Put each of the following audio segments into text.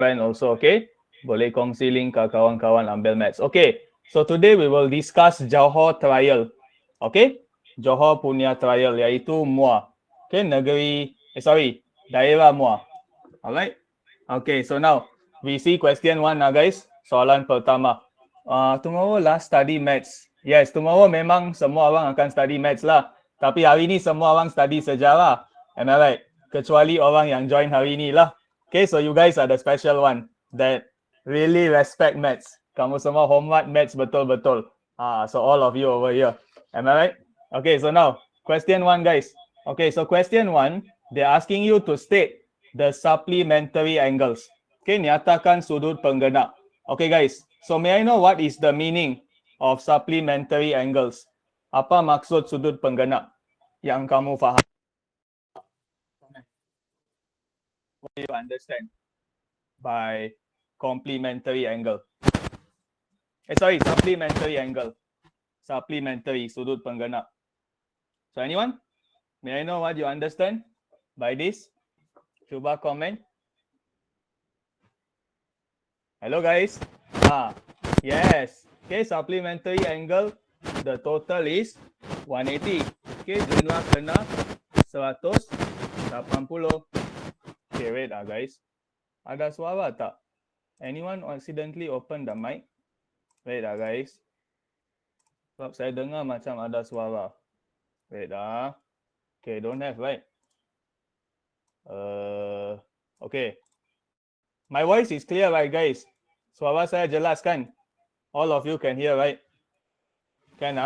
friend also, okay? Boleh kongsi link ke kawan-kawan ambil maths. Okay, so today we will discuss Johor trial. Okay, Johor punya trial iaitu Muar. Okay, daerah Muar. Alright. Okay, so now we see question 1 now guys. Soalan pertama. Tomorrow last study maths. Yes, tomorrow memang semua orang akan study maths lah. Tapi hari ni semua orang study sejarah. Am I right? Kecuali orang yang join hari ni lah. Okay, so you guys are the special one that really respect maths. Kamu semua hormat maths betul-betul. So all of you over here. Am I right? Okay, so now question 1 guys. Okay, so question 1, they're asking you to state the supplementary angles. Okay, nyatakan sudut penggenap. Okay guys, so may I know what is the meaning of supplementary angles? Apa maksud sudut penggenap yang kamu faham? What do you understand by complementary angle? Supplementary angle. Supplementary sudut penggenap. So anyone? May I know what you understand by this? Cuba komen. Hello guys. Yes. Okay, supplementary angle, the total is 180. Okay, jumlah kena 180. Okay, wait guys. Ada suara tak? Anyone accidentally open the mic? Wait guys. Sebab saya dengar macam ada suara. Wait Okay, don't have, right? Okay. My voice is clear, right guys? Suara saya jelas kan? All of you can hear, right? Can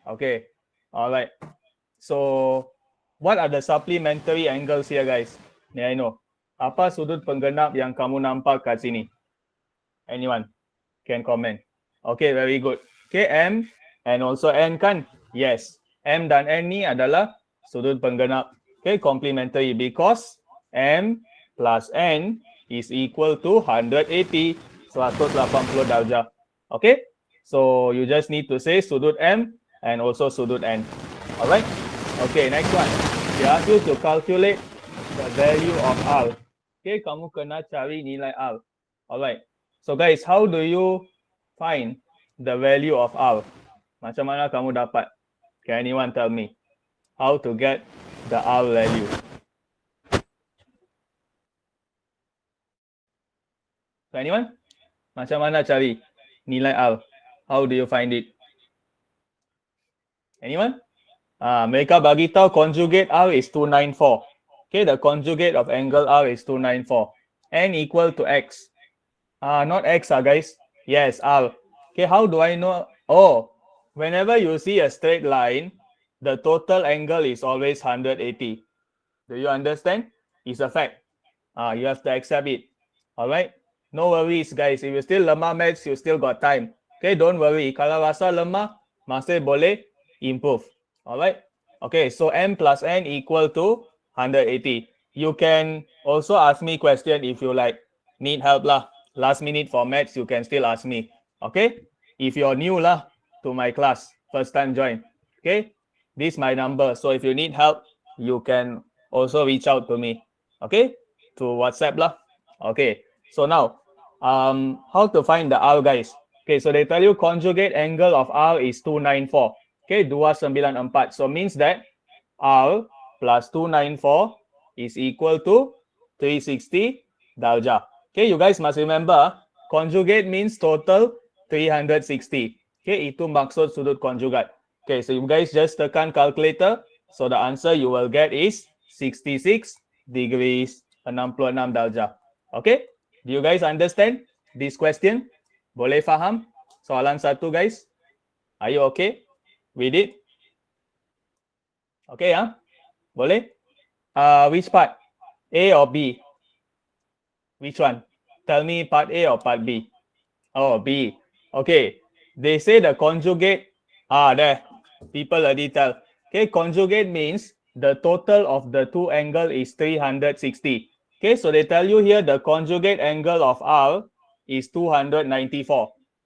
Okay. Alright. So, what are the supplementary angles here, guys? May I know? Apa sudut penggenap yang kamu nampak kat sini? Anyone can comment? Okay, very good. Okay, M and also N kan? Yes. M dan N ni adalah sudut penggenap. Okay, complementary because M plus N is equal to 180, 180 darjah. Okay, so you just need to say sudut M and also sudut N. Alright. Okay, next one. They ask you to calculate the value of R. Okay, kamu kena cari nilai R. Alright. So guys, how do you find the value of R? Macam mana kamu dapat? Can anyone tell me how to get the R value? So anyone? Macam mana cari nilai R? How do you find it? Anyone? Mereka bagi tahu conjugate R is 294. Okay, the conjugate of angle R is 294. N equal to X. Not X, guys. Yes, R. Okay, how do I know? Oh, whenever you see a straight line, the total angle is always 180. Do you understand? It's a fact. You have to accept it. Alright? No worries, guys. If you still lemah maths, you still got time. Okay, don't worry. Kalau rasa lemah, masih boleh improve. Alright? Okay, so M plus N equal to 180. You can also ask me question if you like. Need help lah. Last minute for maths, you can still ask me. Okay? If you're new lah to my class, first time join. Okay? This is my number. So if you need help, you can also reach out to me. Okay? To WhatsApp lah. Okay. So now, how to find the R, guys? Okay, so they tell you conjugate angle of R is 294. Okay, 294. So means that R plus 294 is equal to 360 darjah. Okay, you guys must remember, conjugate means total 360. Okay, itu maksud sudut conjugate. Okay, so you guys just tekan calculator. So the answer you will get is 66 degrees, 66 darjah. Okay, do you guys understand this question? Boleh faham? Soalan 1, guys. Are you okay with it? Okay, Boleh? Which part? A or B? Which one? Tell me part A or part B? Oh, B. Okay. They say the conjugate. There. People already tell. Okay, conjugate means the total of the two angle is 360. Okay, so they tell you here the conjugate angle of R is 294.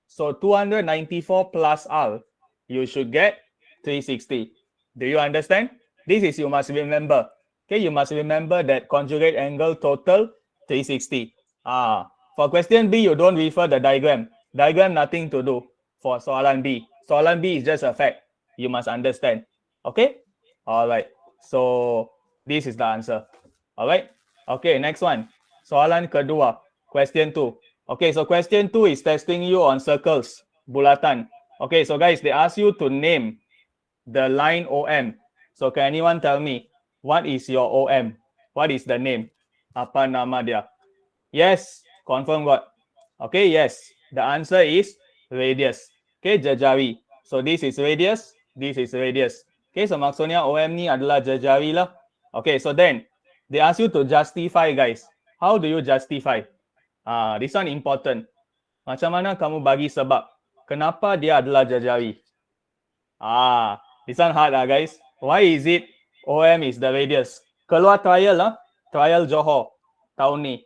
So 294 plus R, you should get 360. Do you understand? This is, you must remember. Okay, you must remember that conjugate angle total 360. For question B, you don't refer the diagram. Diagram nothing to do for soalan B. Soalan B is just a fact. You must understand. Okay? All right. So this is the answer. All right. Okay, next one. Soalan kedua. Question 2. Okay, so question 2 is testing you on circles, bulatan. Okay, so guys, they ask you to name the line OM. So can anyone tell me what is your OM? What is the name? Apa nama dia? Yes, confirm what? Okay, yes. The answer is radius. Okay, jejari. So this is radius, this is radius. Okay, so maksudnya OM ni adalah jejari lah. Okay, so then they ask you to justify, guys. How do you justify? This one important. Macam mana kamu bagi sebab? Kenapa dia adalah jejari? This one hard guys. Why is it OM is the radius? Keluar trial trial Johor tahun ni.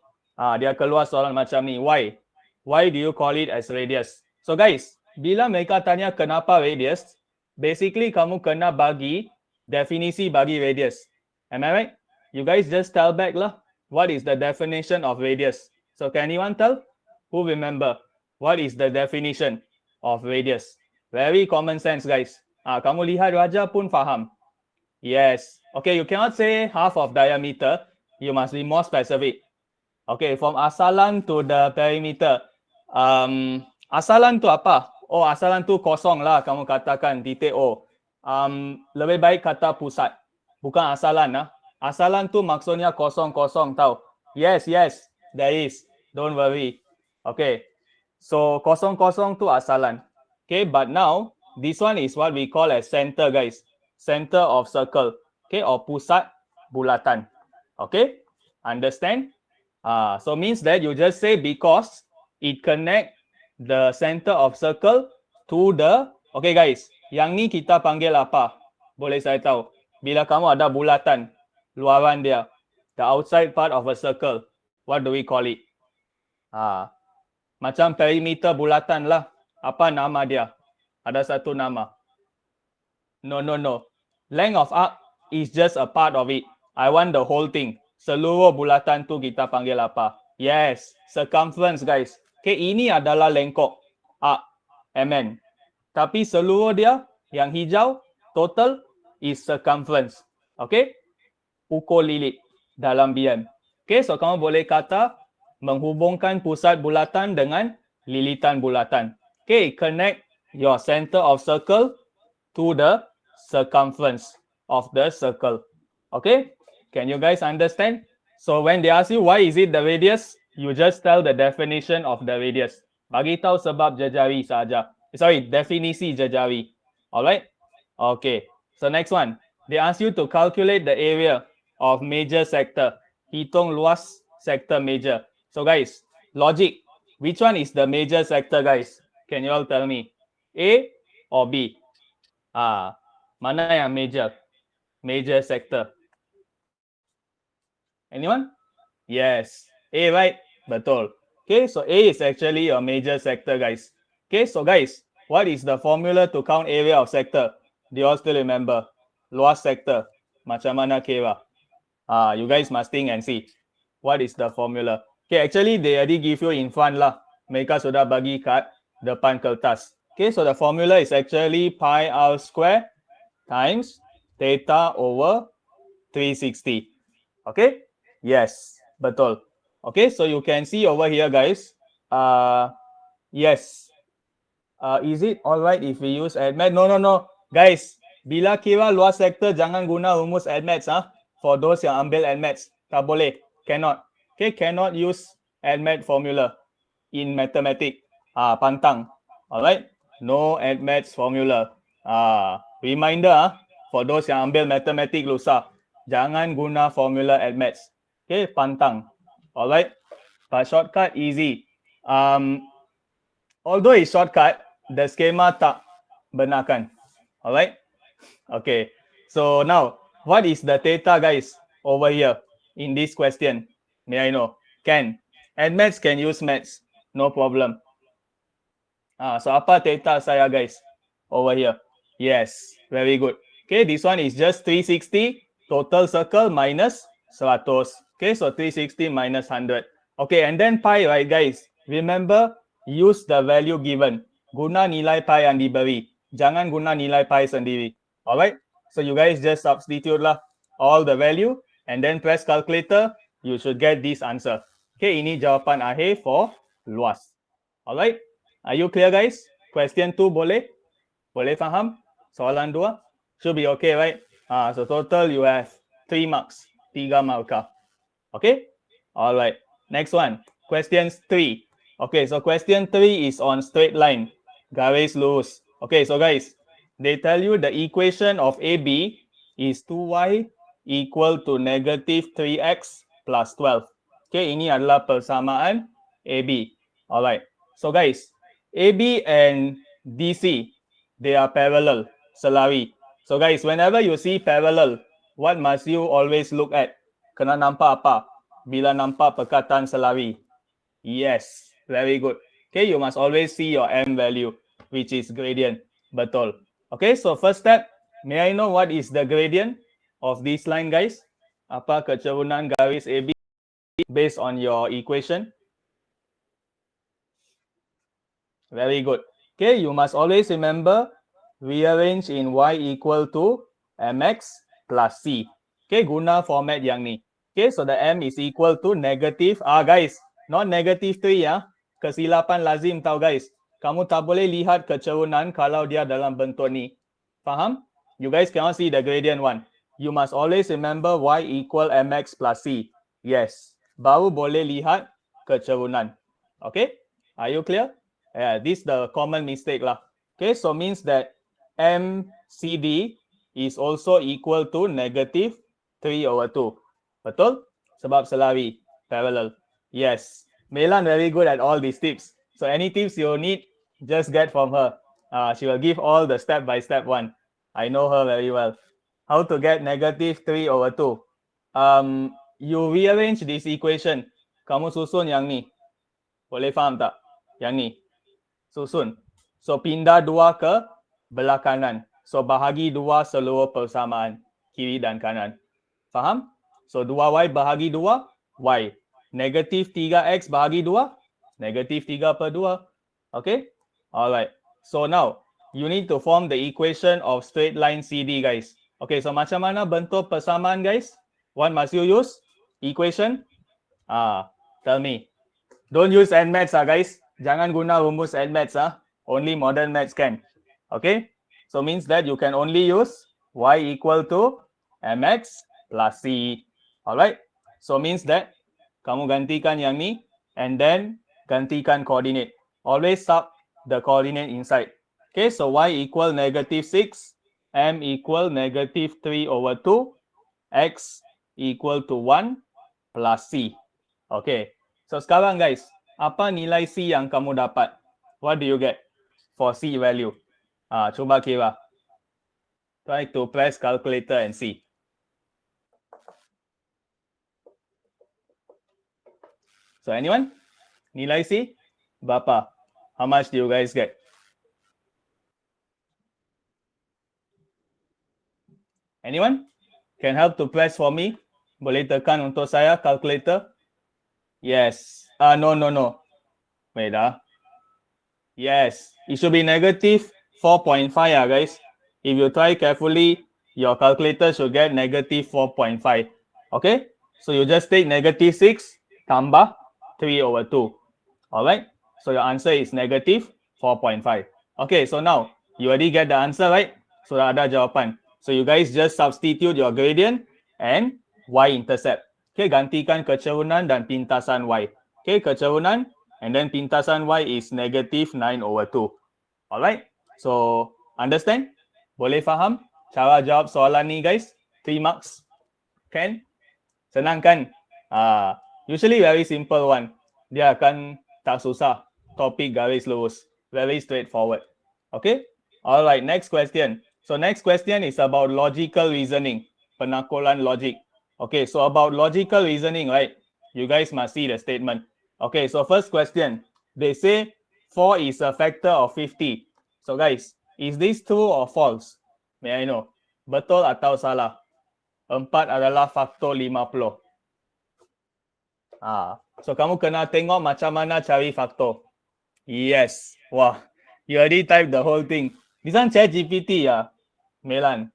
Dia keluar soalan macam ni. Why? Why do you call it as radius? So guys, bila mereka tanya kenapa radius, basically kamu kena bagi definisi bagi radius. Am I right? You guys just tell back lah. What is the definition of radius? So can anyone tell? Who remember? What is the definition of radius? Very common sense, guys. Kamu lihat wajah pun faham. Yes. Okay, you cannot say half of diameter. You must be more specific. Okay, from asalan to the perimeter. Asalan tu apa? Oh, asalan tu kosong lah. Kamu katakan titik O. Lebih baik kata pusat. Bukan asalan. Asalan tu maksudnya kosong-kosong tau. Yes, there is. Don't worry. Okay. So, kosong-kosong tu asalan. Okay, but now, this one is what we call as center, guys. Center of circle. Okay, or pusat bulatan. Okay, understand? So means that you just say because it connect the center of circle to the... Okay, guys. Yang ni kita panggil apa? Boleh saya tahu. Bila kamu ada bulatan, luaran dia, the outside part of a circle, what do we call it? Macam perimeter bulatan lah. Apa nama dia? Ada satu nama. No. Length of arc is just a part of it. I want the whole thing. Seluruh bulatan tu kita panggil apa? Yes, circumference, guys. Okay, ini adalah lengkok arc, MN. Tapi seluruh dia, yang hijau, total is circumference. Okay? Pukul lilit dalam BM. Okay, so kamu boleh kata menghubungkan pusat bulatan dengan lilitan bulatan. Okay, connect your center of circle to the circumference of the circle. Okay, can you guys understand? So when they ask you why is it the radius, you just tell the definition of the radius. Bagi tahu sebab jejari saja. Sorry, definisi jejari. Alright? Okay, so next one. They ask you to calculate the area of major sector. Hitung luas sector major. So guys, logic. Which one is the major sector, guys? Can you all tell me? A or B? Mana yang major? Major sector. Anyone? Yes. A, right? Betul. Okay, so A is actually a major sector, guys. Okay, so guys, what is the formula to count area of sector? Do you all still remember? Luas sector. Macam mana kira? You guys must think and see. What is the formula? Okay, actually they already give you in front lah. Mereka sudah bagi kat depan kertas. Okay, so the formula is actually pi r square times theta over 360. Okay? Yes, betul. Okay, so you can see over here, guys. Yes. Is it alright if we use admat? No. Guys, bila kira luas sektor, jangan guna rumus admats. For those yang ambil admats. Tak boleh. Cannot. Okay, cannot use admat formula in mathematics. Pantang. Alright? No admats formula. Reminder for those yang ambil mathematics lusa. Jangan guna formula admats. Okay, pantang. Alright? But shortcut easy. Although it's shortcut, the schema tak benarkan. Alright? Okay. So now, what is the theta, guys, over here in this question? May I know? Can. Admats can use maths. No problem. So apa theta saya, guys? Over here. Yes. Very good. Okay, this one is just 360 total circle minus 100. Okay, so 360 minus 100. Okay, and then pi, right, guys? Remember, use the value given. Guna nilai pi yang diberi. Jangan guna nilai pi sendiri. Alright? So you guys just substitute lah all the value and then press calculator. You should get this answer. Okay, ini jawapan akhir for luas. Alright? Are you clear, guys? Question 2 boleh? Boleh faham? Soalan 2? Should be okay, right? So total you have 3 marks. 3 markah. Okay? Alright. Next one. Question 3. Okay, so question 3 is on straight line. Garis lurus. Okay, so guys, they tell you the equation of AB is 2y equal to negative 3x plus 12. Okay, ini adalah persamaan AB. Alright. So guys, AB and DC, they are parallel, selari. So guys, whenever you see parallel, what must you always look at? Kena nampak apa? Bila nampak perkataan selari. Yes, very good. Okay, you must always see your M value, which is gradient. Betul. Okay, so first step, may I know what is the gradient of this line, guys? Apa kecerunan garis AB based on your equation? Very good. Okay, you must always remember, rearrange in y equal to mx plus c. Okay, guna format yang ni. Okay, so the m is equal to negative. Guys, not negative 3 ya. Kesilapan lazim tau guys. Kamu tak boleh lihat kecerunan kalau dia dalam bentuk ni. Faham? You guys cannot see the gradient one. You must always remember y equal mx plus c. Yes. Baru boleh lihat kecerunan. Okay? Are you clear? Yeah, this is the common mistake lah. Okay, so means that MCD is also equal to negative 3/2. Betul? Sebab selari, parallel. Yes. Melan very good at all these tips. So any tips you need, just get from her. She will give all the step-by-step one. I know her very well. How to get negative 3/2? You rearrange this equation. Kamu susun yang ni. Boleh faham tak? Yang ni. Susun. So pindah 2 ke belah kanan. So bahagi 2 seluruh persamaan. Kiri dan kanan. Faham? So 2y bahagi 2, y. Negatif 3x bahagi 2, negatif 3/2. Okay? Alright. So now, you need to form the equation of straight line CD, guys. Okay, so macam mana bentuk persamaan, guys? What must you use? Equation? Tell me. Don't use NMaths, guys. Jangan guna rumus NMaths, Only modern maths can. Okay? So means that you can only use y equal to mx plus c. Alright? So means that kamu gantikan yang ni and then gantikan coordinate. Always sub the coordinate inside. Okay, so y equal negative 6, m equal negative 3/2, x equal to 1 plus c. Okay, so sekarang guys, apa nilai c yang kamu dapat? What do you get for c value? Cuba kira. Try to press calculator and see. So anyone? Nilai C? Berapa? How much do you guys get? Anyone? Can help to press for me? Boleh tekan untuk saya calculator? Yes. No. Wait. Yes. It should be negative 4.5, guys. If you try carefully, your calculator should get negative 4.5. Okay? So you just take negative 6 tambah 3/2. Alright? So your answer is negative 4.5. Okay, so now you already get the answer, right? So ada jawapan. So you guys just substitute your gradient and y-intercept. Okay, gantikan kecerunan dan pintasan y. Okay, kecerunan and then pintasan y is negative 9/2. Alright? So, understand? Boleh faham cara jawab soalan ni, guys? 3 marks. Can? Senang kan? Usually very simple one. Dia akan tak susah. Topik garis lurus. Very straightforward. Okay? Alright, next question. So next question is about logical reasoning. Penakulan logic. Okay, so about logical reasoning, right? You guys must see the statement. Okay, so first question. They say 4 is a factor of 50. So guys, is this true or false? May I know? Betul atau salah? 4 adalah faktor 50. So kamu kena tengok macam mana cari faktor. Yes. Wah, you already typed the whole thing. This one ChatGPT, Melan,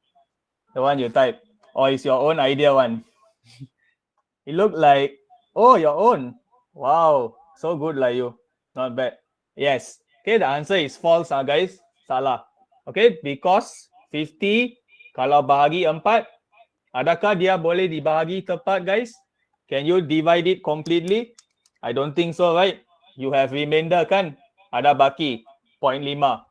the one you type, or is your own idea one? It looked like, oh, your own. Wow, so good like you. Not bad. Yes. Okay, the answer is false, guys. Salah. Okay, because 50 kalau bahagi 4, adakah dia boleh dibahagi tepat, guys? Can you divide it completely? I don't think so, right? You have remainder kan? Ada baki 0.5.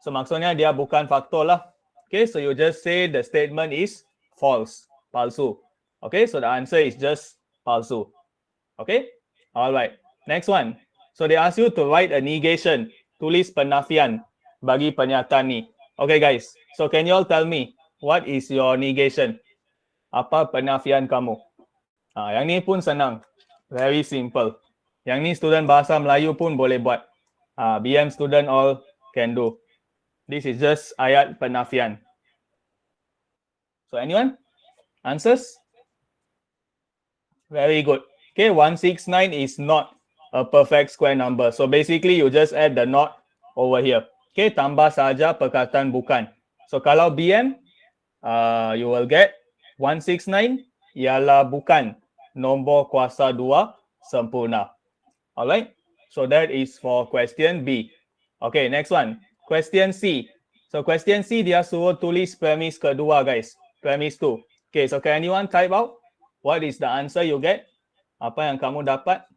So maksudnya dia bukan faktor lah. Okay, so you just say the statement is false, palsu. Okay, so the answer is just palsu. Okay, all right. Next one. So they ask you to write a negation. Tulis penafian bagi pernyataan ni. Okay, guys. So can you all tell me what is your negation? Apa penafian kamu? Yang ni pun senang. Very simple. Yang ni student bahasa Melayu pun boleh buat. BM student all can do. This is just ayat penafian. So anyone? Answers? Very good. Okay, 169 is not a perfect square number. So basically you just add the not over here. Okay, tambah saja perkataan bukan. So kalau BM, you will get 169 ialah bukan nombor kuasa 2 sempurna. Alright, so that is for question B. Okay, next one. Question C. So question C dia suruh tulis premise kedua, guys. Premise 2. Okay, so can anyone type out what is the answer you get? Apa yang kamu dapat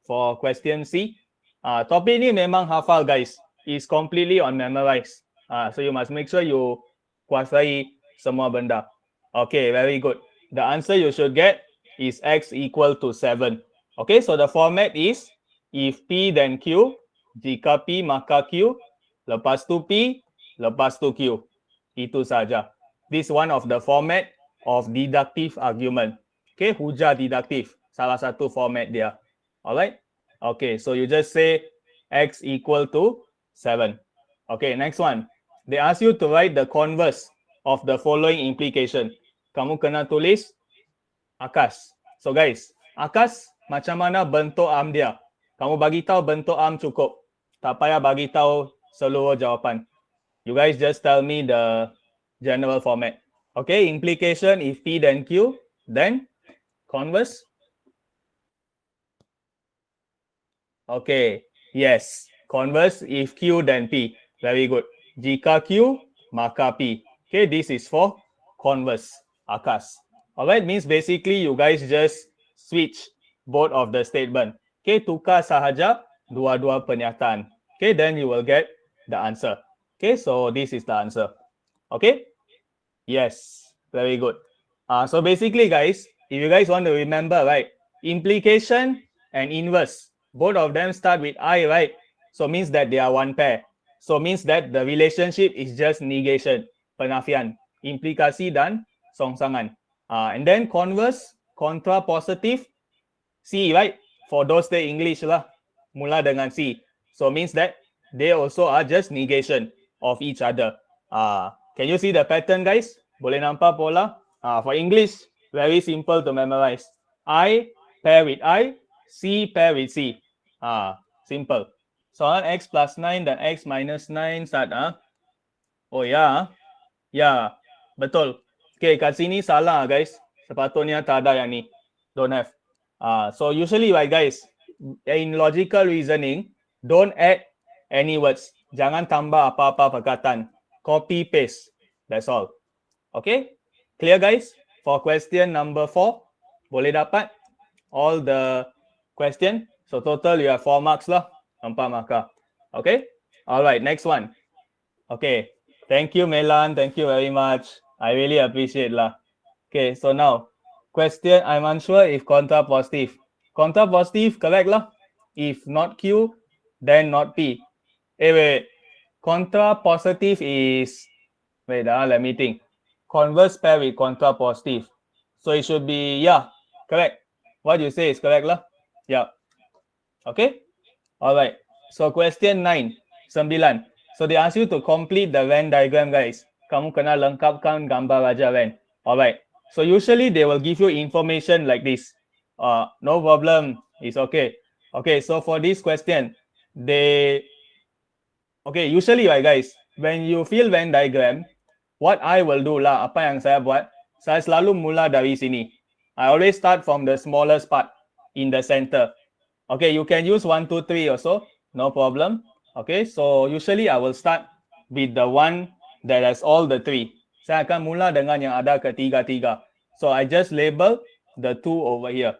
for question C? Topik ni memang hafal, guys. It's completely on memorize. So you must make sure you kuasai semua benda. Okay, very good. The answer you should get is x equal to 7. Okay, so the format is if P then Q, jika P maka Q, lepas tu P, lepas tu Q. Itu saja. This one of the format of deductive argument. Okay, hujah deduktif. Salah satu format dia. Alright? Okay, so you just say x equal to 7. Okay, next one. They ask you to write the converse of the following implication. Kamu kena tulis akas. So guys, akas macam mana bentuk am dia? Kamu bagi tahu bentuk am cukup. Tak payah bagi tahu seluruh jawapan. You guys just tell me the general format. Okay, implication if P then Q, then converse. Okay, yes. Converse if Q then P. Very good. Jika Q, maka P. Okay, this is for converse, akas. Alright, means basically you guys just switch both of the statement. Okay, tukar sahaja dua-dua pernyataan. Okay, then you will get the answer. Okay, so this is the answer. Okay? Yes, very good. So basically, guys, if you guys want to remember, right, implication and inverse, both of them start with I, right? So means that they are one pair. So means that the relationship is just negation, penafian, implikasi dan songsangan. And then converse, contrapositive, C, right? For those that English lah, mula dengan C. So means that they also are just negation of each other. Can you see the pattern, guys? Boleh nampak pola? For English, very simple to memorize. I pair with I, C pair with C. Simple. Soalan X plus 9 dan X minus 9 start. Oh ya. Ya, betul. Okay, kat sini salah, guys. Sepatutnya tak ada yang ni. Don't have. So usually, right, guys, in logical reasoning, don't add any words. Jangan tambah apa-apa perkataan. Copy, paste. That's all. Okay? Clear, guys? For question number 4, boleh dapat all the question. So total you have 4 marks lah. 4 markah. Okay? Alright, next one. Okay. Thank you, Melan. Thank you very much. I really appreciate lah. Okay, so now, question, I'm unsure if contrapositive. Contrapositive, correct lah. If not Q, then not P. Wait. Contrapositive is, let me think. Converse pair with contrapositive. So it should be, yeah, correct. What you say is correct lah. Yeah. Okay? Alright. So question 9. So they ask you to complete the Venn diagram, guys. Kamu kena lengkapkan gambar raja Venn. Alright. So usually they will give you information like this. No problem. It's okay. Okay, so for this question, usually right guys, when you fill Venn diagram, what I will do lah, apa yang saya buat, saya selalu mula dari sini. I always start from the smallest part in the center. Okay, you can use 1, 2, 3 also, no problem. Okay, so usually I will start with the one that has all the three. Saya akan mula dengan yang ada ketiga-tiga. So I just label the two over here.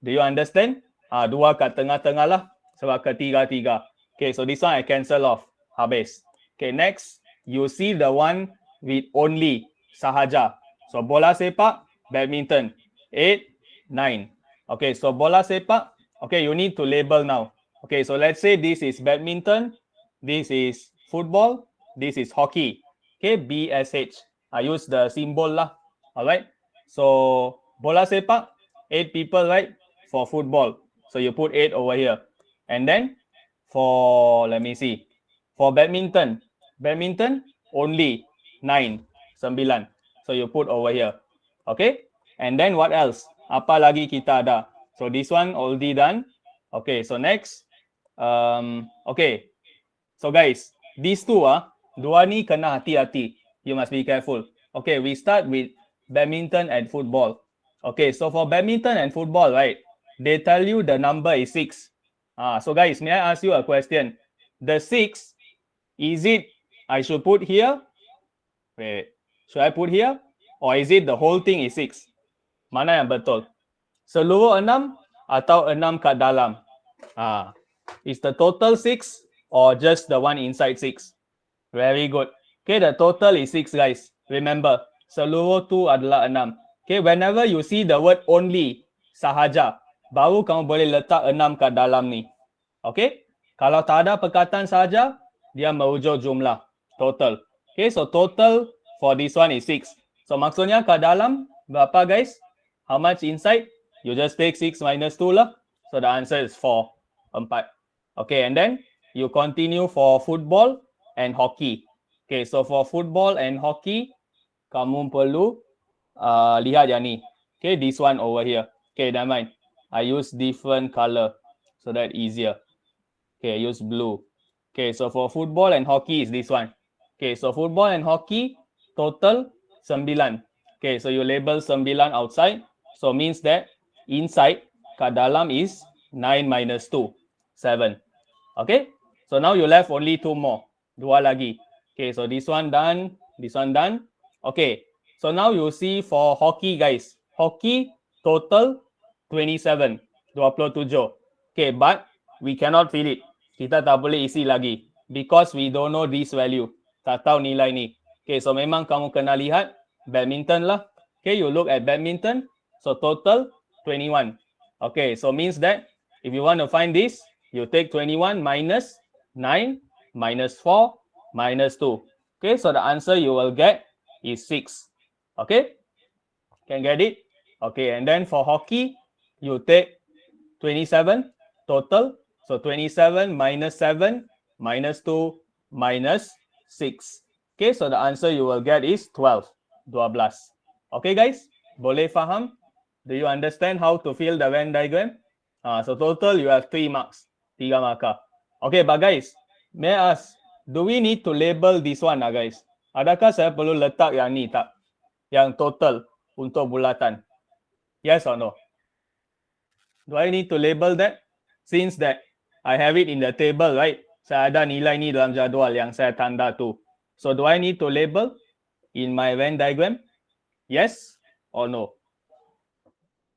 Do you understand? Dua kat tengah-tengah lah, sebab ketiga-tiga. Okay, so this one I cancel off. Habis. Okay, next, you see the one with only, sahaja. So bola sepak, badminton. 8, 9. Okay, so bola sepak. Okay, you need to label now. Okay, so let's say this is badminton, this is football, this is hockey. Okay, BSH. I use the symbol lah. Alright. So bola sepak, 8 people, right? For football. So you put 8 over here. And then for, let me see. For badminton, only 9, 9. So you put over here. Okay. And then what else? Apa lagi kita ada? So this one already done. Okay, so next. Okay. So guys, these two dua ni kena hati-hati. You must be careful. Okay, we start with badminton and football. Okay, so for badminton and football, right? They tell you the number is 6. So guys, may I ask you a question? The 6, is it I should put here? Wait, should I put here? Or is it the whole thing is 6? Mana yang betul? Seluruh 6 atau 6 kat dalam? Is the total 6 or just the one inside 6? Very good. Okay, the total is 6 guys. Remember, seluruh tu adalah 6. Okay, whenever you see the word only, sahaja, baru kamu boleh letak 6 kat dalam ni. Okay, kalau tak ada perkataan sahaja, dia merujuk jumlah, total. Okay, so total for this one is 6. So maksudnya kat dalam berapa guys? How much inside? You just take 6 minus 2 lah. So the answer is 4. 4. Okay, and then you continue for football and hockey. Okay, so for football and hockey, kamu perlu lihat yang ni. Okay, this one over here. Okay, never mind. I use different color so that easier. Okay, I use blue. Okay, so for football and hockey is this one. Okay, so football and hockey, total 9. Okay, so you label 9 outside. So means that inside, kat dalam is 9 minus 2, 7. Okay, so now you left only 2 more. Dua lagi. Okay, so this one done, this one done. Okay, so now you see for hockey guys. Hockey, total 27, 27. Okay, but we cannot fill it. Kita tak boleh isi lagi. Because we don't know this value. Tak tahu nilai ni. Okay, so memang kamu kena lihat badminton lah. Okay, you look at badminton. So total 21. Okay, so means that if you want to find this, you take 21 minus 9 minus 4 minus 2. Okay, so the answer you will get is 6. Okay, can get it? Okay, and then for hockey, you take 27 total. So 27 minus 7 minus 2 minus 6. Okay, so the answer you will get is 12. 12. Okay guys, boleh faham? Do you understand how to fill the Venn diagram? So total you have 3 marks. 3 markah. Okay, but guys, may I ask, do we need to label this one guys? Adakah saya perlu letak yang ni tak? Yang total untuk bulatan. Yes or no? Do I need to label that? Since that I have it in the table, right? Saya ada nilai ni dalam jadual yang saya tanda tu. So do I need to label in my Venn diagram? Yes or no?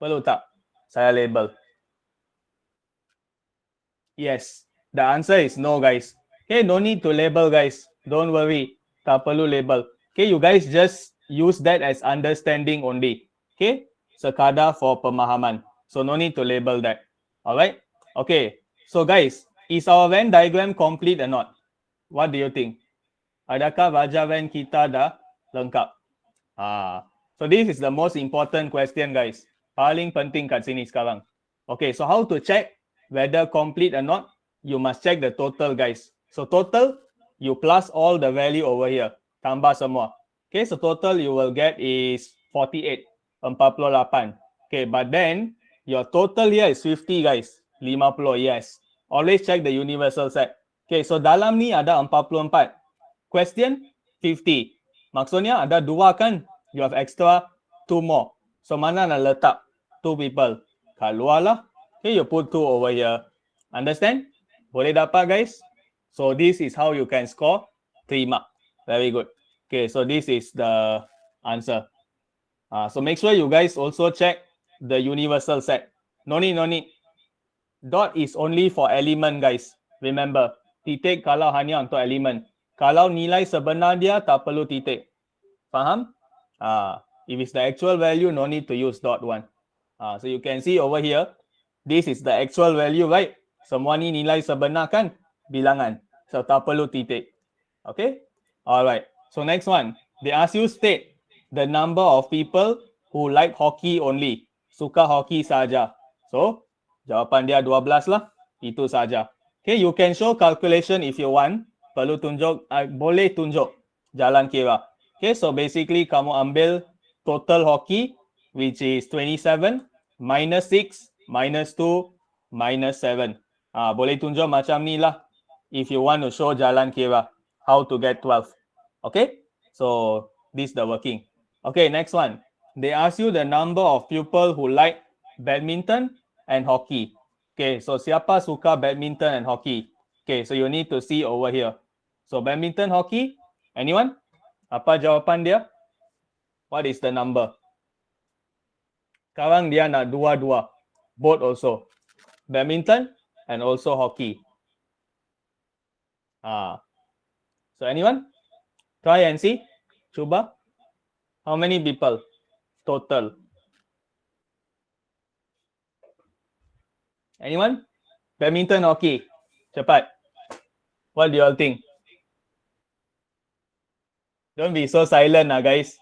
Perlu tak saya label? Yes. The answer is no guys. Okay, no need to label guys. Don't worry. Tak perlu label. Okay, you guys just use that as understanding only. Okay, sekadar for pemahaman. So no need to label that. Alright. Okay. So guys, is our Venn diagram complete or not? What do you think? Adakah wajah Venn kita dah lengkap? So this is the most important question guys. Paling penting kat sini sekarang. Okay, so how to check whether complete or not? You must check the total guys. So total, you plus all the value over here. Tambah semua. Okay, so total you will get is 48. 48. Okay, but then Your total here is 50 guys. 50, yes. Always check the universal set. Okay, so dalam ni ada 44. Question 50. Maksudnya ada 2 kan? You have extra 2 more. So mana nak letak 2 people? Kat luar lah. Okay, you put 2 over here. Understand? Boleh dapat guys? So this is how you can score 3 mark. Very good. Okay, so this is the answer. So make sure you guys also check the universal set. No need. Dot is only for element guys. Remember, titik kalau hanya untuk element. Kalau nilai sebenar dia tak perlu titik. Faham? If it's the actual value, no need to use dot one. So you can see over here, this is the actual value, right? Semua ni nilai sebenar kan? Bilangan. So tak perlu titik. Okay? Alright. So next one, they ask you state the number of people who like hockey only. Suka hockey saja. So, jawapan dia 12 lah. Itu saja. Okay, you can show calculation if you want. Perlu tunjuk, boleh tunjuk jalan kira. Okay, so basically kamu ambil total hockey, which is 27, minus 6, minus 2, minus 7. Boleh tunjuk macam ni lah. If you want to show jalan kira, how to get 12. Okay, so this is the working. Okay, next one. They ask you the number of people who like badminton and hockey. Okay, so siapa suka badminton and hockey? Okay, so you need to see over here. So badminton, hockey, anyone? Apa jawapan dia? What is the number? Sekarang dia nak dua-dua. Both also. Badminton and also hockey. So anyone? Try and see. Cuba. How many people total? Anyone? Badminton, hockey. Cepat. What do you all think? Don't be so silent guys.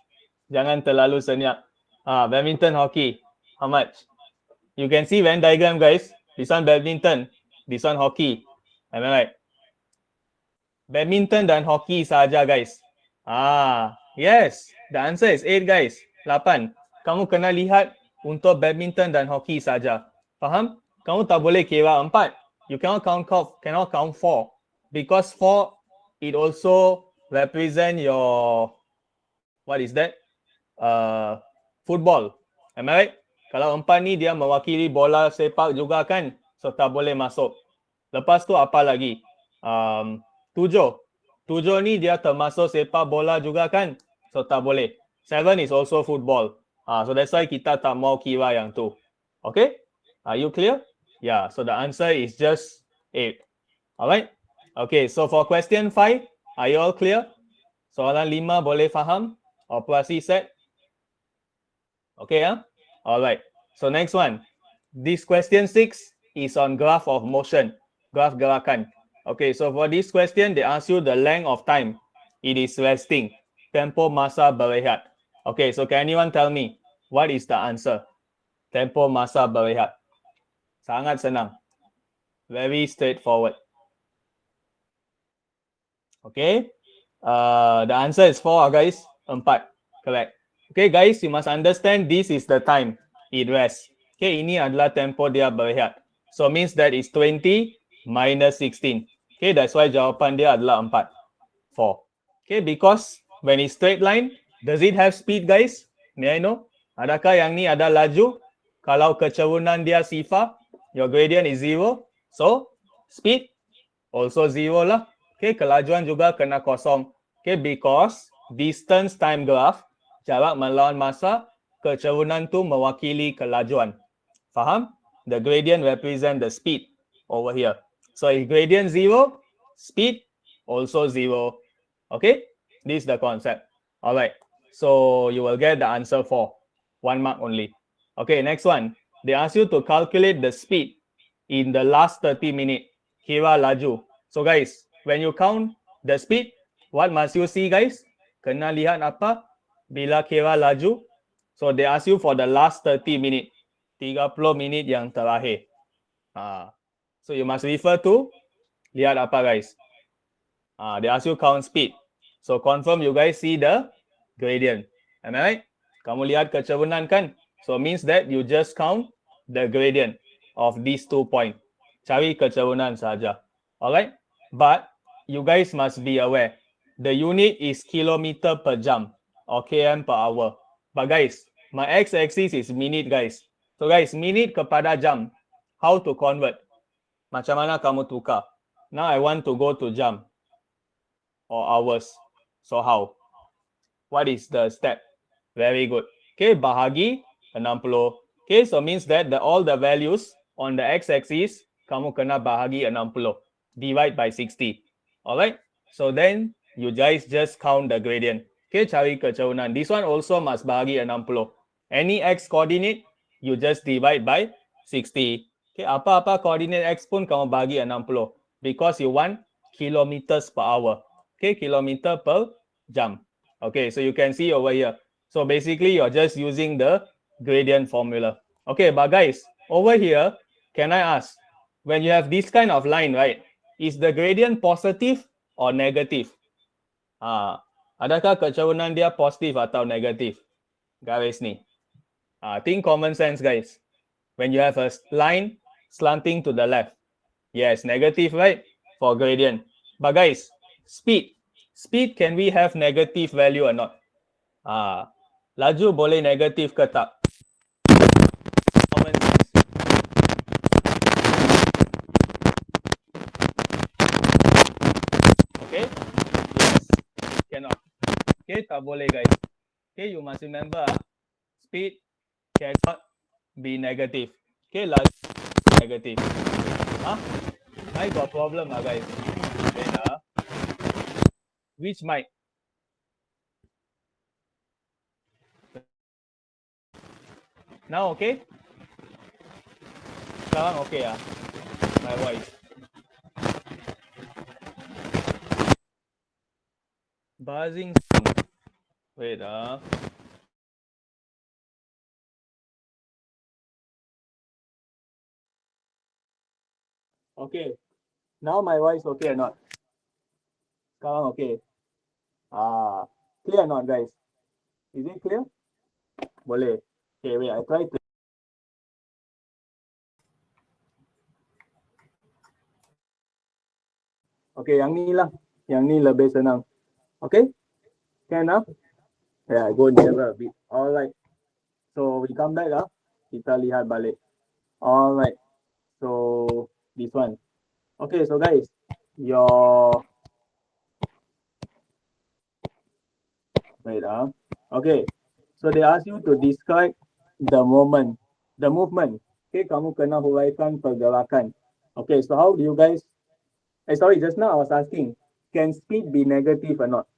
Jangan terlalu senyap. Badminton, hockey. How much? You can see Venn diagram guys. This one badminton. This one hockey. Am I right? Badminton dan hockey saja guys. Yes. The answer is 8 guys. 8. Kamu kena lihat untuk badminton dan hockey saja. Faham? Kamu tak boleh kira 4. You cannot count 4. Because 4, it also represent your, what is that? Football. Am I right? Kalau 4 ni dia mewakili bola sepak juga kan? So tak boleh masuk. Lepas tu apa lagi? 7. 7 ni dia termasuk sepak bola juga kan? So tak boleh. 7 is also football. So that's why kita tak mau kira yang tu. Okay? Are you clear? Yeah. So the answer is just 8. Alright? Okay. So for question 5, are you all clear? Soalan 5 boleh faham? Operasi set? Okay, Alright. So next one. This question 6 is on graph of motion. Graph gerakan. Okay, so for this question, they ask you the length of time. It is resting. Tempo masa berehat. Okay, so can anyone tell me what is the answer? Tempo masa berehat. Sangat senang. Very straightforward. Okay. The answer is 4 guys. 4. Correct. Okay guys, you must understand this is the time it rests. Okay, ini adalah tempo dia berehat. So means that is 20 minus 16. Okay, that's why jawapan dia adalah 4. 4. Okay, because when it's straight line, does it have speed guys? May I know? Adakah yang ni ada laju? Kalau kecerunan dia sifar, your gradient is 0. So, speed also 0 lah. Okay, kelajuan juga kena kosong. Okay, because distance time graph, jarak melawan masa, kecerunan tu mewakili kelajuan. Faham? The gradient represent the speed over here. So if gradient 0, speed also 0. Okay, this is the concept. Alright, so you will get the answer 4. 1 mark only. Okay, next one. They ask you to calculate the speed in the last 30 minutes. Kira laju. So guys, when you count the speed, what must you see guys? Kena lihat apa? Bila kira laju. So they ask you for the last 30 minutes. 30 minit yang terakhir. So you must refer to, lihat apa guys? They ask you count speed. So confirm you guys see the gradient. Am I right? Kamu lihat kecerunan kan? So means that you just count the gradient of these 2 points. Cari kecerunan saja. Alright? But you guys must be aware, the unit is kilometer per jam or km per hour. But guys, my x-axis is minute guys. So guys, minute kepada jam, how to convert? Macam mana kamu tukar? Now I want to go to jam or hours. So how? What is the step? Very good. Okay, bahagi 60. Okay, so means that all the values on the x-axis, kamu kena bahagi 60. Divide by 60. Alright? So then, you guys just count the gradient. Okay, cari kecerunan. This one also must bahagi 60. Any x coordinate, you just divide by 60. Okay, apa-apa coordinate x pun kamu bahagi 60. Because you want kilometers per hour. Okay, kilometer per jam. Okay, so you can see over here. So basically, you're just using the gradient formula. Okay, but guys, over here, can I ask, when you have this kind of line, right, is the gradient positive or negative? Adakah kecerunan dia positif atau negatif? Garis ni. Think common sense, guys. When you have a line slanting to the left, yes, negative, right, for gradient. But guys, speed. Speed, can we have negative value or not? Laju boleh negatif ke tak? Common sense. Okay? Yes. Cannot. Okay, tak boleh guys. Okay, you must remember, speed cannot be negative. Okay, laju negative. I got problem guys. Wait, which mic? Now okay? Sekarang okay my voice. Buzzing sound. Wait Okay. Now my voice okay or not? Sekarang okay. Clear or not guys? Is it clear? Boleh. Okay, wait, I try to. Okay, yang ni lah. Yang ni lebih senang. Okay? Can Yeah, go nearer a bit. Alright. So we come back kita lihat balik. Alright. So this one. Okay, so guys, wait okay. So they ask you to describe the movement. Okay, kamu kena huraikan pergerakan. Okay, so how do you guys? Sorry, just now I was asking, can speed be negative or not?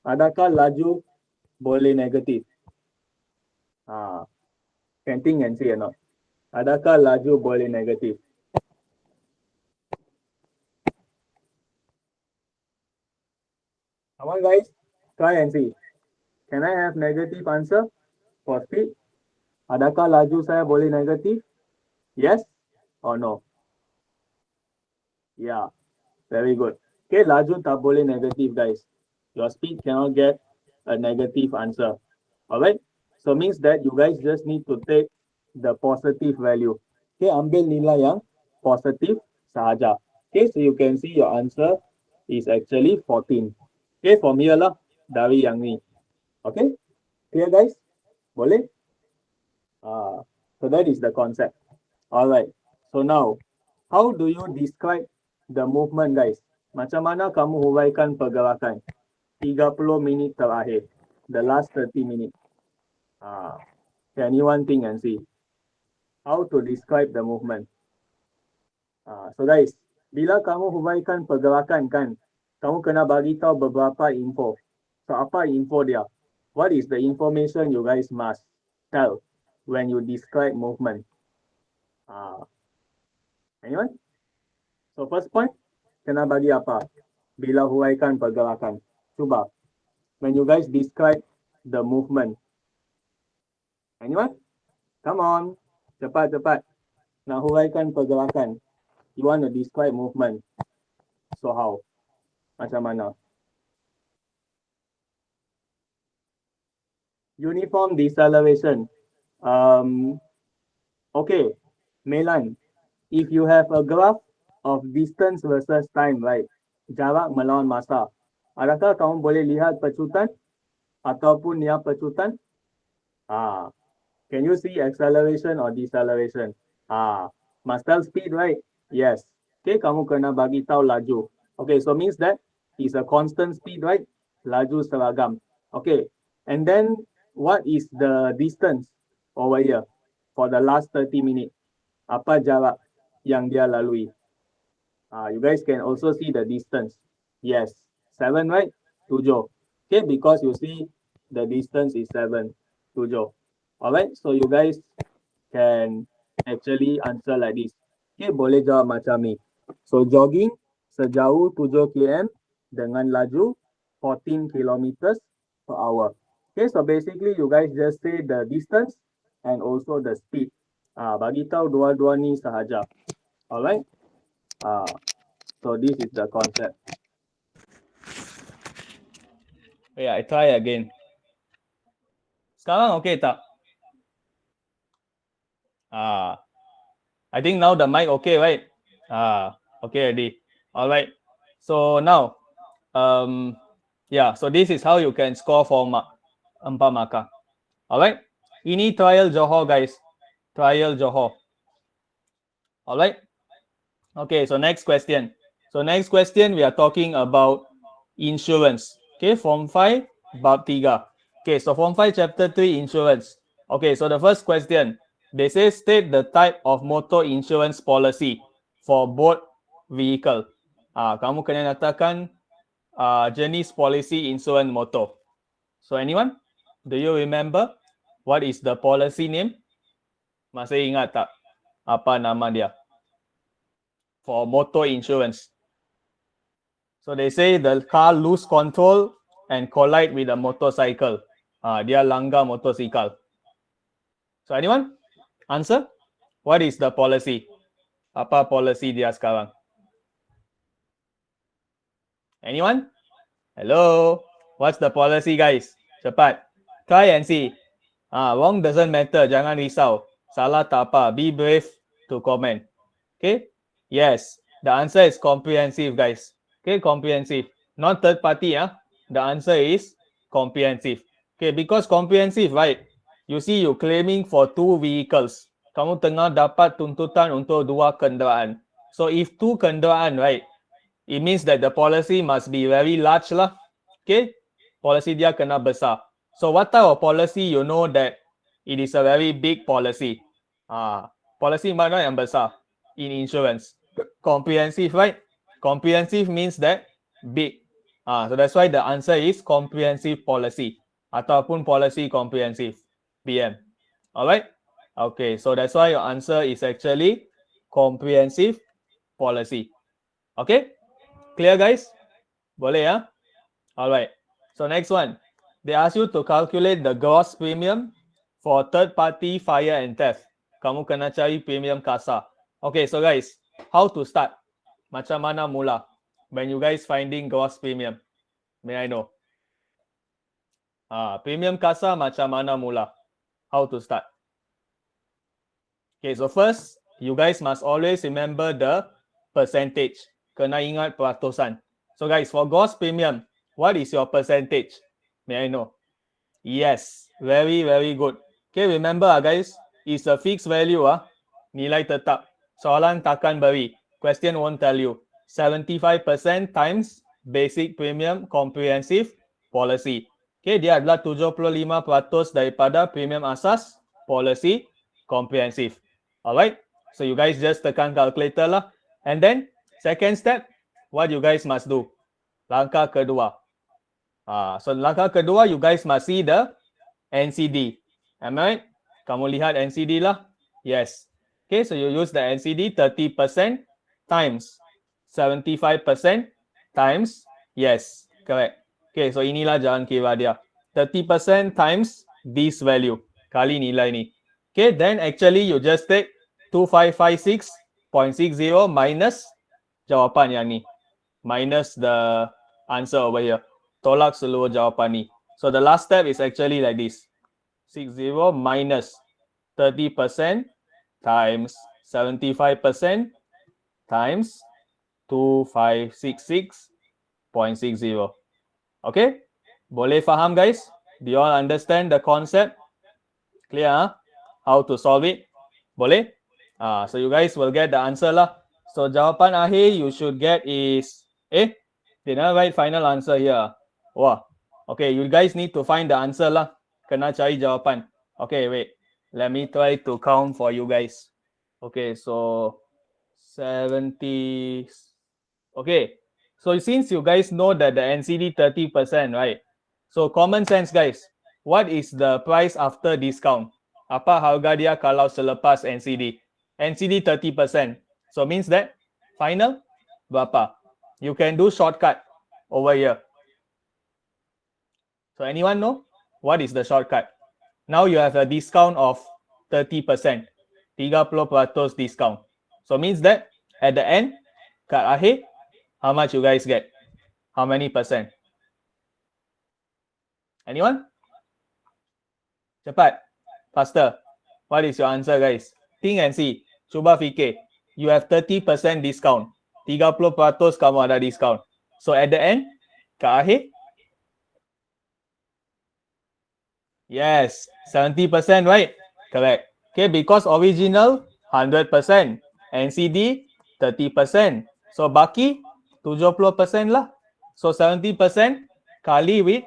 Adakah laju boleh negatif? Can think and see or not? Adakah laju boleh negatif? Come on guys, try and see. Can I have negative answer for speed? Adakah laju saya boleh negatif? Yes or no? Yeah, very good. Okay, laju tak boleh negatif guys. Your speed cannot get a negative answer. Alright, so means that you guys just need to take the positive value. Okay, ambil nilai yang positif sahaja. Okay, so you can see your answer is actually 14. Okay, formula lah dari yang ni. Okay, clear guys? Boleh? So that is the concept. Alright, so now, how do you describe the movement guys? Macam mana kamu huraikan pergerakan? 30 minit terakhir. The last 30 minutes. Can anyone think and see? How to describe the movement? So guys, bila kamu huraikan pergerakan kan, kamu kena bagi tahu beberapa info. So apa info dia? What is the information you guys must tell when you describe movement? Anyone? So first point, kena bagi apa? Bila huraikan pergerakan. Cuba. When you guys describe the movement. Anyone? Come on. Cepat. Nak huraikan pergerakan. You want to describe movement. So how? Macam mana? Uniform deceleration. Okay. Melan, if you have a graph of distance versus time, right? Jarak melawan masa. Adakah kamu boleh lihat pecutan ataupun niat pecutan? Ah, can you see acceleration or deceleration? Must tell speed, right? Yes. Okay, kamu kena bagi tahu laju. Okay, so means that is a constant speed, right? Laju seragam. Okay, and then what is the distance over here for the last 30 minutes? Apa jarak yang dia lalui? You guys can also see the distance. Yes, 7, right? 7. Okay, because you see the distance is 7, 7. Alright, so you guys can actually answer like this. Okay, boleh jawab macam ni. So jogging sejauh 7 km dengan laju 14 kilometers per hour. Okay, so basically you guys just say the distance and also the speed. Bagi tahu dua-dua ni sahaja. Alright. So this is the concept. Yeah, I try again. Sekarang okay tak? I think now the mic okay, right? Okay already. All right. So now, yeah. So this is how you can score for 4 markah. All right. Ini trial Johor, guys. Trial Johor. All right. Okay. So next question. So next question, we are talking about insurance. Okay. Form 5, bab 3. Okay. So Form 5, chapter 3, insurance. Okay. So the first question, they say state the type of motor insurance policy for both vehicle. Kamu kena nyatakan jenis policy insurance motor. So anyone? Do you remember what is the policy name? Masih ingat tak apa nama dia? For motor insurance. So they say the car lose control and collide with a motorcycle. Dia langgar motosikal. So anyone? Answer? What is the policy? Apa policy dia sekarang? Anyone? Hello? What's the policy, guys? Cepat. Try and see. Wrong doesn't matter. Jangan risau. Salah tak apa. Be brave to comment. Okay? Yes. The answer is comprehensive, guys. Okay, comprehensive. Not third party. The answer is comprehensive. Okay, because comprehensive, right? You see, you claiming for 2 vehicles. Kamu tengah dapat tuntutan untuk 2 kenderaan. So if 2 kenderaan, right? It means that the policy must be very large lah. Okay, policy dia kena besar. So what type of policy you know that it is a very big policy? Policy mana yang besar in insurance? Comprehensive, right? Comprehensive means that big. So that's why the answer is comprehensive policy ataupun policy comprehensive, PM. Alright? Okay, so that's why your answer is actually comprehensive policy. Okay? Clear, guys? Boleh ya? Alright. So next one. They ask you to calculate the gross premium for third party fire and theft. Kamu kena cari premium kasar. Okay, so guys, how to start? Macam mana mula? When you guys finding gross premium? May I know? Premium kasar macam mana mula? How to start? Okay, so first, you guys must always remember the percentage. Kena ingat peratusan. So guys, for gross premium, what is your percentage? May I know? Yes, very, very good. Okay, remember guys, it's a fixed value. Nilai tetap. Soalan takkan beri. Question won't tell you. 75% times basic premium comprehensive policy. Okay, dia adalah 75% daripada premium asas policy comprehensive. Alright, so you guys just tekan calculator lah. And then, second step, what you guys must do? Langkah kedua. So langkah kedua, you guys must see the NCD. Am I right? Kamu lihat NCD lah. Yes. Okay, so you use the NCD 30% times 75% times. Yes, correct. Okay, so inilah jalan kira dia. 30% times this value. Kali nilai ni. Okay, then actually you just take 2556.60 minus jawapan yang ni. Minus the answer over here. Tolak seluruh jawapan ni. So the last step is actually like this. 60 minus 30% times 75% times 2566.60. Okay? Boleh faham guys? Do you all understand the concept? Clear, huh? How to solve it? Boleh? So you guys will get the answer lah. So jawapan akhir you should get is they never write final answer here. Wah. Okay, you guys need to find the answer lah. Kena cari jawapan. Okay, wait. Let me try to count for you guys. Okay, so 70. Okay, so since you guys know that the NCD 30%, right? So common sense guys, what is the price after discount? Apa harga dia kalau selepas NCD? NCD 30%. So means that final berapa? You can do shortcut over here. So anyone know what is the shortcut? Now you have a discount of 30%. 30% discount. So means that at the end, kat akhir, how much you guys get? How many percent? Anyone? Cepat. Faster. What is your answer guys? Think and see. Cuba fikir. You have 30% discount. 30% kamu ada discount. So at the end, kat akhir, yes, 70%, right? Correct. Okay, because original 100%, NCD 30%. So baki 70% lah. So 70% kali with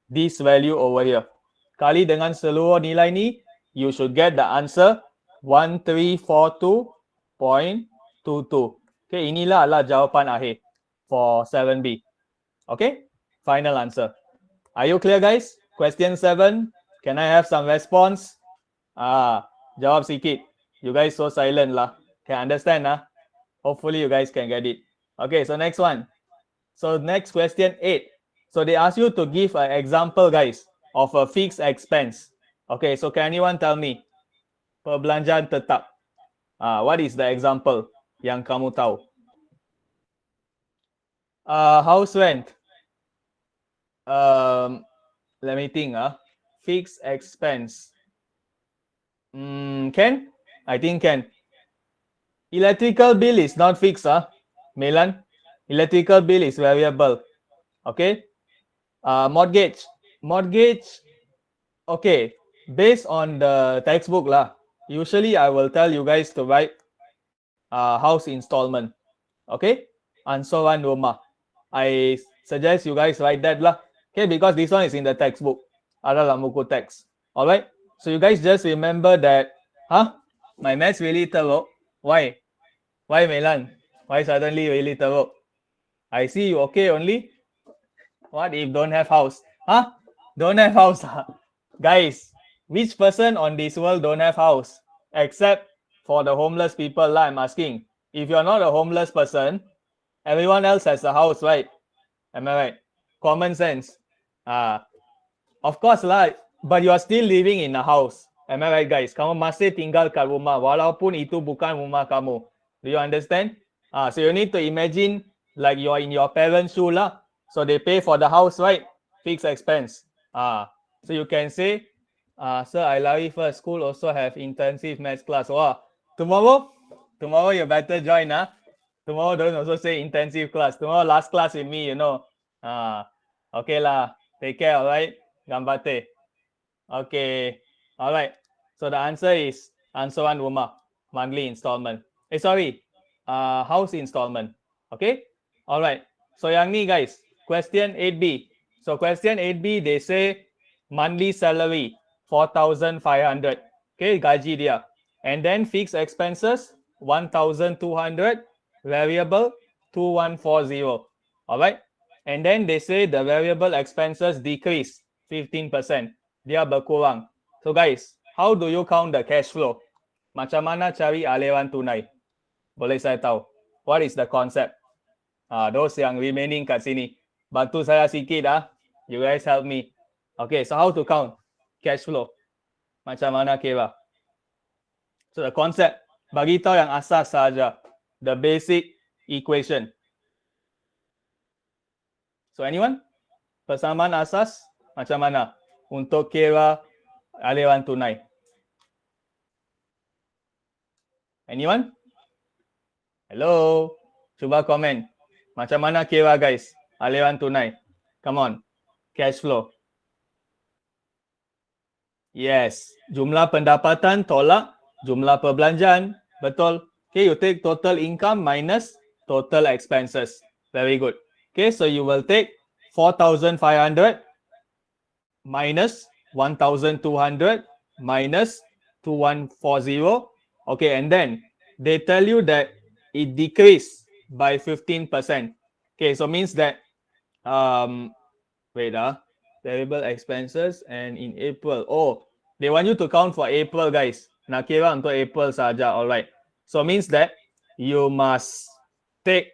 this value over here. Kali dengan seluruh nilai ni, you should get the answer 1342.22. Okay, inilah adalah jawapan akhir for 7B. Okay, final answer. Are you clear guys? Question 7. Can I have some response? Jawab sikit. You guys so silent lah. Can understand lah? Hopefully you guys can get it. Okay, so next one. So next question 8. So they ask you to give an example guys of a fixed expense. Okay, so can anyone tell me? Perbelanjaan tetap. What is the example yang kamu tahu? House rent. Let me think. Fixed expense. Can? I think can. Electrical bill is not fixed, Milan. Electrical bill is variable. Okay. Mortgage. Mortgage. Okay. Based on the textbook lah. Usually I will tell you guys to write house installment. Okay. Ansoran rumah. I suggest you guys write that lah. Okay, because this one is in the textbook. Ada dalam buku teks. Alright. So you guys just remember that. My maths really teruk. Why? Why Milan? Why suddenly really teruk? I see you okay only. What if don't have house? Don't have house. Guys, which person on this world don't have house? Except for the homeless people lah, I'm asking. If you're not a homeless person, everyone else has a house, right? Am I right? Common sense. Of course lah, but you are still living in a house. Am I right guys? Kamu masih tinggal kat rumah walaupun itu bukan rumah kamu. Do you understand? So you need to imagine like you're in your parents' shoe lah. So they pay for the house, right? Fixed expense. So you can say, sir, I lari first. School also have intensive maths class. Tomorrow you better join. Tomorrow don't also say intensive class. Tomorrow last class with me, you know. Okay lah. Take care, alright? Gambate. Okay. Alright. So the answer is ansoran rumah, monthly installment. House installment. Okay. Alright. So yang ni guys, question 8B. So question 8B, they say monthly salary 4,500. Okay, gaji dia. And then fixed expenses 1,200, variable 2,140. Alright. And then they say the variable expenses decrease 15%. Dia berkurang. So guys, how do you count the cash flow? Macam mana cari aliran tunai? Boleh saya tahu? What is the concept? Those yang remaining kat sini. Bantu saya sikit You guys help me. Okay, so how to count cash flow? Macam mana kira? So the concept, bagi tahu yang asas saja. The basic equation. So anyone? Persamaan asas macam mana untuk kira aliran tunai? Anyone? Hello? Cuba komen. Macam mana kira guys? Aliran tunai. Come on. Cash flow. Yes. Jumlah pendapatan tolak jumlah perbelanjaan. Betul. Okay, you take total income minus total expenses. Very good. Okay, so you will take 4,500 minus 1,200 minus 2,140. Okay, and then they tell you that it decreased by 15%. Okay, so means that wait variable expenses and in April. Oh, they want you to count for April, guys. Nak kira untuk April saja. Alright. So means that you must take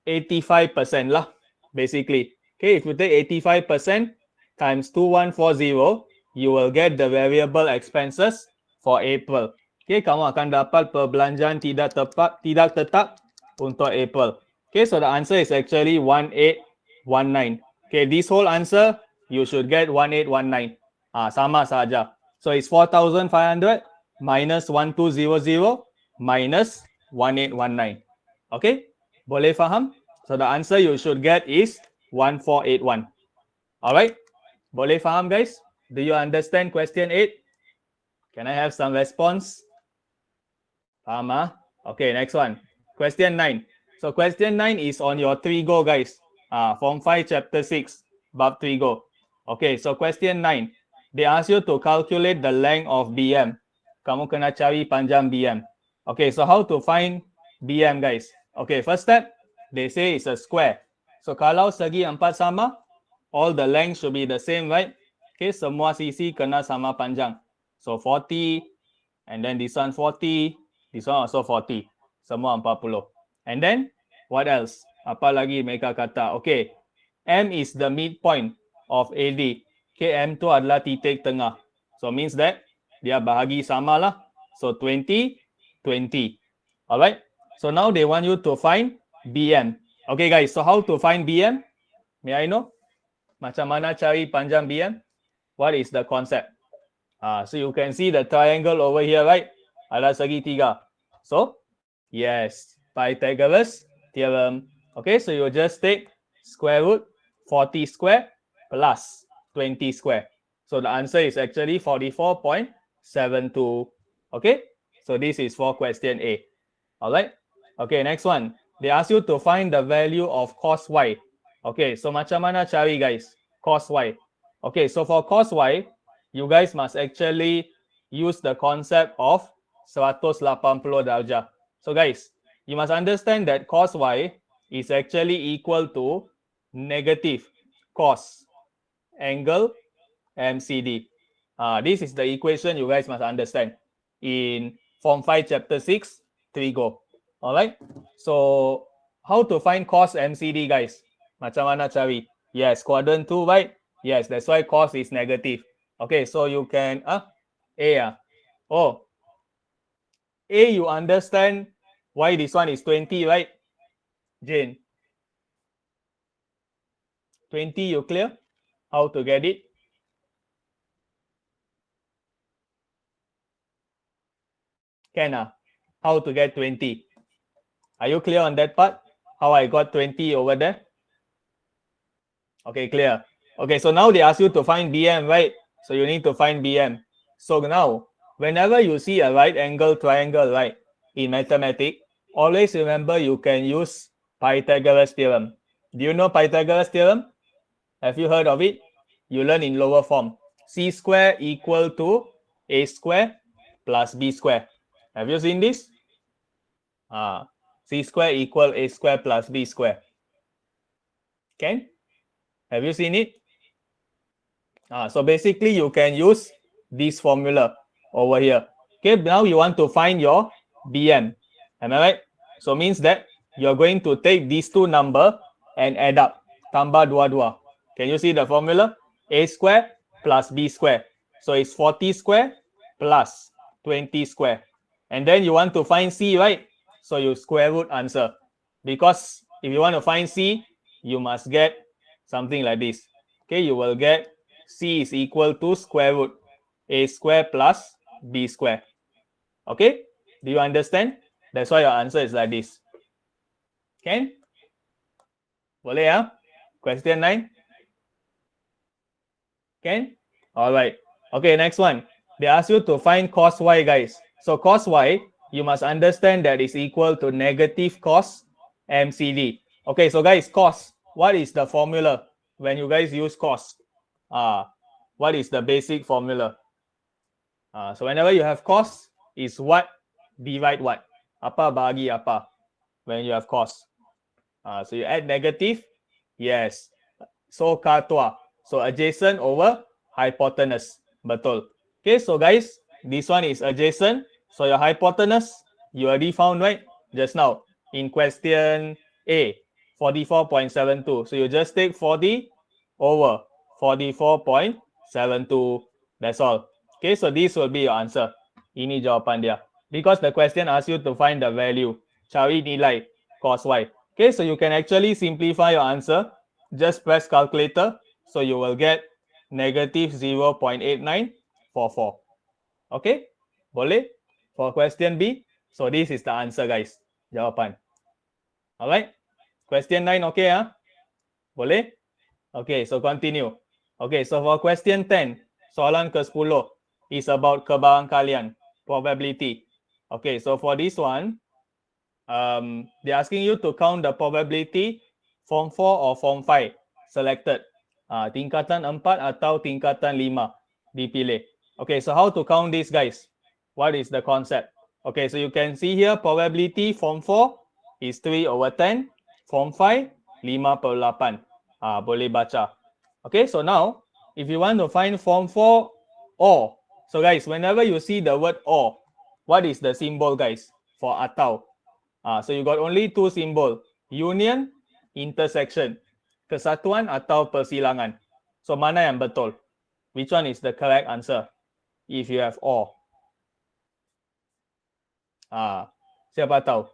85% lah, basically. Okay, if you take 85% times 2140, you will get the variable expenses for April. Okay, kamu akan dapat perbelanjaan tidak tetap untuk April. Okay, so the answer is actually 1819. Okay, this whole answer you should get 1819. Sama saja. So it's 4,500 minus 1200 minus 1819. Okay, boleh faham? So the answer you should get is 1481. Alright, boleh faham guys? Do you understand question 8? Can I have some response? Faham? Okay, next one. Question 9. So question 9 is on your 3 go guys. Form 5 chapter 6 bab 3 go. Okay, so question 9. They ask you to calculate the length of BM. Kamu kena cari panjang BM. Okay, so how to find BM guys? Okay, first step, they say it's a square. So kalau segi 4 sama, all the length should be the same, right? Okay, semua sisi kena sama panjang. So 40, and then this one 40, this one also 40. Semua 40. And then, what else? Apa lagi mereka kata? Okay, M is the midpoint of AD. Okay, M tu adalah titik tengah. So means that dia bahagi sama lah. So 20, 20. Alright. So now they want you to find BM. Okay guys, so how to find BM? May I know? Macam mana cari panjang BM? What is the concept? So you can see the triangle over here, right? Ada segitiga. So, yes, Pythagoras theorem. Okay, so you just take square root 40 square plus 20 square. So the answer is actually 44.72. Okay, so this is for question A. All right. Okay, next one. They ask you to find the value of cos y. Okay, so macam mana cari guys? Cos y. Okay, so for cos y, you guys must actually use the concept of 180 darjah. So guys, you must understand that cos y is actually equal to negative cos angle MCD. This is the equation you guys must understand in Form 5 Chapter 6, 3 go. Alright, so how to find cos MCD guys? Macam mana cari? Yes, quadrant 2, right? Yes, that's why cos is negative. Okay, so you can, A. Oh, A, you understand why this one is 20, right? Jane. 20, you clear? How to get it? Can how to get 20? Are you clear on that part? How I got 20 over there? Okay, clear. Okay, so now they ask you to find BM, right? So you need to find BM. So now, whenever you see a right angle triangle, right, in mathematics, always remember you can use Pythagoras theorem. Do you know Pythagoras theorem? Have you heard of it? You learn in lower form. C square equal to A square plus B square. Have you seen this? C square equal A square plus B square. Can? Have you seen it? So basically you can use this formula over here. Okay, now you want to find your BM. Am I right? So means that you're going to take these two number and add up. Tambah dua-dua. Can you see the formula? A square plus B square. So it's 40 square plus 20 square. And then you want to find C, right? So you square root answer. Because if you want to find C, you must get something like this. Okay, you will get C is equal to square root A square plus B square. Okay, Do you understand? That's why your answer is like this. Can? Boleh ya? Question 9. Can? All right. Okay, next one. They ask you to find cos y, guys. So cos y, you must understand that is equal to negative cos MCD. Okay, so guys, cos, what is the formula when you guys use cos? What is the basic formula? So whenever you have cos, is what divide what? Apa bagi apa when you have cos. So you add negative, yes. So katua. So adjacent over hypotenuse. Betul. Okay, so guys, this one is adjacent. So your hypotenuse, you already found, right? Just now in question A, 44.72. So you just take 40 over 44.72. That's all. Okay, so this will be your answer. Ini jawapan dia. Because the question asks you to find the value. Cari nilai cos y. Okay, so you can actually simplify your answer. Just press calculator. So you will get negative 0.8944. Okay, boleh? For question B. So this is the answer, guys. Jawapan. Alright. Question 9, okay, ah? Boleh? Okay, so continue. Okay, so for question 10, soalan ke-10 is about kebarangkalian, probability. Okay, so for this one, they're asking you to count the probability form 4 or form 5 selected. Tingkatan 4 atau tingkatan 5 dipilih. Okay, so how to count this, guys? What is the concept? Okay, so you can see here probability form 4 is 3 over 10, form 5 5/8. Boleh baca. Okay, so now if you want to find form 4 or, so guys, whenever you see the word or, what is the symbol, guys, for atau? So you got only two symbol, union, intersection, kesatuan atau persilangan. So mana yang betul? Which one is the correct answer? If you have or. Siapa tahu?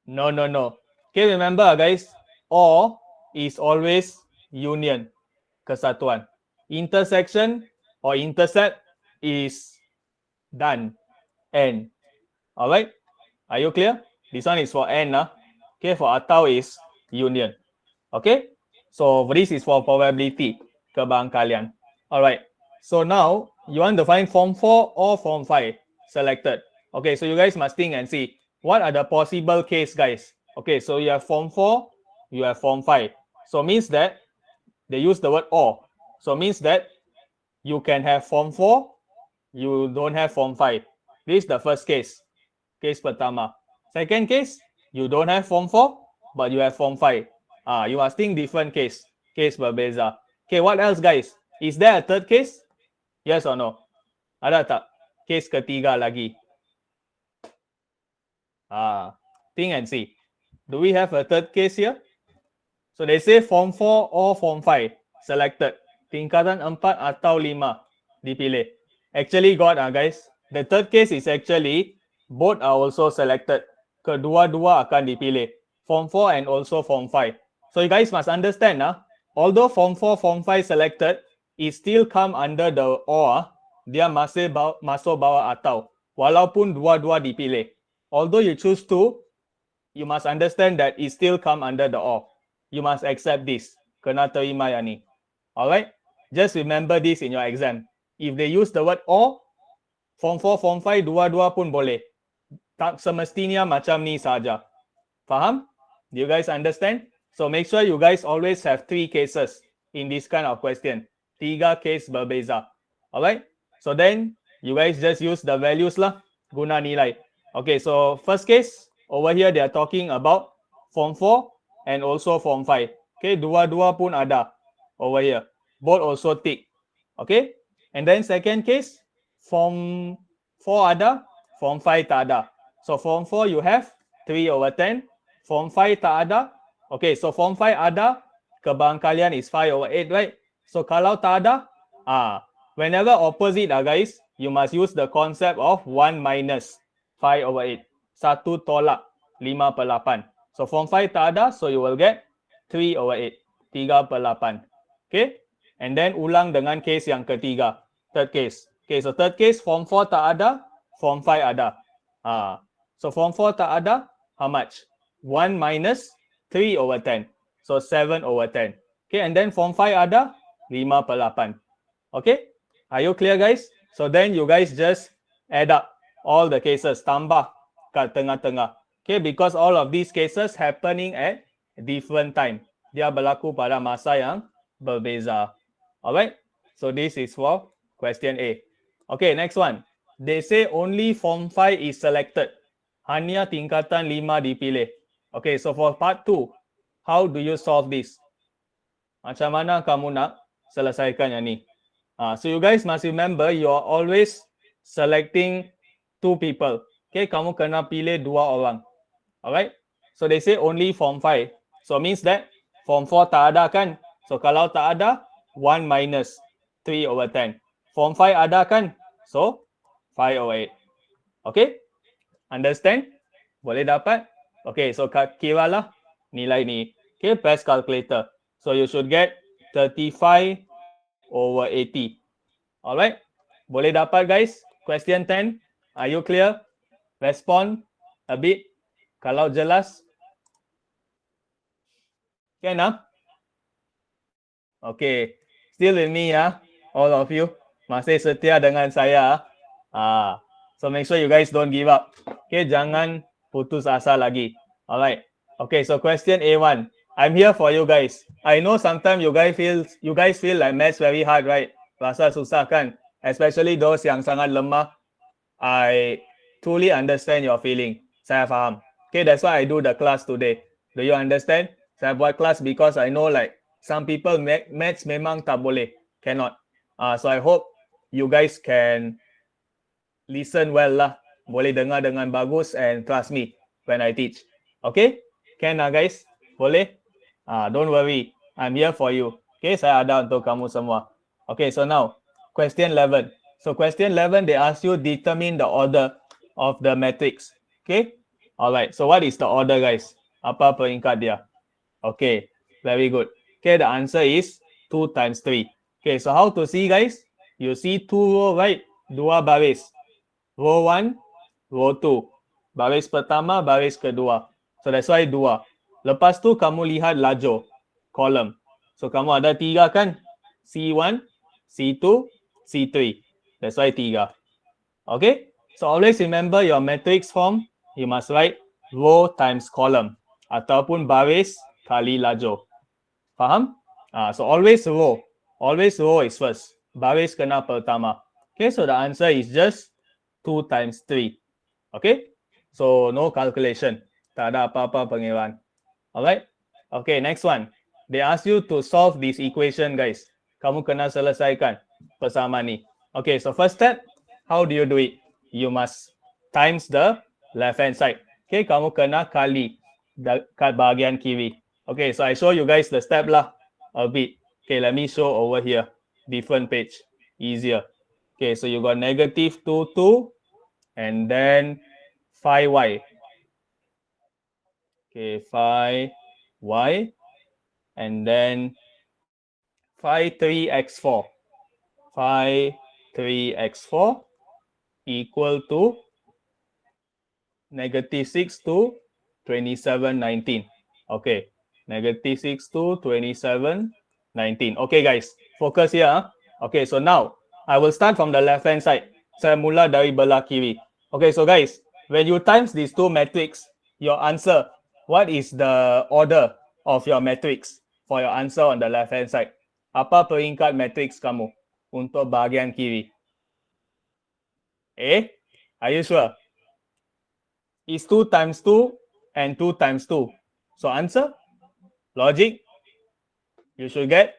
No. Okay, remember, guys, or is always union, kesatuan. Intersection or intercept is done, and. Alright, are you clear? This one is for and. Okay, for atau is union. Okay, so this is for probability, kebarangkalian. Alright, so now you want to find form 4 or form 5 selected. Okay, so you guys must think and see what are the possible case, guys. Okay, so you have form 4, you have form 5. So means that they use the word or. So means that you can have form 4, you don't have form 5. This is the first case. Case pertama. Second case, you don't have form 4, but you have form 5. You must think different case. Case berbeza. Okay, what else, guys? Is there a third case? Yes or no? Ada tak? Case ketiga lagi. Think and see. Do we have a third case here? So they say form 4 or form 5 selected. Tingkatan 4 atau 5 dipilih. Actually got, guys. The third case is actually both are also selected. Kedua-dua akan dipilih. Form 4 and also form 5. So you guys must understand, although form 4, form 5 selected, it still come under the or, dia masih masuk bawah atau. Walaupun dua-dua dipilih. Although you choose to, you must understand that it still come under the or. You must accept this. Kena terima yang ni. Alright? Just remember this in your exam. If they use the word or, form 4, form 5, dua-dua pun boleh. Tak semestinya macam ni saja. Faham? Do you guys understand? So make sure you guys always have 3 cases in this kind of question. 3 case berbeza. Alright? So then you guys just use the values lah. Guna nilai. Okay, so first case, over here they are talking about form 4 and also form 5. Okay, dua-dua pun ada over here. Both also tick. Okay? And then second case, form 4 ada, form 5 tak ada. So form 4 you have 3 over 10. Form 5 tak ada. Okay, so form 5 ada, kebarangkalian is 5 over 8, right? So kalau tak ada, whenever opposite, guys, you must use the concept of 1 minus 5 over 8. 1 tolak 5/8. So form 5 tak ada, so you will get 3 over 8. 3/8. Okay? And then ulang dengan case yang ketiga. Third case. Okay, so third case, form 4 tak ada, form 5 ada. So form 4 tak ada, how much? 1 minus 3 over 10. So 7 over 10. Okay, and then form 5 ada, 5/8. Okay, are you clear guys? So then you guys just add up all the cases, tambah kat tengah-tengah. Okay, because all of these cases happening at different time. Dia berlaku pada masa yang berbeza. Alright, so this is for question A. Okay, next one. They say only form 5 is selected. Hanya tingkatan 5 dipilih. Okay, so for part 2, how do you solve this? Macam mana kamu nak selesaikan yang ni? So you guys must remember, you are always selecting 2 people. Okay, kamu kena pilih 2 orang. Alright, so they say only form 5. So means that form 4 tak ada kan? So kalau tak ada, 1 minus 3 over 10. Form 5 ada kan? So 5 over 8. Okay, understand? Boleh dapat? Okay, so kira lah nilai ni. Okay, press calculator. So you should get 35 over 80. Alright, boleh dapat guys? Question 10, are you clear? Respond a bit. Kalau jelas, can Okay, still with me ya, all of you. Masih setia dengan saya. So make sure you guys don't give up. Okay, jangan putus asa lagi. Alright. Okay, so question A1. I'm here for you guys. I know sometimes you guys feel like maths very hard, right? Rasa susah kan? Especially those yang sangat lemah. I truly understand your feeling. Saya faham. Okay, that's why I do the class today. Do you understand? Saya buat class because I know like some people maths memang tak boleh, cannot. So I hope you guys can listen well lah. Boleh dengar dengan bagus and trust me when I teach. Okay? Can guys? Boleh? Don't worry. I'm here for you. Okay, saya ada untuk kamu semua. Okay, so now question 11. So question 11, they ask you determine the order of the matrix. Okay? Alright, so what is the order guys? Apa peringkat dia? Okay, very good. Okay, the answer is 2 times 3. Okay, so how to see guys? You see 2 row, right? 2 baris. Row 1, row 2. Baris pertama, baris kedua. So that's why 2. Lepas tu kamu lihat lajur, column. So kamu ada 3 kan? C1, C2, C3. That's why 3. Okay? So always remember your matrix form, you must write row times column ataupun baris kali lajur. Faham? So always row. Always row is first. Baris kena pertama. Okay, so the answer is just 2 times 3. Okay? So no calculation. Tak ada apa-apa pengiraan. Alright? Okay, next one. They ask you to solve this equation, guys. Kamu kena selesaikan persamaan ni. Okay, so first step, how do you do it? You must times the left-hand side. Okay, kamu kena kali kat bahagian kiri. Okay, so I show you guys the step lah a bit. Okay, let me show over here. Different page. Easier. Okay, so you got negative 2, 2, and then 5y. Okay, 5y, and then 5, 3x4. 5, 3x4 equal to negative 6 to 27, 19. Okay, negative 6 to 27, 19. Okay guys, focus here. Okay, so now I will start from the left hand side. Saya mula dari belah kiri. Okay, so guys, when you times these two matrix, your answer, what is the order of your matrix for your answer on the left hand side? Apa peringkat matrix kamu untuk bahagian kiri? Are you sure? It's 2 times 2 and 2 times 2. So answer, logic, you should get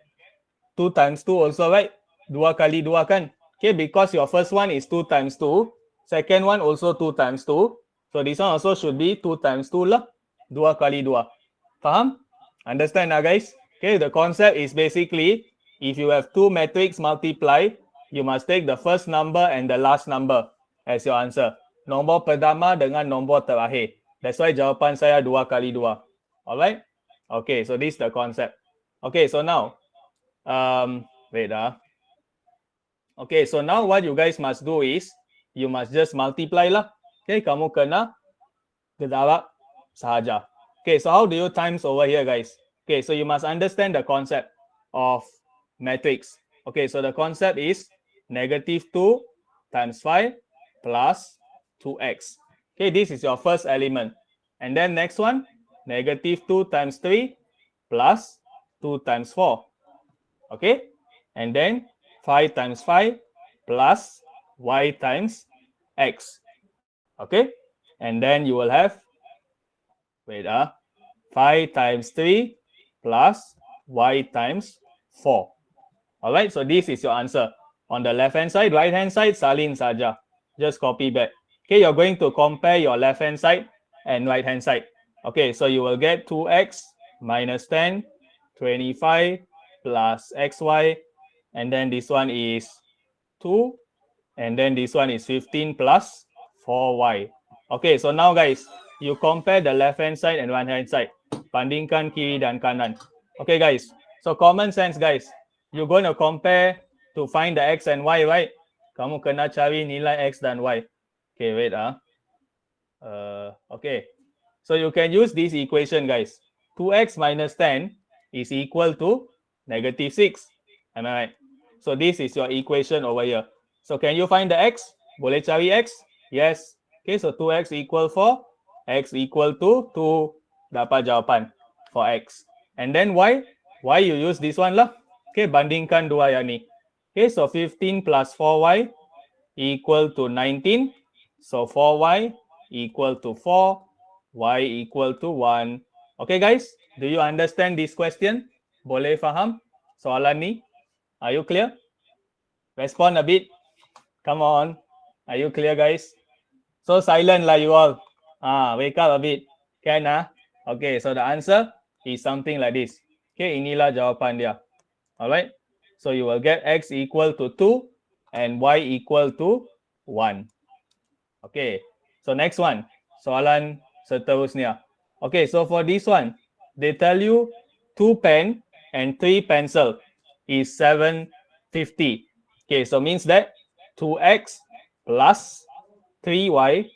2 times 2 also, right? 2 kali 2 kan? Okay, because your first one is 2 times 2. Second one also 2 times 2. So this one also should be 2 times 2 lah. 2 kali 2. Faham? Understand guys? Okay, the concept is basically, if you have two matrix multiply, you must take the first number and the last number as your answer. Nombor pertama dengan nombor terakhir. That's why jawapan saya 2 kali 2. Alright? Okay, so this is the concept. Okay, so now, wait Okay, so now what you guys must do is you must just multiply lah. Okay, kamu kena jawab sahaja. Okay, so how do you times over here, guys? Okay, so you must understand the concept of matrix. Okay, so the concept is -2 times 5 plus 2x. Okay, this is your first element. And then next one, -2 times 3 plus 2 times 4. Okay, and then 5 times 5 plus y times x. Okay, and then you will have, wait, 5 times 3 plus y times 4. All right, so this is your answer. On the left hand side, right hand side, salin saja. Just copy back. Okay, you're going to compare your left hand side and right hand side. Okay, so you will get 2x minus 10, 25 plus xy, and then this one is 2, and then this one is 15 plus 4y. Okay, so now guys, you compare the left hand side and right hand side. Bandingkan kiri dan kanan. Okay guys, so common sense guys, you're going to compare to find the x and y, right? Kamu kena cari nilai x dan y. Okay, wait. Okay, so you can use this equation guys. 2x minus 10 is equal to -6. Am I right? So this is your equation over here. So can you find the x? Boleh cari x? Yes. Okay, so 2x equal 4. X equal to 2. Dapat jawapan for x. And then y? Y you use this one lah. Okay, bandingkan dua yang ni. Okay, so 15 plus 4y equal to 19. So 4y equal to 4. Y equal to 1. Okay guys, do you understand this question? Boleh faham soalan ni? Are you clear? Respond a bit. Come on. Are you clear guys? So silent lah you all. Wake up a bit. Can Okay, so the answer is something like this. Okay, inilah jawapan dia. Alright. So you will get x equal to 2 and y equal to 1. Okay. So next one. Soalan seterusnya. Okay, so for this one, they tell you 2 pen and 3 pencil is 750. Okay, so means that 2x plus 3y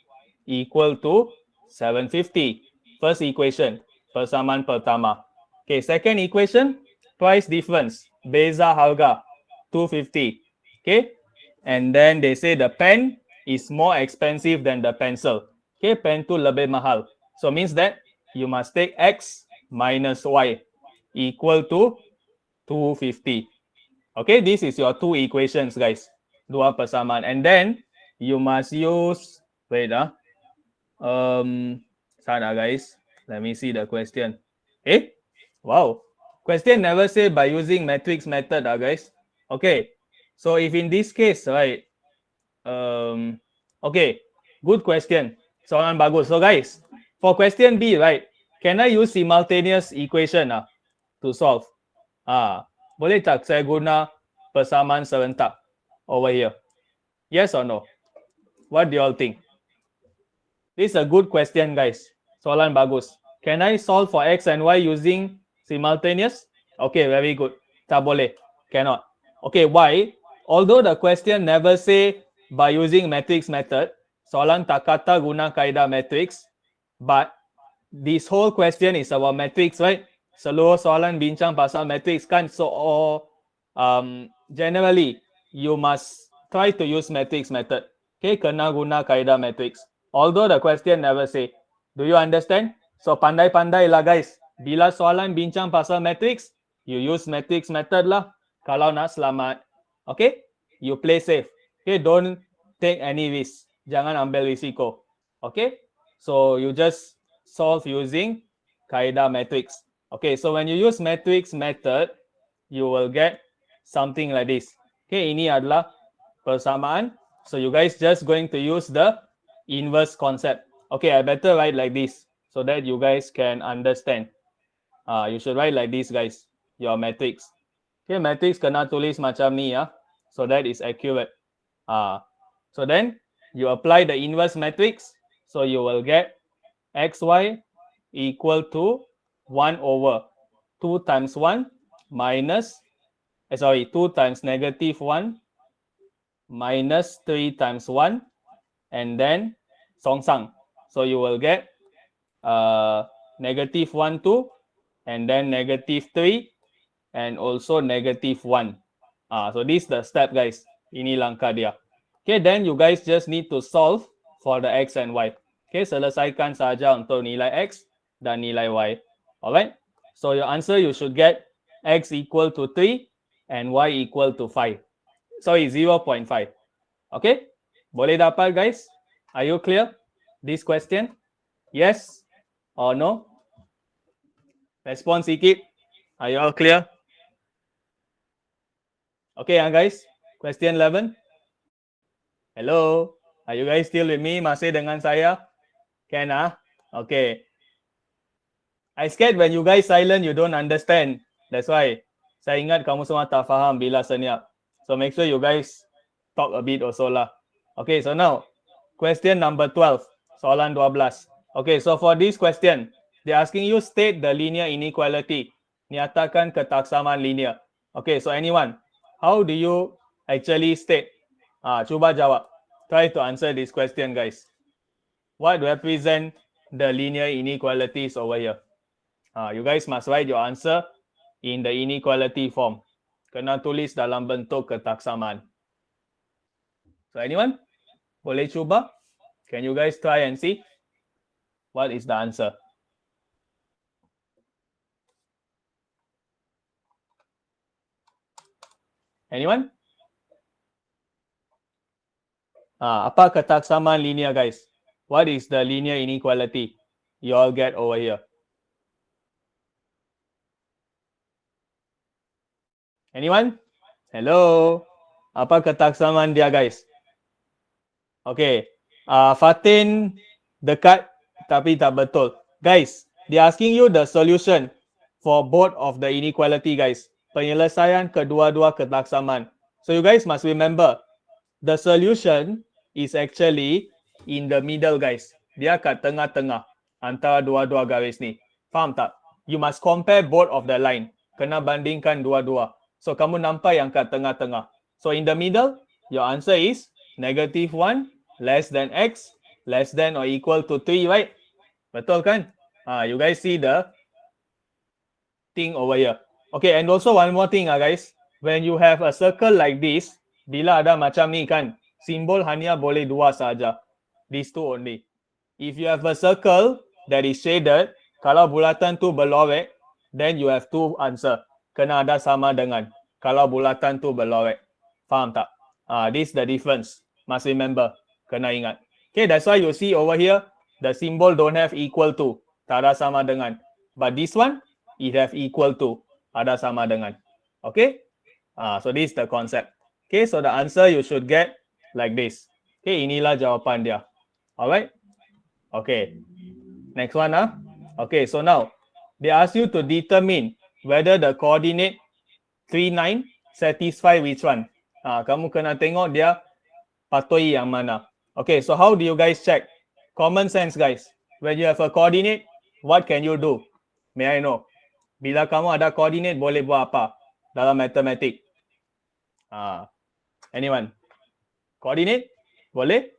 equal to 750. First equation, persamaan pertama. Okay, second equation, price difference, beza harga, 250. Okay, and then they say the pen is more expensive than the pencil. Okay, pen tu lebih mahal. So means that you must take x minus y equal to 250. Okay, this is your two equations, guys. Dua persamaan. And then you must use, wait, sana guys. Let me see the question. Wow. Question never say by using matrix method, guys. Okay. So if in this case, right, okay, good question. Soalan bagus. So guys, for question B, right, can I use simultaneous equation to solve? Boleh tak saya guna persamaan serentak over here? Yes or no? What do you all think? This is a good question, guys. Soalan bagus. Can I solve for x and y using simultaneous? Okay, very good. Tak boleh. Cannot. Okay, why? Although the question never say by using matrix method, soalan tak kata guna kaedah matrix, but this whole question is about matrix, right? Seluruh soalan bincang pasal matrix kan. So generally, you must try to use matrix method. Okay, kena guna kaedah matrix. Although the question never say. Do you understand? So pandai-pandai lah guys. Bila soalan bincang pasal matrix, you use matrix method lah. Kalau nak selamat. Okay? You play safe. Okay, don't take any risk. Jangan ambil risiko. Okay? So you just solve using kaedah matrix. Okay, so when you use matrix method, you will get something like this. Okay, ini adalah persamaan. So you guys just going to use the inverse concept. Okay, I better write like this so that you guys can understand. You should write like this, guys. Your matrix. Okay, matrix kena tulis macam ni so that is accurate. So then you apply the inverse matrix. So you will get xy equal to 1 over 2 times 1 minus 2 times -1 minus 3 times 1 and then songsang. So you will get negative 1, 2 and then negative 3 and also negative 1. So this is the step guys. Ini langkah dia. Okay, then you guys just need to solve for the x and y. Okay, selesaikan saja untuk nilai x dan nilai y. Alright, so your answer you should get x equal to 3 and y equal to 5. Sorry, 0.5. Okay, boleh dapat guys? Are you clear? This question? Yes or no? Respon sikit. Are you all clear? Okay, guys. Question 11. Hello. Are you guys still with me? Masih dengan saya? Can Okay. I scared when you guys silent, you don't understand. That's why. Saya ingat kamu semua tak faham bila senyap. So make sure you guys talk a bit also lah. Okay, so now, question number 12. Soalan 12. Okay, so for this question, they're asking you state the linear inequality. Nyatakan ketaksaman linear. Okay, so anyone, how do you actually state? Cuba jawab. Try to answer this question, guys. What represent the linear inequalities over here? You guys must write your answer in the inequality form. Kena tulis dalam bentuk ketaksaman. So anyone? Boleh cuba? Can you guys try and see? What is the answer? Anyone? Apa ketaksaman linear, guys? What is the linear inequality you all get over here? Anyone? Hello? Apa ketaksaman dia, guys? Okay. Fatin dekat tapi tak betul. Guys, they're asking you the solution for both of the inequality, guys. Penyelesaian kedua-dua ketaksaman. So you guys must remember, the solution is actually in the middle, guys. Dia kat tengah-tengah antara dua-dua garis ni. Faham tak? You must compare both of the line. Kena bandingkan dua-dua. So kamu nampak yang kat tengah-tengah. So in the middle, your answer is negative 1 less than x less than or equal to 3, right? Betul kan? You guys see the thing over here. Okay, and also one more thing, guys. When you have a circle like this, bila ada macam ni kan, simbol hanya boleh dua saja. These two only. If you have a circle that is shaded, kalau bulatan tu berlorek, then you have two answer. Kena ada sama dengan. Kalau bulatan tu berlorek. Faham tak? This is the difference. Must remember. Kena ingat. Okay, that's why you see over here, the symbol don't have equal to. Tak ada sama dengan. But this one, it have equal to. Ada sama dengan. Okay? So this is the concept. Okay, so the answer you should get like this. Okay, inilah jawapan dia. Alright? Okay. Next one. Okay, so now, they ask you to determine whether the coordinate 3, 9 satisfy which one. Kamu kena tengok dia patuhi yang mana. Okay, so how do you guys check? Common sense, guys. When you have a coordinate, what can you do? May I know? Bila kamu ada coordinate, boleh buat apa dalam matematik? Anyone? Coordinate? Boleh?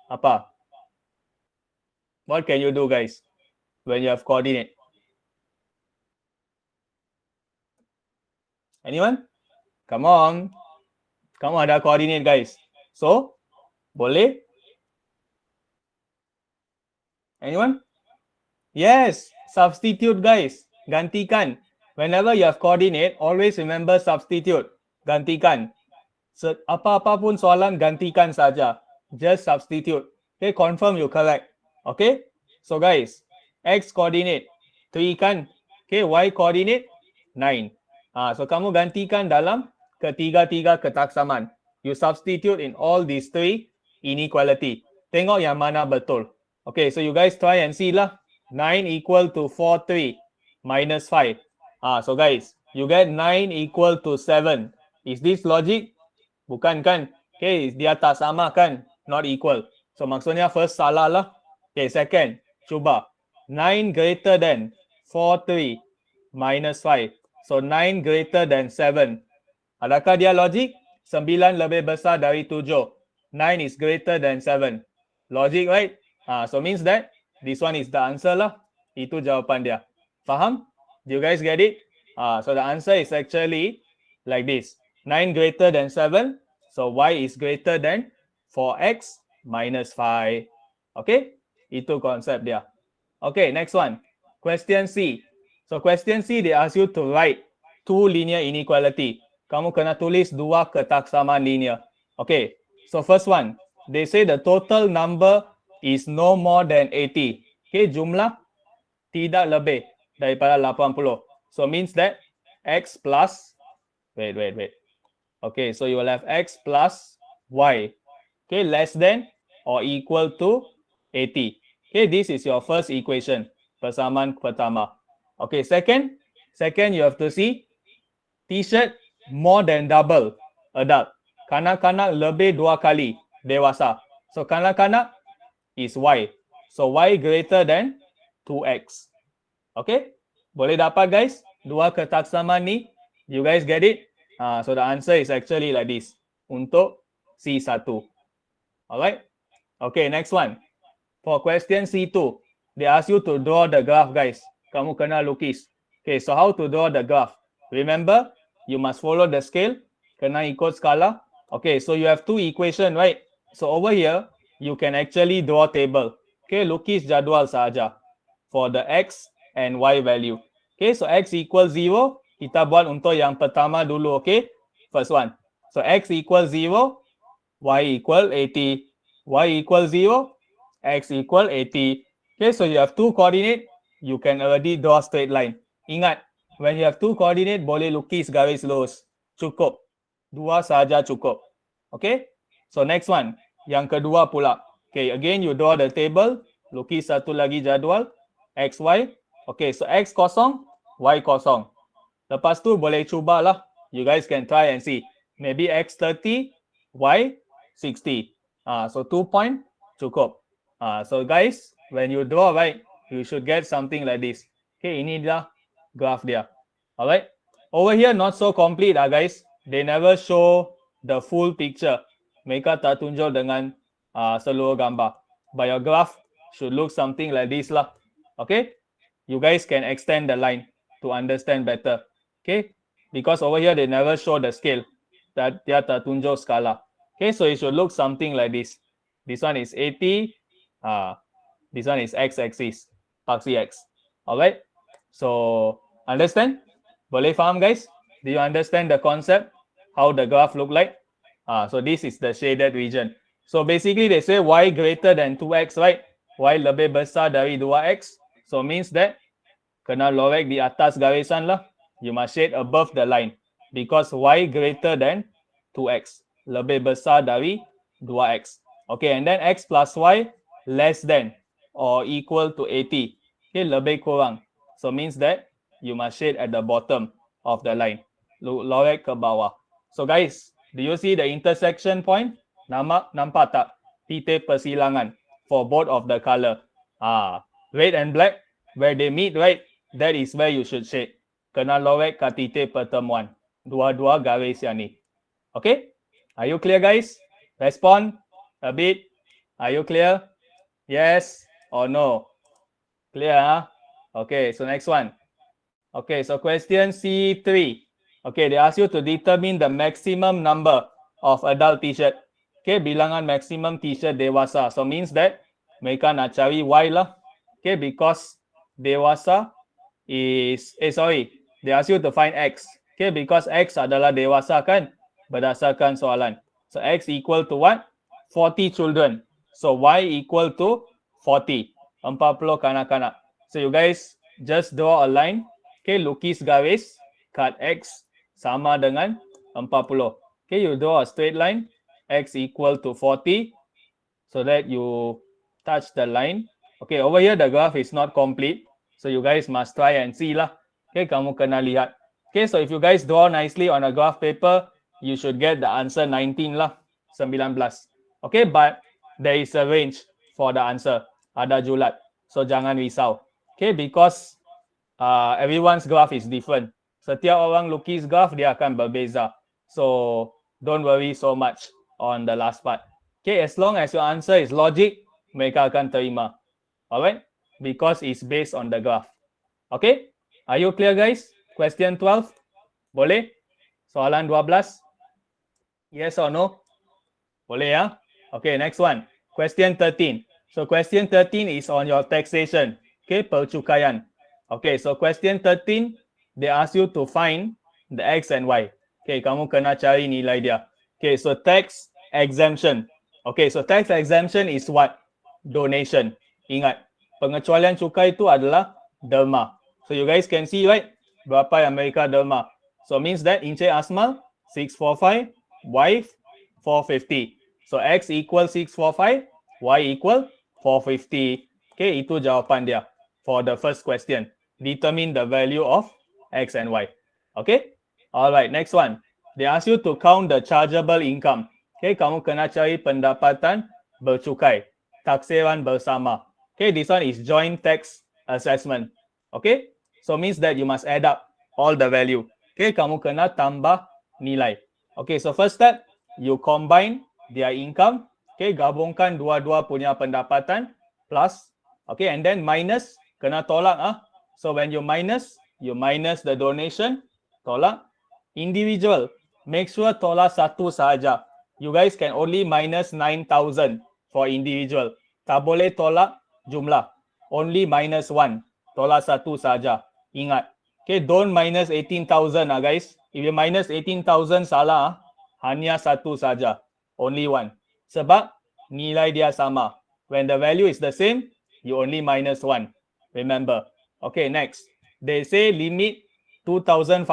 Apa? What can you do, guys, when you have coordinate? Anyone? Come on. Kamu ada coordinate, guys. So, boleh? Anyone? Yes, substitute, guys. Gantikan. Whenever you have coordinate, always remember substitute. Gantikan. So, apa-apa pun soalan, gantikan saja. Just substitute. Okay, confirm you correct. Okay? So, guys, X coordinate 3 kan? Okay, Y coordinate 9. So, kamu gantikan dalam ketiga-tiga ketaksaman. You substitute in all these three inequality. Tengok yang mana betul. Okay, so you guys try and see lah. 9 equal to 4, 3 minus 5. So guys, you get 9 equal to 7. Is this logic? Bukan kan? Okay, dia tak sama kan? Not equal. So maksudnya first salah lah. Okay, second, cuba. 9 greater than 4, 3 minus 5. So 9 greater than 7. Adakah dia logic? 9 lebih besar dari 7. 9 is greater than 7. Logic, right? So means that this one is the answer lah. Itu jawapan dia. Faham? Do you guys get it? So the answer is actually like this. 9 greater than 7. So y is greater than 4x minus 5. Okay? Itu konsep dia. Okay, next one. Question C. So question C, they ask you to write two linear inequality. Kamu kena tulis dua ketaksamaan linear. Okay, so first one, they say the total number is no more than 80. Okay, jumlah tidak lebih daripada 80. So means that x plus, wait. Okay, so you will have x plus y. Okay, less than or equal to 80. Okay, this is your first equation. Persamaan pertama. Okay, second you have to see T-shirt more than double adult. Kanak-kanak lebih 2 kali dewasa. So kanak-kanak is y. So y greater than 2x. Okay? Boleh dapat guys? Dua ketaksamaan ni. You guys get it? So the answer is actually like this. Untuk C1. Alright? Okay, next one. For question C2, they ask you to draw the graph guys. Kamu kena lukis. Okay, so how to draw the graph? Remember, you must follow the scale. Kena ikut skala. Okay, so you have two equation, right? So over here, you can actually draw table. Okay, lukis jadual sahaja for the x and y value. Okay, so x equals 0. Kita buat untuk yang pertama dulu, okay? First one. So x equals 0, y equal 80. Y equal 0, x equal 80. Okay, so you have two coordinate. You can already draw straight line. Ingat, when you have two coordinate, boleh lukis garis lurus. Cukup. Dua saja cukup. Okay, so next one. Yang kedua pula. Okay, again you draw the table. Lukis satu lagi jadual. X, Y. Okay, so X kosong, Y kosong. Lepas tu boleh cubalah. You guys can try and see. Maybe X 30, Y 60. So 2 point cukup. So guys, when you draw, right, you should get something like this. Okay, ini dah graph dia. Alright. Over here, not so complete guys. They never show the full picture. Mereka tak tunjuk dengan seluruh gambar. But your graph should look something like this lah. Okay. You guys can extend the line to understand better. Okay. Because over here, they never show the scale. That dia tak tunjuk skala. Okay, so it should look something like this. This one is 80. This one is x-axis, paksi x. Alright. So understand? Boleh faham guys? Do you understand the concept? How the graph look like? So this is the shaded region. So basically they say y greater than 2x, right? Y lebih besar dari 2x. So means that kena lorek di atas garisan lah. You must shade above the line. Because y greater than 2x. Lebih besar dari 2x. Okay, and then x plus y less than or equal to 80. Okay, lebih kurang. So means that you must shade at the bottom of the line. Lorek ke bawah. So guys, do you see the intersection point? Nampak tak? Titik persilangan for both of the color. Red and black, where they meet, right? That is where you should shade. Kena lorek ke titik pertemuan. Dua-dua garis yang ni. Okay? Are you clear guys? Respond a bit. Are you clear? Yes or no? Clear, huh? Okay, so next one. Okay, so question C3. Okay, they ask you to determine the maximum number of adult t-shirt. Okay, bilangan maximum t-shirt dewasa. So means that mereka nak cari Y lah. Okay, because dewasa is, they ask you to find X. Okay, because X adalah dewasa kan? Berdasarkan soalan. So X equal to what? 40 children. So Y equal to 40. 40 kanak-kanak. So you guys just draw a line. Okay, lukis garis. Cut X sama dengan 40. Okay, you draw a straight line. X equal to 40. So that you touch the line. Okay, over here the graph is not complete. So you guys must try and see lah. Okay, kamu kena lihat. Okay, so if you guys draw nicely on a graph paper, you should get the answer 19 lah. 19. Okay, but there is a range for the answer. Ada julat. So jangan risau. Okay, because everyone's graph is different. Setiap orang lukis graph dia akan berbeza. So don't worry so much on the last part. Okay, as long as your answer is logic, mereka akan terima. Alright, because it's based on the graph. Okay, are you clear guys? Question 12, boleh? Soalan 12, yes or no? Boleh ya? Okay, next one. Question 13. So question 13 is on your taxation. Okay, percukaian. Okay, so question 13, they ask you to find the X and Y. Okay, kamu kena cari nilai dia. Okay, so tax exemption. Okay, so tax exemption is what? Donation. Ingat, pengecualian cukai itu adalah derma. So you guys can see, right? Berapa yang mereka derma. So means that Encik Asmal, 645, wife, 450. So X equal 645, Y equal 450. Okay, itu jawapan dia for the first question. Determine the value of X and Y. Okay, alright, next one. They ask you to count the chargeable income. Okay, kamu kena cari pendapatan bercukai, taksiran bersama. Okay, this one is joint tax assessment. Okay, so means that you must add up all the value. Okay, kamu kena tambah nilai. Okay, so first step, you combine their income. Okay, gabungkan dua-dua punya pendapatan plus. Okay, and then minus, kena tolak ah. So when you minus the donation, tolak. Individual, make sure tolak satu sahaja. You guys can only minus 9,000 for individual. Tak boleh tolak jumlah. Only minus 1. Tolak satu sahaja. Ingat. Okay, don't minus 18,000 guys. If you minus 18,000 salah, hanya satu saja. Only one. Sebab nilai dia sama. When the value is the same, you only minus 1. Remember. Okay, next. They say limit 2,500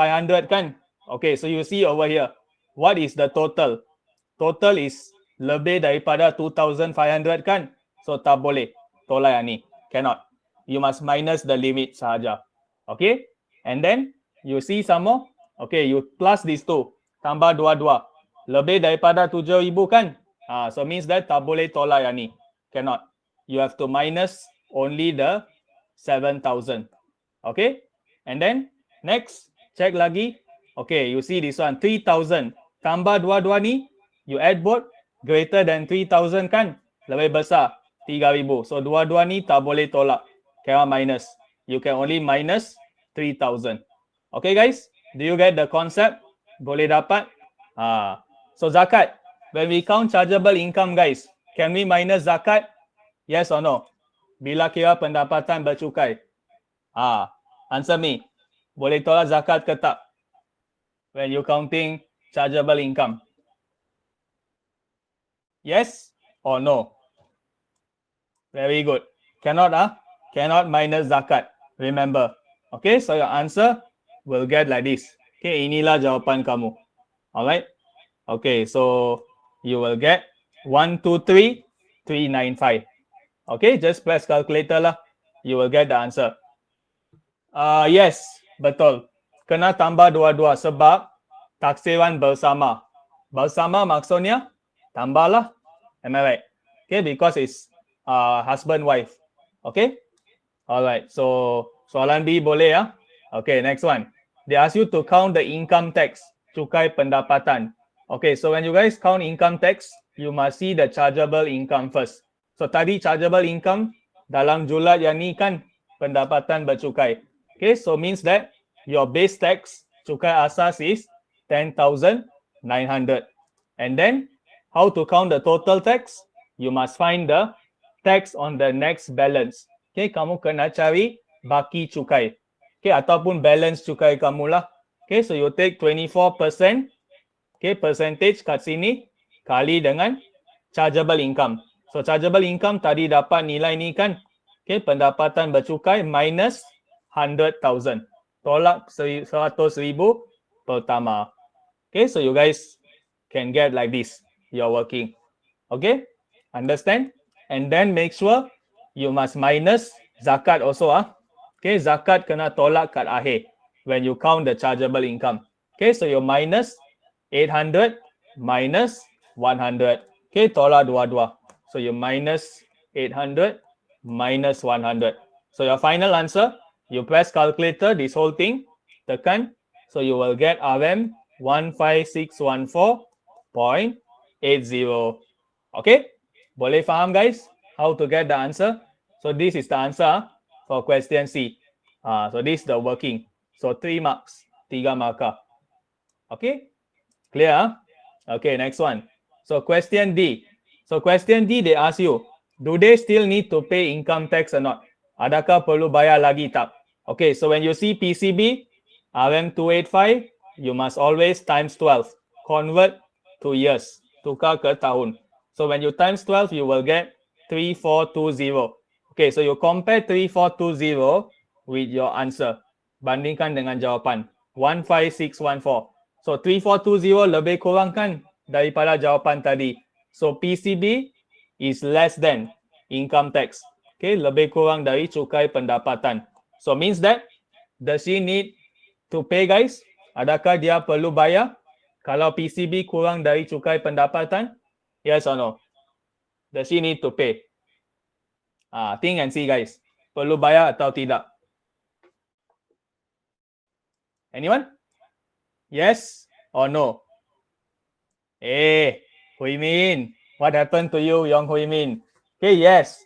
kan? Okay, so you see over here. What is the total? Total is lebih daripada 2,500 kan? So tak boleh. Tolak yang ni. Cannot. You must minus the limit sahaja. Okay? And then, you see some more? Okay, you plus these two. Tambah dua-dua. Lebih daripada 7,000 kan? So means that tak boleh tolak yang ni. Cannot. You have to minus only the 7,000. Okay? And then, next, check lagi. Okay, you see this one, 3,000. Tambah dua-dua ni, you add both, greater than 3,000 kan? Lebih besar, 3,000. So, dua-dua ni tak boleh tolak. Cannot minus. You can only minus 3,000. Okay guys, do you get the concept? Boleh dapat? So, zakat. When we count chargeable income guys, can we minus zakat? Yes or no? Bila kira pendapatan bercukai. Answer me. Boleh tolak zakat ke tak? When you counting chargeable income. Yes or no? Very good. Cannot Cannot minus zakat. Remember. Okay, so your answer will get like this. Okay, inilah jawapan kamu. Alright. Okay, so you will get 123,395. Okay, just press calculator lah. You will get the answer. Yes, betul. Kena tambah dua-dua sebab taksiran bersama. Bersama maksudnya tambahlah. Am I right? Okay, because it's husband wife. Okay? Alright, so soalan B boleh ya? Okay, next one. They ask you to count the income tax, cukai pendapatan. Okay, so when you guys count income tax, you must see the chargeable income first. So tadi chargeable income dalam julat yang ni kan pendapatan bercukai. Okay, so means that your base tax, cukai asas is 10,900. And then, how to count the total tax? You must find the tax on the next balance. Okay, kamu kena cari baki cukai. Okay, ataupun balance cukai kamu lah. Okay, so you take 24%. Okay, percentage kat sini kali dengan chargeable income. So, chargeable income tadi dapat nilai ni kan? Okay, pendapatan bercukai minus 100,000. Tolak 100,000 pertama. Okay, so you guys can get like this. You're working. Okay, understand? And then make sure you must minus zakat also. Okay, zakat kena tolak kat akhir when you count the chargeable income. Okay, so you minus 800 minus 100. Okay, tolak dua-dua. So you minus 800 minus 100. So your final answer, you press calculator, this whole thing, tekan. So you will get RM 15614 0.80. Okay? Boleh faham guys how to get the answer? So this is the answer for question C. So this is the working. So 3 marks, 3 markah. Okay? Clear? Okay, next one. So question D. So question D, they ask you, do they still need to pay income tax or not? Adakah perlu bayar lagi tak? Okay, so when you see PCB, RM285, you must always times 12. Convert to years. Tukar ke tahun. So when you times 12, you will get 3420. Okay, so you compare 3420 with your answer. Bandingkan dengan jawapan. 15614. So 3420 lebih kurang kan daripada jawapan tadi. So PCB is less than income tax. Okay, lebih kurang dari cukai pendapatan. So means that does she need to pay guys? Adakah dia perlu bayar kalau PCB kurang dari cukai pendapatan? Yes or no? Does she need to pay? Think and see guys. Perlu bayar atau tidak? Anyone? Yes or no? Hui Min, what happened to you, Yong Hui Min? Okay, yes.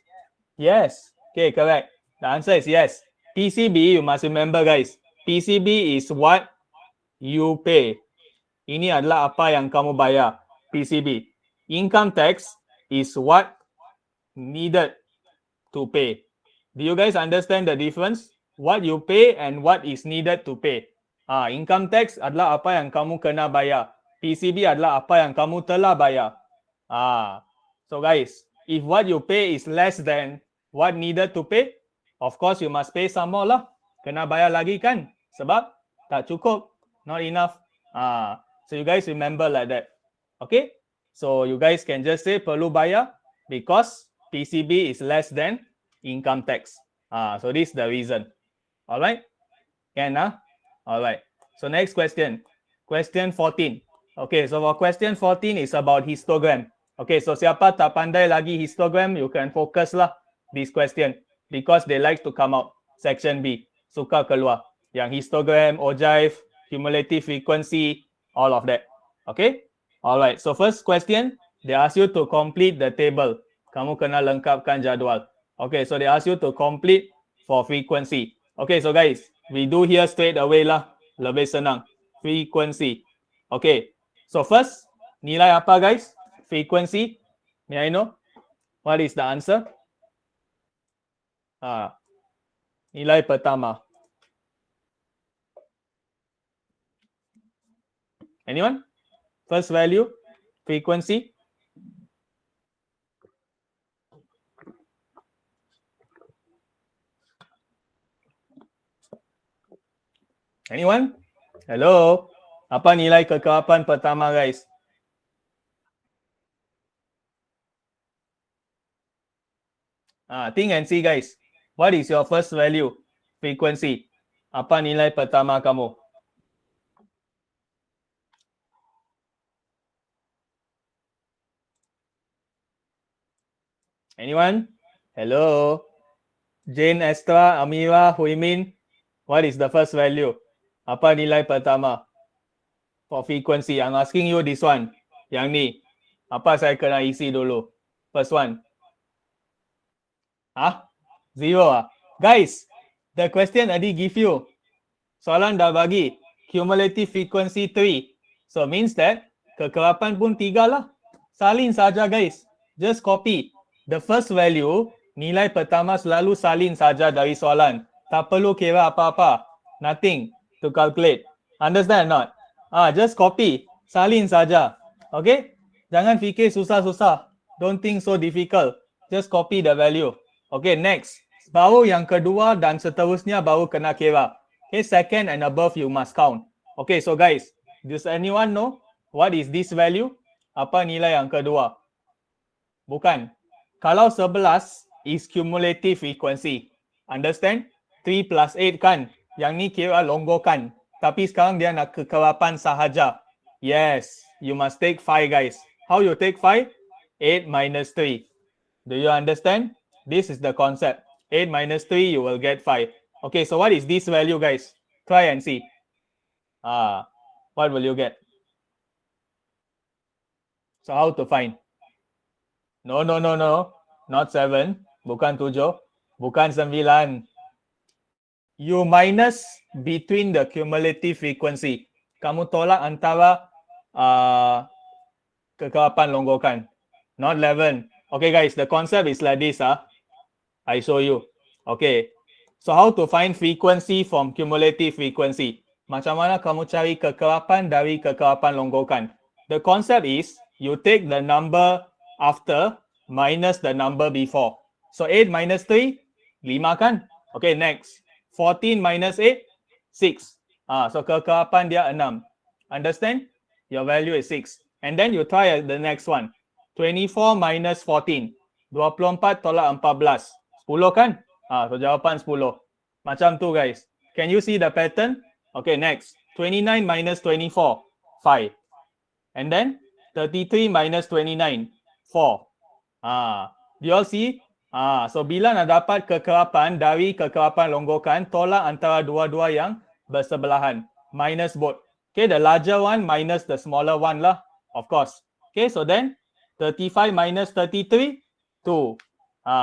Yes. Okay, correct. The answer is yes. PCB, you must remember guys. PCB is what you pay. Ini adalah apa yang kamu bayar. PCB. Income tax is what needed to pay. Do you guys understand the difference? What you pay and what is needed to pay. Income tax adalah apa yang kamu kena bayar. PCB adalah apa yang kamu telah bayar. So guys, if what you pay is less than what needed to pay, of course you must pay some more lah. Kena bayar lagi kan? Sebab tak cukup, not enough. So you guys remember like that. Okay? So you guys can just say perlu bayar because PCB is less than income tax. So this is the reason. All right? Can All right. So next question. Question 14. Okay, so for question 14 is about histogram. Okay, so siapa tak pandai lagi histogram, you can focus lah this question because they like to come out. Section B, suka keluar. Yang histogram, ogive, cumulative frequency, all of that. Okay? All right, so first question, they ask you to complete the table. Kamu kena lengkapkan jadual. Okay, so they ask you to complete for frequency. Okay, so guys, we do here straight away lah. Lebih senang. Frequency. Okay, so first, nilai apa guys? Frequency. May I know? What is the answer? Nilai pertama. Anyone? First value? Frequency? Anyone? Hello? Apa nilai kekerapan pertama guys? Think and see guys. What is your first value? Frequency. Apa nilai pertama kamu? Anyone? Hello? Jane, Estra, Amira, Huimin. What is the first value? Apa nilai pertama? For frequency. I'm asking you this one. Yang ni. Apa saya kena isi dulu? First one. Zero Guys, the question tadi give you. Soalan dah bagi. Cumulative frequency 3. So means that kekerapan pun 3 lah. Salin saja guys. Just copy. The first value, nilai pertama selalu salin saja dari soalan. Tak perlu kira apa-apa. Nothing to calculate. Understand or not? Just copy. Salin saja. Okay? Jangan fikir susah-susah. Don't think so difficult. Just copy the value. Okay, next. Baru yang kedua dan seterusnya baru kena kira. Okay, second and above you must count. Okay, so guys, does anyone know what is this value? Apa nilai yang kedua? Bukan. Kalau 11 is cumulative frequency. Understand? 3 plus 8 kan? Yang ni kira longgokan. Tapi sekarang dia nak kekerapan sahaja. Yes, you must take 5 guys. How you take 5? 8 minus 3. Do you understand? This is the concept. 8 minus 3, you will get 5. Okay, so what is this value, guys? Try and see. What will you get? So how to find? No. Not 7. Bukan 7. Bukan 9. You minus between the cumulative frequency. Kamu tolak antara kekerapan longgokan. Not 11. Okay guys, the concept is like this. I show you. Okay. So how to find frequency from cumulative frequency? Macam mana kamu cari kekerapan dari kekerapan longgokan? The concept is you take the number after minus the number before. So 8 minus 3, 5 kan? Okay, next. 14 minus 8, 6. So kekerapan dia 6. Understand? Your value is 6. And then you try the next one. 24 minus 14. 24 tolak 14. 10 kan? So jawapan 10. Macam tu guys. Can you see the pattern? Okay, next. 29 minus 24. 5. And then 33 minus 29. 4. Do you all see? So bila nak dapat kekerapan dari kekerapan longgokan, tolak antara dua-dua yang bersebelahan. Minus both. Okay, the larger one minus the smaller one lah. Of course. Okay, so then 35 minus 33, 2.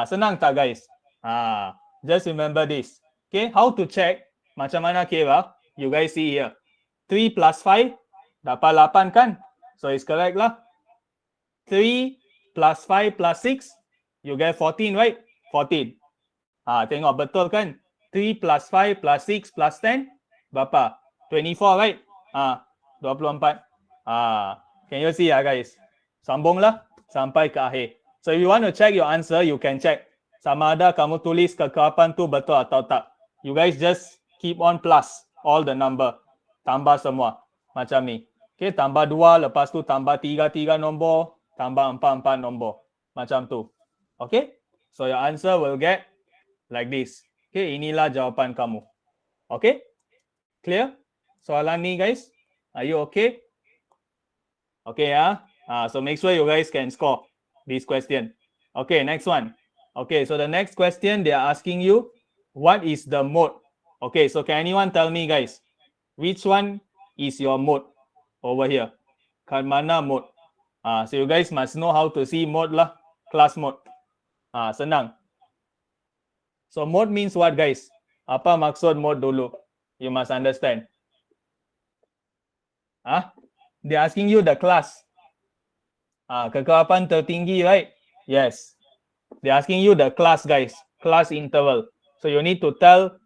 Senang tak guys? Just remember this. Okay, how to check? Macam mana kira? You guys see here. 3 plus 5 dapat 8 kan? So it's correct lah. 3 plus 5 plus 6, you get 14, right? 14. Tengok betul kan? 3 plus 5 plus 6 plus 10, berapa? 24, right? 24. Can you see guys? Sambunglah sampai ke akhir. So if you want to check your answer, you can check. Sama ada kamu tulis kekerapan tu betul atau tak. You guys just keep on plus all the number. Tambah semua. Macam ni. Okay, tambah 2, lepas tu tambah 3 nombor, tambah 4 nombor. Macam tu. Okay? So your answer will get like this. Okay, inilah jawapan kamu. Okay? Clear? Soalan ni guys? Are you okay? Okay, so make sure you guys can score this question. Okay, next one. Okay, so the next question, they are asking you, what is the mode? Okay, so can anyone tell me guys, which one is your mode over here? Kat mana mode? So you guys must know how to see mode lah. Class mode. Senang. So mode means what guys? Apa maksud mode dulu? You must understand. They're asking you the class. Kekerapan tertinggi, right? Yes. They're asking you the class guys. Class interval. So you need to tell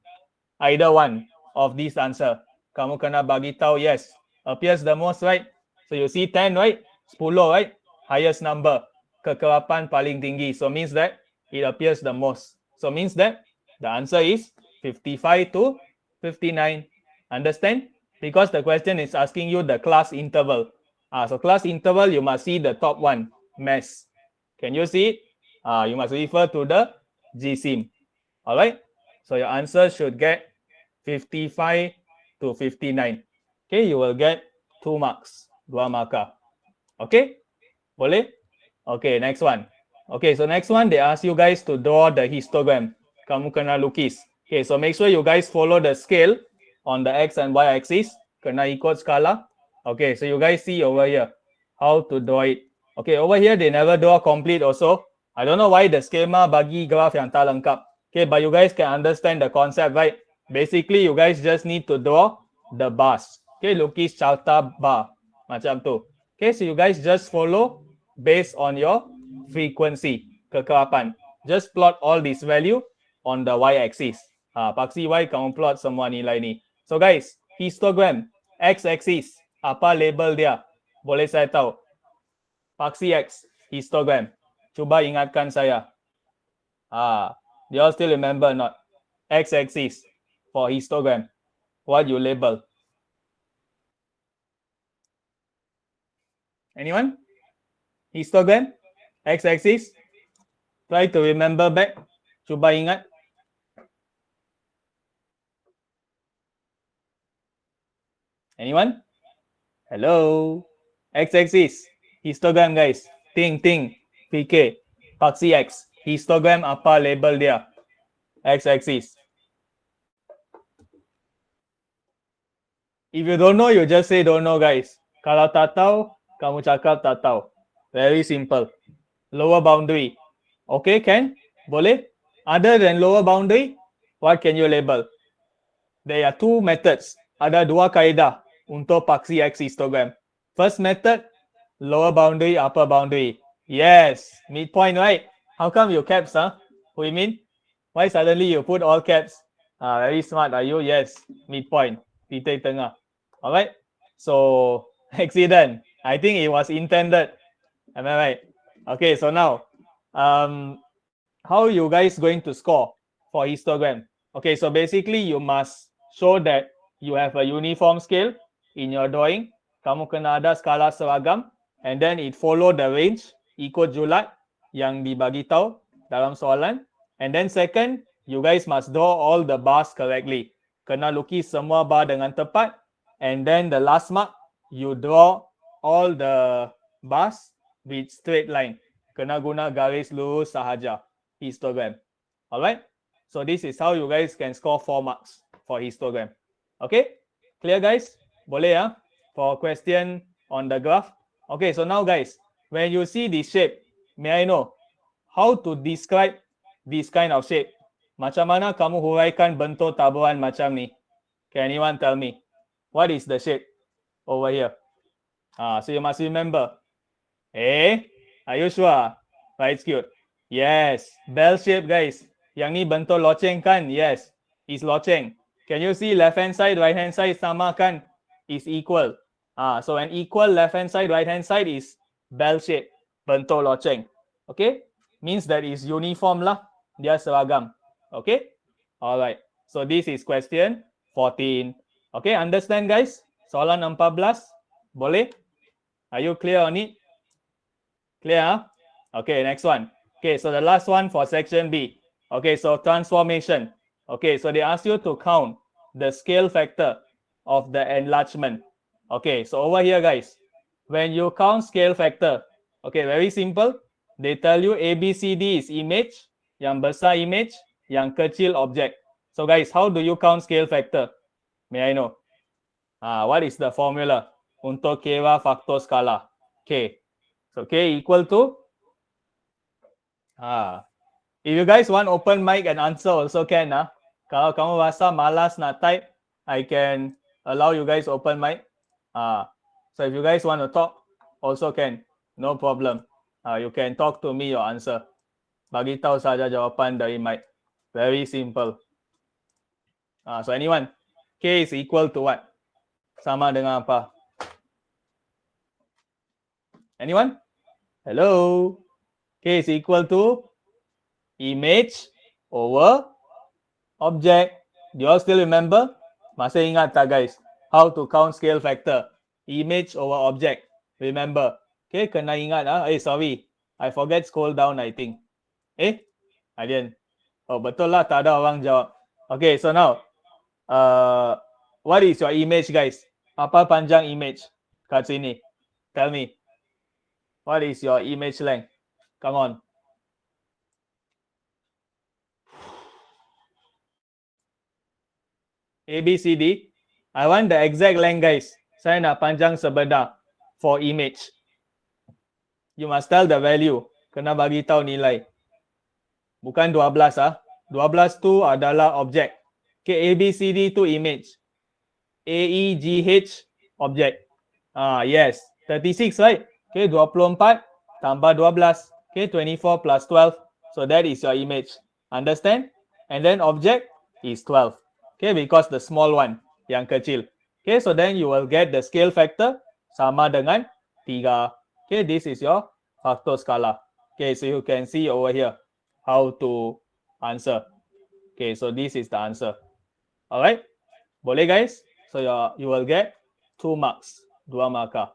either one of these answer. Kamu kena bagi tahu yes. Appears the most, right? So you see 10, right? 10, right? Highest number. Kekerapan paling tinggi. So means that it appears the most. So means that the answer is 55 to 59. Understand? Because the question is asking you the class interval. So class interval, you must see the top one, mass. Can you see it? You must refer to the GSIM. All right? So your answer should get 55 to 59. Okay, you will get 2 marks. 2 markah. Okay? Boleh? Okay, next one. Okay, so next one, they ask you guys to draw the histogram. Kamu kena lukis. Okay, so make sure you guys follow the scale on the X and Y axis. Kena ikut skala. Okay, so you guys see over here how to draw it. Okay, over here, they never draw complete also. I don't know why the schema bagi graph yang tak lengkap. Okay, but you guys can understand the concept, right? Basically, you guys just need to draw the bars. Okay, lukis carta bar. Macam tu. Okay, so you guys just follow based on your frequency, kekerapan. Just plot all this value on the y-axis. Paksi y, kamu plot semua nilai ni. So guys, histogram, x-axis, apa label dia? Boleh saya tahu? Paksi x, histogram. Cuba ingatkan saya. Do you all still remember or not? X-axis for histogram. What you label? Anyone? Histogram? X-axis? Try to remember back. Cuba ingat. Anyone? Hello? X-axis. Histogram guys. Think. PK. Paksi X. Histogram apa label dia? X-axis. If you don't know, you just say don't know guys. Kalau tak tahu, kamu cakap tak tahu. Very simple. Lower boundary. Okay, can? Boleh? Other than lower boundary, what can you label? There are two methods. Ada dua kaedah untuk paksi X histogram. First method, lower boundary, upper boundary. Yes, midpoint, right? How come you caps, huh? What you mean? Why suddenly you put all caps? Very smart, are you? Yes, midpoint, titik tengah. All right. So accident. I think it was intended. Am I right? Okay. So now, how you guys going to score for histogram? Okay. So basically, you must show that you have a uniform scale in your drawing. Kamu kena ada skala seragam, and then it follow the range ikut julat yang dibagi tahu dalam soalan. And then second, you guys must draw all the bars correctly. Kena lukis semua bar dengan tepat. And then the last mark, you draw all the bars with straight line. Kena guna garis lurus sahaja. Histogram. Alright? So this is how you guys can score 4 marks for histogram. Okay? Clear guys? Boleh ya? For question on the graph. Okay, so now guys, when you see this shape, may I know how to describe this kind of shape? Macam mana kamu huraikan bentuk tabuhan macam ni? Can anyone tell me? What is the shape over here? So you must remember. Are you sure? Right, cute. Yes, bell shape guys. Yang ni bentuk loceng kan? Yes, is loceng. Can you see left hand side, right hand side sama kan? Is equal. So an equal left hand side, right hand side is bell shape, bentuk loceng. Okay, means that is uniform lah. Dia seragam. Okay, alright. So this is question 14. Okay, understand guys? Soalan 14. Boleh? Are you clear on it? Clear? Huh? Okay, next one. Okay, so the last one for section B. Okay, so transformation. Okay, so they ask you to count the scale factor of the enlargement. Okay, so over here, guys, when you count scale factor, okay, very simple. They tell you ABCD is image, yang besar image, yang kecil object. So guys, how do you count scale factor? May I know? What is the formula untuk kira faktor skala? K. So K equal to if you guys want open mic and answer also can. Kalau kamu rasa malas nak type, I can allow you guys open mic. So if you guys want to talk, also can. No problem. You can talk to me your answer. Bagi tahu saja jawapan dari mic. Very simple. So anyone? K is equal to what? Sama dengan apa? Anyone? Hello? K is equal to image over object. Do you all still remember? Masih ingat tak guys? How to count scale factor? Image over object. Remember. Okay, kena ingat. Sorry. I forget scroll down I think. I didn't. Oh, betul lah. Tak ada orang jawab. Okay, so now. What is your image guys? Apa panjang image? Kat sini. Tell me. What is your image length? Come on. ABCD. I want the exact length guys. Saya nak panjang sebenar for image. You must tell the value. Kena bagi tahu nilai. Bukan 12 12 tu adalah object. Okay, ABCD tu image. AEGH object. Yes. 36 right? Okay, 24 tambah 12. Okay, 24 plus 12. So that is your image. Understand? And then object is 12. Okay, because the small one, yang kecil. Okay, so then you will get the scale factor sama dengan 3. Okay, this is your faktor skala. Okay, so you can see over here how to answer. Okay, so this is the answer. Alright? Boleh guys? So you will get 2 marks. 2 markah.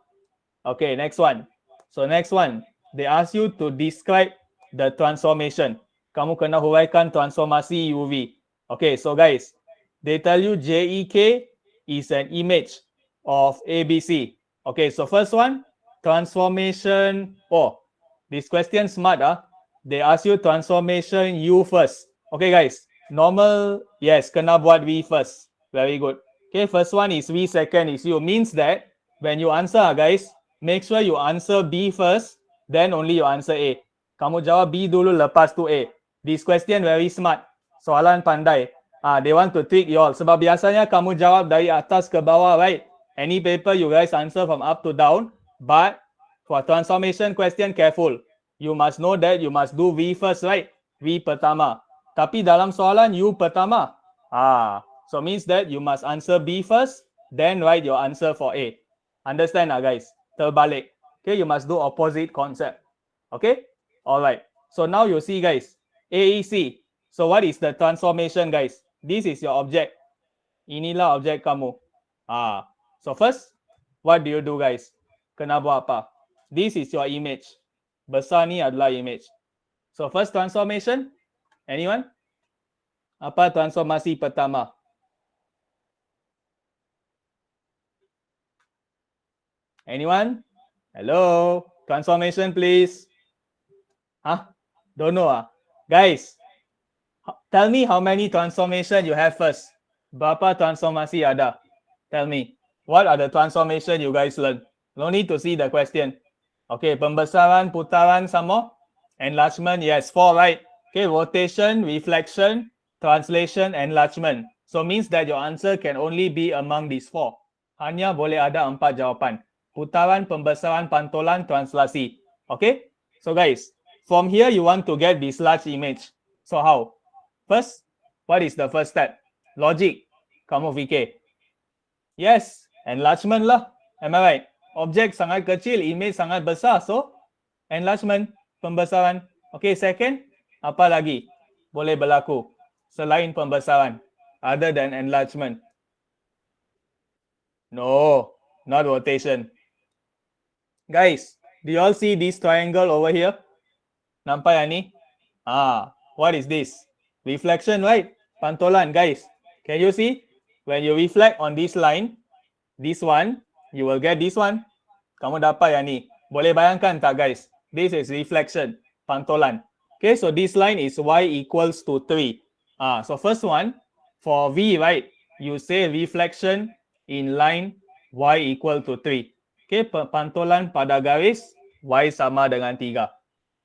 Okay, next one. So next one, they ask you to describe the transformation. Kamu kena huraikan transformasi UV. Okay, so guys, they tell you JEK is an image of ABC. Okay, so first one, transformation. This question smart. They ask you transformation U first. Okay, guys, normal, yes, kena buat V first. Very good. Okay, first one is V, second is U. Means that when you answer, guys, make sure you answer B first then only you answer A. Kamu jawab B dulu lepas tu A. This question very smart. Soalan pandai. They want to trick you all. Sebab biasanya kamu jawab dari atas ke bawah, right? Any paper you guys answer from up to down. But for transformation question, careful. You must know that you must do V first, right? V pertama. Tapi dalam soalan U pertama. So means that you must answer B first, then write your answer for A. Understand guys? Terbalik. Okay, you must do opposite concept. Okay? Alright. So now you see guys, AEC. So what is the transformation guys? This is your object. Inilah objek kamu. So first, what do you do guys? Kena buat apa? This is your image. Besar ni adalah image. So first transformation, anyone? Apa transformasi pertama? Anyone? Hello? Transformation please. Don't know Guys, tell me how many transformation you have first. Berapa transformasi ada? Tell me. What are the transformation you guys learn? No need to see the question. Okay, pembesaran, putaran, some more. Enlargement, yes, 4, right? Okay, rotation, reflection, translation, enlargement. So means that your answer can only be among these 4. Hanya boleh ada 4 jawapan. Putaran, pembesaran, pantulan, translasi. Okay? So guys, from here you want to get this large image. So how? First, what is the first step? Logic. Kamu fikir. Yes, enlargement lah. Am I right? Objek sangat kecil, image sangat besar. So, enlargement, pembesaran. Okay, second, apa lagi boleh berlaku selain pembesaran? Other than enlargement. No, not rotation. Guys, do you all see this triangle over here? Nampak yang ni? What is this? Reflection, right? Pantulan, guys. Can you see? When you reflect on this line, this one, you will get this one. Kamu dapat yang ni. Boleh bayangkan tak guys? This is reflection, pantulan. Okay, so this line is y equals to 3. So first one, for V, right? You say reflection in line y equal to 3. Okay, pantulan pada garis y sama dengan 3.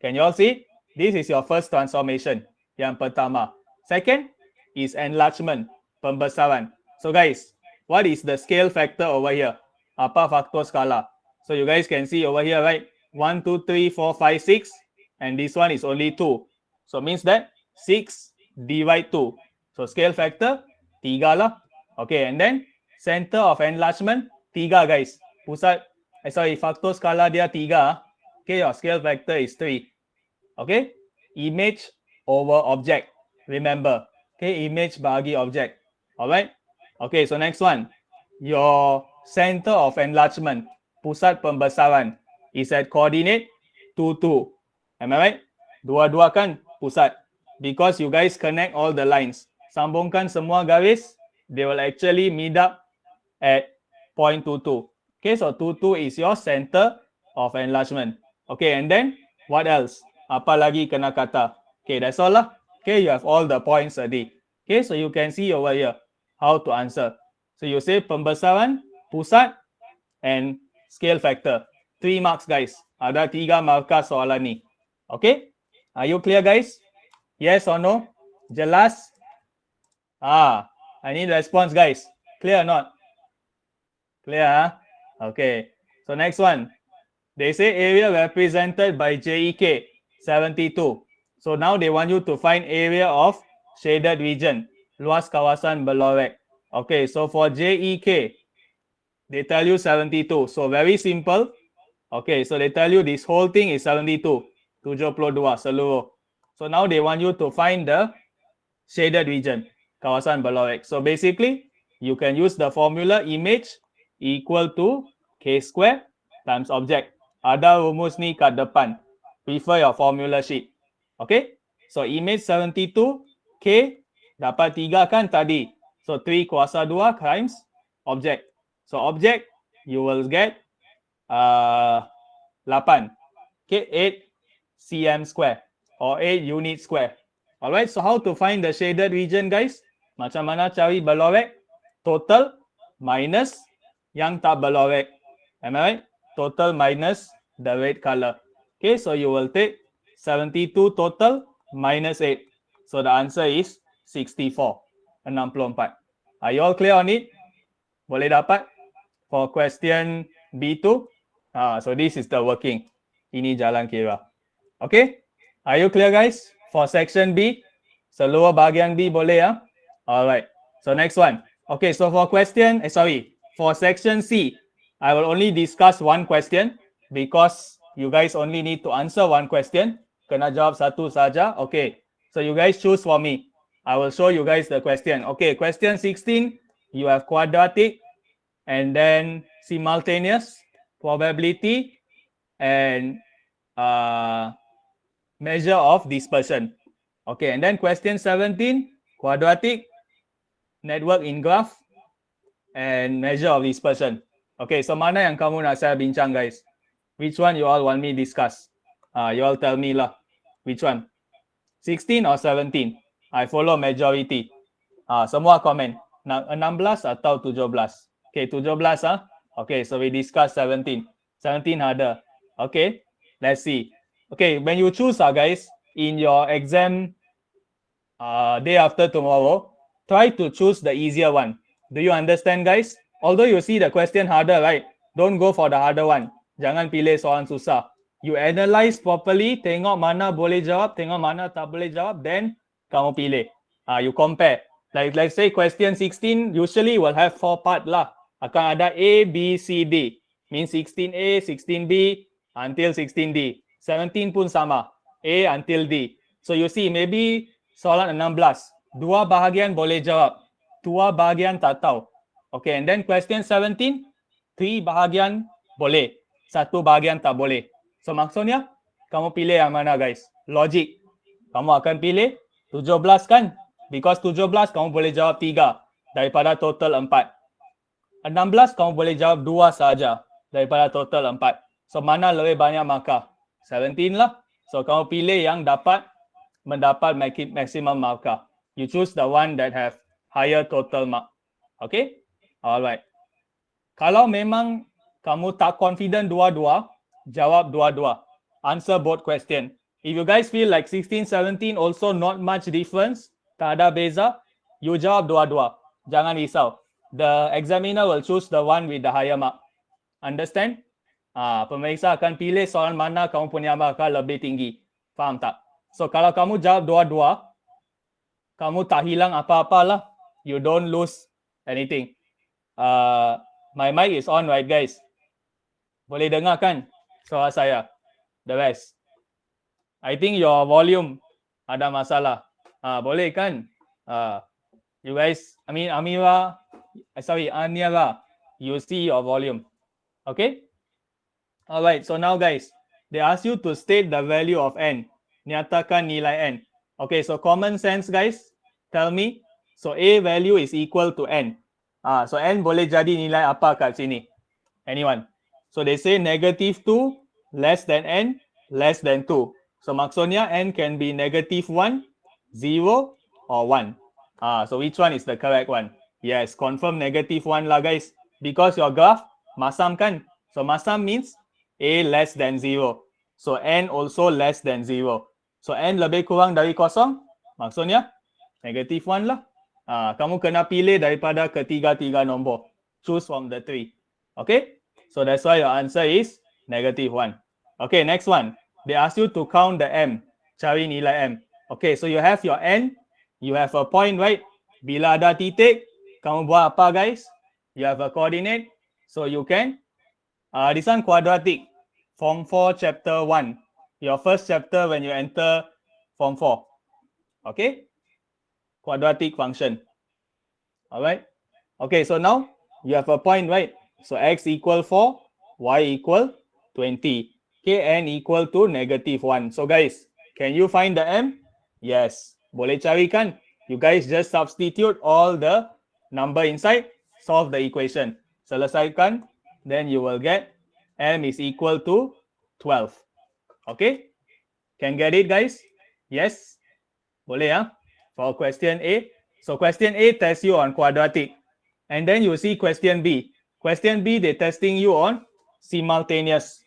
Can you all see? This is your first transformation. Yang pertama. Second is enlargement, pembesaran. So guys, what is the scale factor over here? Apa faktor skala? So you guys can see over here, right? 1, 2, 3, 4, 5, 6. And this one is only 2. So means that 6 divide 2. So scale factor, 3 lah. Okay, and then center of enlargement, 3 guys. Faktor skala dia 3. Okay, your scale factor is 3. Okay, image over object. Remember, okay, image bagi object. Alright. Okay, so next one. Your center of enlargement, pusat pembesaran, is at coordinate 2, 2. Am I right? Dua-dua kan pusat. Because you guys connect all the lines. Sambungkan semua garis, they will actually meet up at point 2, 2. Okay, so 2, 2 is your center of enlargement. Okay, and then what else? Apa lagi kena kata? Okay, that's all lah. Okay, you have all the points already. Okay, so you can see over here how to answer. So you say pembesaran, pusat, and scale factor. 3 marks guys. Ada 3 markah soalan ni. Okay? Are you clear guys? Yes or no? Jelas? I need response guys. Clear or not? Clear, huh? Okay. So next one. They say area represented by JEK, 72. So now they want you to find area of shaded region, luas kawasan berlorek. Okay, so for JEK, they tell you 72. So very simple. Okay, so they tell you this whole thing is 72. 72 seluruh. So now they want you to find the shaded region, kawasan berlorek. So basically, you can use the formula image equal to K square times object. Ada rumus ni kat depan. Prefer your formula sheet. Okay, so image 72, K dapat 3 kan tadi. So 3 kuasa 2 times object. So object, you will get 8. Okay, 8 cm square or 8 unit square. Alright, so how to find the shaded region guys? Macam mana cari berlorek? Total minus yang tak berlorek. Am I right? Total minus the red color. Okay, so you will take 72 total minus 8. So the answer is 64. 64. Are you all clear on it? Boleh dapat? For question B2. So this is the working. Ini jalan kira. Okay? Are you clear guys? For section B, seluruh bahagian B boleh ya? Alright. So next one. Okay, so for for section C, I will only discuss one question because you guys only need to answer one question. Kena jawab satu saja. Okay. So you guys choose for me. I will show you guys the question. Okay, question 16, you have quadratic and then simultaneous, probability, and measure of dispersion. Okay, and then question 17, quadratic, network in graph, and measure of dispersion. Okay, so mana yang kamu nak saya bincang guys? Which one you all want me discuss? You all tell me lah. Which one? 16 or 17? I follow majority. Semua komen. Nak 16 atau 17? Okay, 17 Okay, so we discuss 17. 17 ada. Okay, let's see. Okay, when you choose guys, in your exam day after tomorrow, try to choose the easier one. Do you understand guys? Although you see the question harder, right? Don't go for the harder one. Jangan pilih soalan susah. You analyze properly, tengok mana boleh jawab, tengok mana tak boleh jawab, then kamu pilih. You compare. Like let's say question 16 usually will have 4 part lah. Akan ada A, B, C, D. Means 16A, 16B until 16D. 17 pun sama. A until D. So you see maybe soalan 16. 2 bahagian boleh jawab. 2 bahagian tak tahu. Okay, and then question 17, 3 bahagian boleh. 1 bahagian tak boleh. So maksudnya, kamu pilih yang mana guys? Logic. Kamu akan pilih 17 kan? Because 17 kamu boleh jawab 3 daripada total 4. 16 kamu boleh jawab 2 saja daripada total 4. So mana lebih banyak markah? 17 lah. So kamu pilih yang mendapat maximum markah. You choose the one that have higher total mark. Okay? Alright. Kalau memang kamu tak confident dua-dua, jawab dua-dua. Answer both question. If you guys feel like 16, 17 also not much difference, tak ada beza, you jawab dua-dua. Jangan risau. The examiner will choose the one with the higher mark. Understand? Pemeriksa akan pilih soalan mana kamu punya markah lebih tinggi. Faham tak? So kalau kamu jawab dua-dua, kamu tak hilang apa-apalah. You don't lose anything. My mic is on, right guys? Boleh dengar kan suara saya? The rest. I think your volume ada masalah. Boleh kan? You guys, Amira, Anira, you see your volume. Okay? Alright, so now guys, they ask you to state the value of n. Nyatakan nilai n. Okay, so common sense guys, tell me. So A value is equal to n. So n boleh jadi nilai apa kat sini? Anyone? So they say negative 2 less than n less than 2. So maksudnya n can be negative 1, 0 or 1. So which one is the correct one? Yes, confirm negative 1 lah guys. Because your graph masam kan? So masam means A less than 0. So n also less than 0. So n lebih kurang dari kosong, maksudnya negative 1 lah. Kamu kena pilih daripada ketiga-tiga nombor. Choose from the 3. Okay? So that's why your answer is negative 1. Okay, next one. They ask you to count the m. Cari nilai m. Okay, so you have your n. You have a point, right? Bila ada titik, kamu buat apa guys? You have a coordinate. So you can. This one quadratic. Form 4 chapter 1. Your first chapter when you enter form 4. Okay? Quadratic function. Alright? Okay, so now you have a point, right? So x equal 4, y equal 20. Okay, n equal to negative 1. So guys, can you find the m? Yes. Boleh cari kan? You guys just substitute all the number inside, solve the equation. Selesaikan, then you will get m is equal to 12. Okay? Can get it guys? Yes? Boleh ya? For question A. So question A tests you on quadratic. And then you see question B. Question B, they testing you on simultaneous.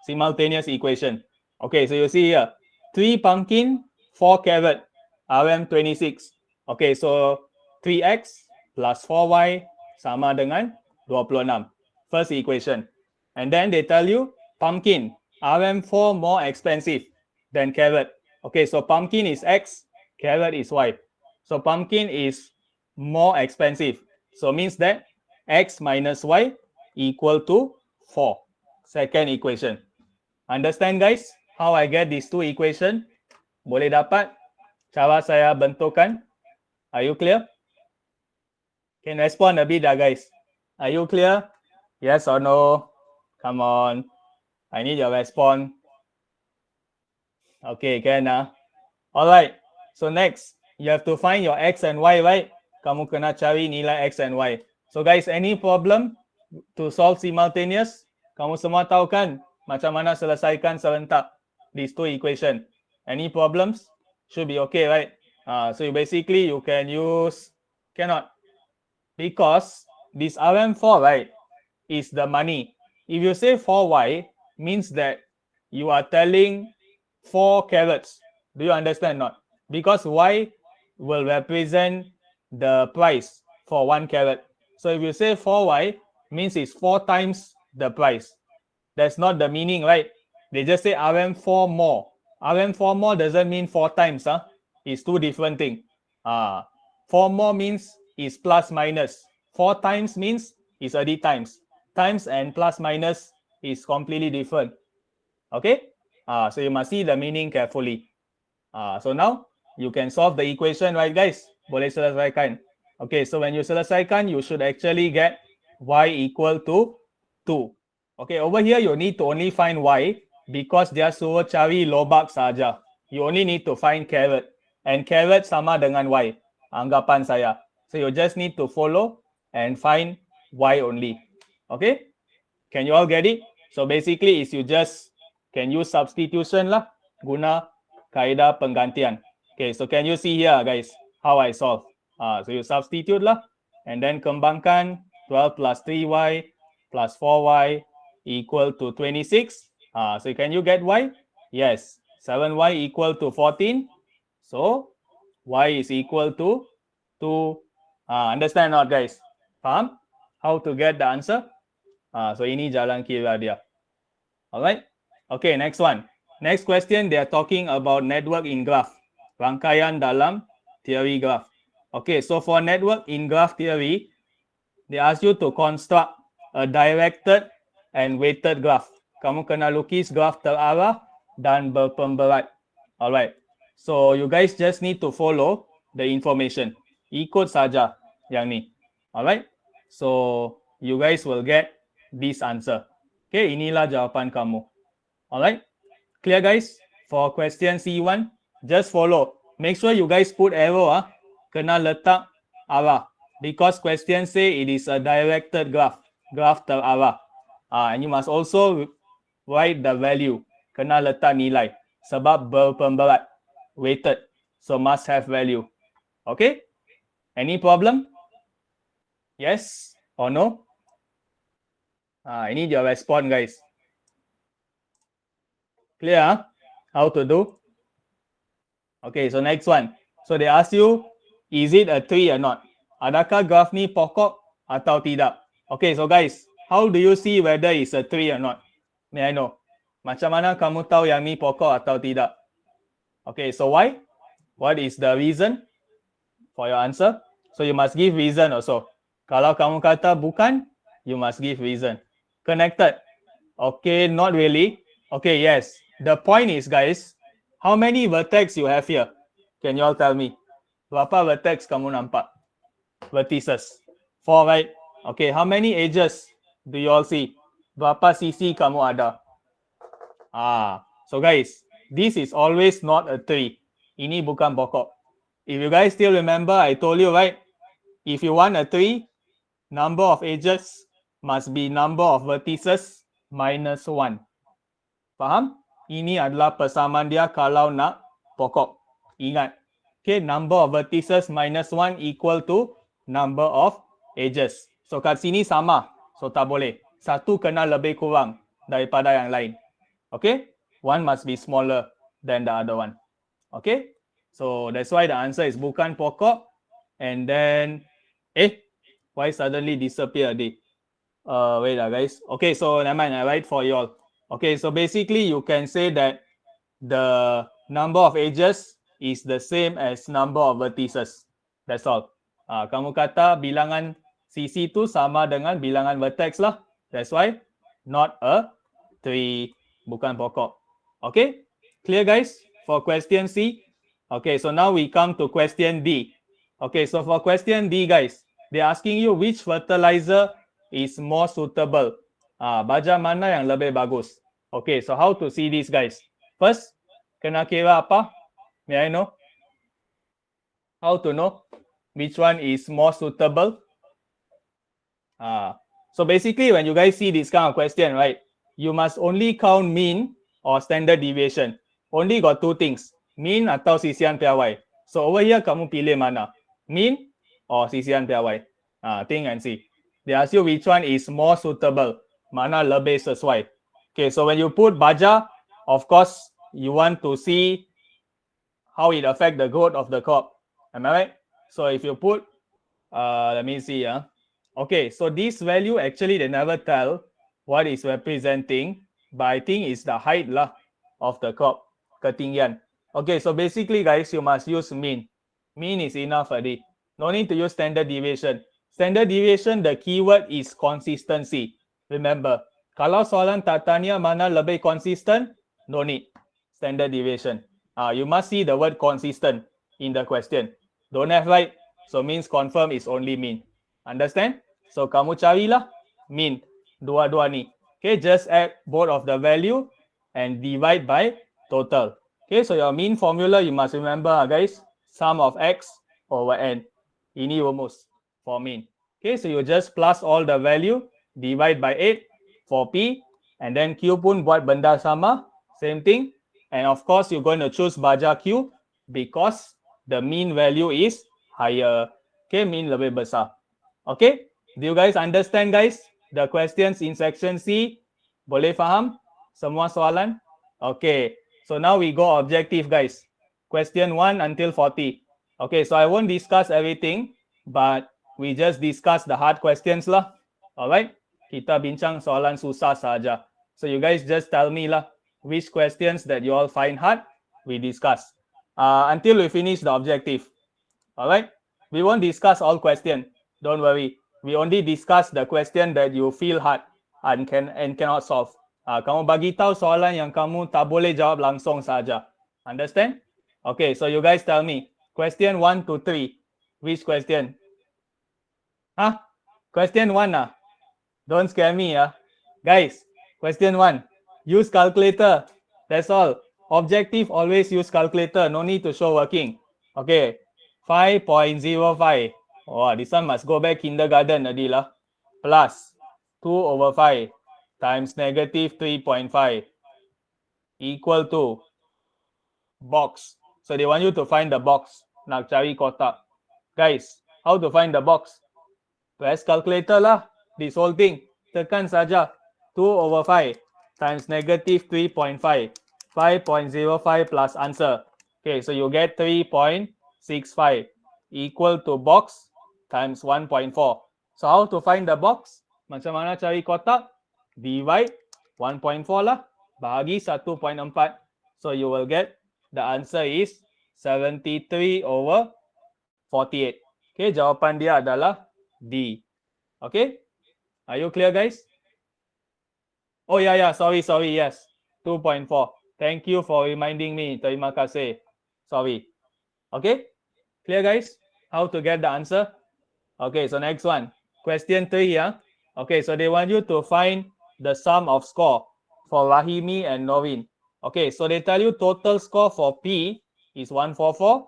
simultaneous equation. Okay, so you see here, 3 pumpkin, 4 carrot, RM26. Okay, so 3x plus 4y sama dengan 26. First equation. And then they tell you pumpkin, RM4 more expensive than carrot. Okay, so pumpkin is x, carrot is y. So pumpkin is more expensive. So means that x minus y equal to 4. Second equation. Understand guys how I get these two equation? Boleh dapat cara saya bentukkan? Are you clear? Can respond a bit guys. Are you clear? Yes or no? Come on. I need your response. Okay, can Alright. So next, you have to find your x and y, right? Kamu kena cari nilai x and y. So guys, any problem to solve simultaneous? Kamu semua tahu kan macam mana selesaikan serentak these two equation? Any problems? Should be okay, right? So you can use, cannot, because this RM4, right, is the money. If you say 4y, means that you are telling 4 carrots. Do you understand not? Because y will represent the price for 1 carrot. So if you say 4y, means it's 4 times the price. That's not the meaning, right? They just say RM4 more. RM4 more doesn't mean 4 times. It's two different things. 4 more means is plus minus. 4 times means is 30 times. Times and plus minus is completely different. Okay? So you must see the meaning carefully. So now you can solve the equation, right guys? Boleh selesaikan. Okay, so when you selesaikan, you should actually get y equal to 2. Okay, over here you need to only find y because dia suruh cari lobak saja. You only need to find carrot. And carrot sama dengan y. Anggapan saya. So you just need to follow and find y only. Okay? Can you all get it? So basically is you just can use substitution lah guna kaedah penggantian. Okay, so can you see here guys how I solve? So you substitute lah and then kembangkan 12 plus 3y plus 4y equal to 26. So can you get y? Yes, 7y equal to 14. So y is equal to 2. Understand not guys? Faham? How to get the answer? So ini jalan kira dia. Alright. Okay, next one. Next question, they are talking about network in graph. Rangkaian dalam theory graph. Okay, so for network in graph theory, they ask you to construct a directed and weighted graph. Kamu kena lukis graph terarah dan berpemberat. Alright. So you guys just need to follow the information. Ikut saja yang ni. Alright. So you guys will get this answer. Okay, inilah jawapan kamu. Alright. Clear guys? For question C1, just follow. Make sure you guys put arrow. Kena letak arah. Because question say it is a directed graph. Graph terarah. And you must also write the value. Kena letak nilai. Sebab berpemberat. Weighted. So must have value. Okay? Any problem? Yes or no? I need your response guys. Clear? How to do? Okay, so next one. So they ask you, is it a tree or not? Adakah graph ni pokok atau tidak? Okay, so guys, how do you see whether it's a tree or not? May I know? Macam mana kamu tahu yang ni pokok atau tidak? Okay, so why? What is the reason for your answer? So you must give reason also. Kalau kamu kata bukan, you must give reason. Connected? Okay, not really. Okay, yes. The point is, guys, how many vertex you have here? Can you all tell me? Berapa vertex kamu nampak? Vertices. 4, right? Okay, how many edges do you all see? Berapa sisi kamu ada? So guys, this is always not a tree. Ini bukan pokok. If you guys still remember, I told you, right? If you want a tree, number of edges must be number of vertices minus 1. Faham? Ini adalah persamaan dia kalau nak pokok. Ingat. Okay, number of vertices minus 1 equal to number of edges. So kat sini sama. So tak boleh. Satu kena lebih kurang daripada yang lain. Okay, one must be smaller than the other one. Okay, so that's why the answer is bukan pokok. And then, why suddenly disappear? Wait, guys. Okay, so never mind. I write for you all. Okay, so basically you can say that the number of edges is the same as number of vertices. That's all. Kamu kata bilangan sisi tu sama dengan bilangan vertex lah. That's why not a tree, bukan pokok. Okay, clear guys for question C? Okay, so now we come to question D. Okay, so for question D guys, they're asking you which fertilizer is more suitable. Baja mana yang lebih bagus? Okay, so how to see this guys? First, kena kira apa? May I know? How to know which one is more suitable? So basically, when you guys see this kind of question, right, you must only count mean or standard deviation. Only got two things, mean atau sisian piawai. So over here, kamu pilih mana? Mean or sisian piawai? Think and see. They ask you which one is more suitable. Mana lebih sesuai. Okay, so when you put baja, of course, you want to see how it affect the growth of the crop. Am I right? So if you put, let me see. Okay, so this value actually they never tell what is representing, but I think it's the height lah of the crop, ketinggian. Okay, so basically guys, you must use mean. Mean is enough already. No need to use standard deviation. Standard deviation, the keyword is consistency. Remember, kalau soalan tak tanya mana lebih konsisten, no need. Standard deviation. You must see the word consistent in the question. Don't have right, so means confirm is only mean. Understand? So kamu carilah mean dua-dua ni. Okay, just add both of the value and divide by total. Okay, so your mean formula you must remember guys, sum of x over n. Ini rumus for mean. Okay, so you just plus all the value, divide by 8 for P, and then Q pun buat benda sama, same thing. And of course, you're going to choose baja Q because the mean value is higher. Okay, mean lebih besar. Okay, do you guys understand guys the questions in section C? Boleh faham semua soalan? Okay, so now we go objective guys. Question 1 until 40. Okay, so I won't discuss everything, but we just discuss the hard questions lah. Alright, kita bincang soalan susah saja. So you guys just tell me lah which questions that you all find hard, we discuss until we finish the objective. Alright, we won't discuss all questions. Don't worry. We only discuss the question that you feel hard and cannot solve. Kamu bagi tahu soalan yang kamu tak boleh jawab langsung saja. Understand? Okay, so you guys tell me. Question 1 to 3. Which question? Question 1 Don't scare me Guys, question 1. Use calculator. That's all. Objective always use calculator. No need to show working. Okay. 5.05. Oh, this one must go back kindergarten already lah. Plus 2 over 5 times negative 3.5 equal to box. So they want you to find the box. Nak cari kotak. Guys, how to find the box? Press calculator lah. This whole thing. Tekan saja. 2 over 5 times negative 3.5. 5.05 plus answer. Okay, so you get 3.65 equal to box times 1.4. So how to find the box? Macam mana cari kotak? Divide 1.4 lah. Bahagi 1.4. So you will get the answer is 73 over 48. Okay, jawapan dia adalah D. Okay, are you clear guys? Oh yeah, sorry, yes. 2.4. Thank you for reminding me. Terima kasih. Sorry. Okay, clear guys? How to get the answer? Okay, so next one. Question 3 Okay, so they want you to find the sum of score for Rahimi and Noreen. Okay, so they tell you total score for P is 144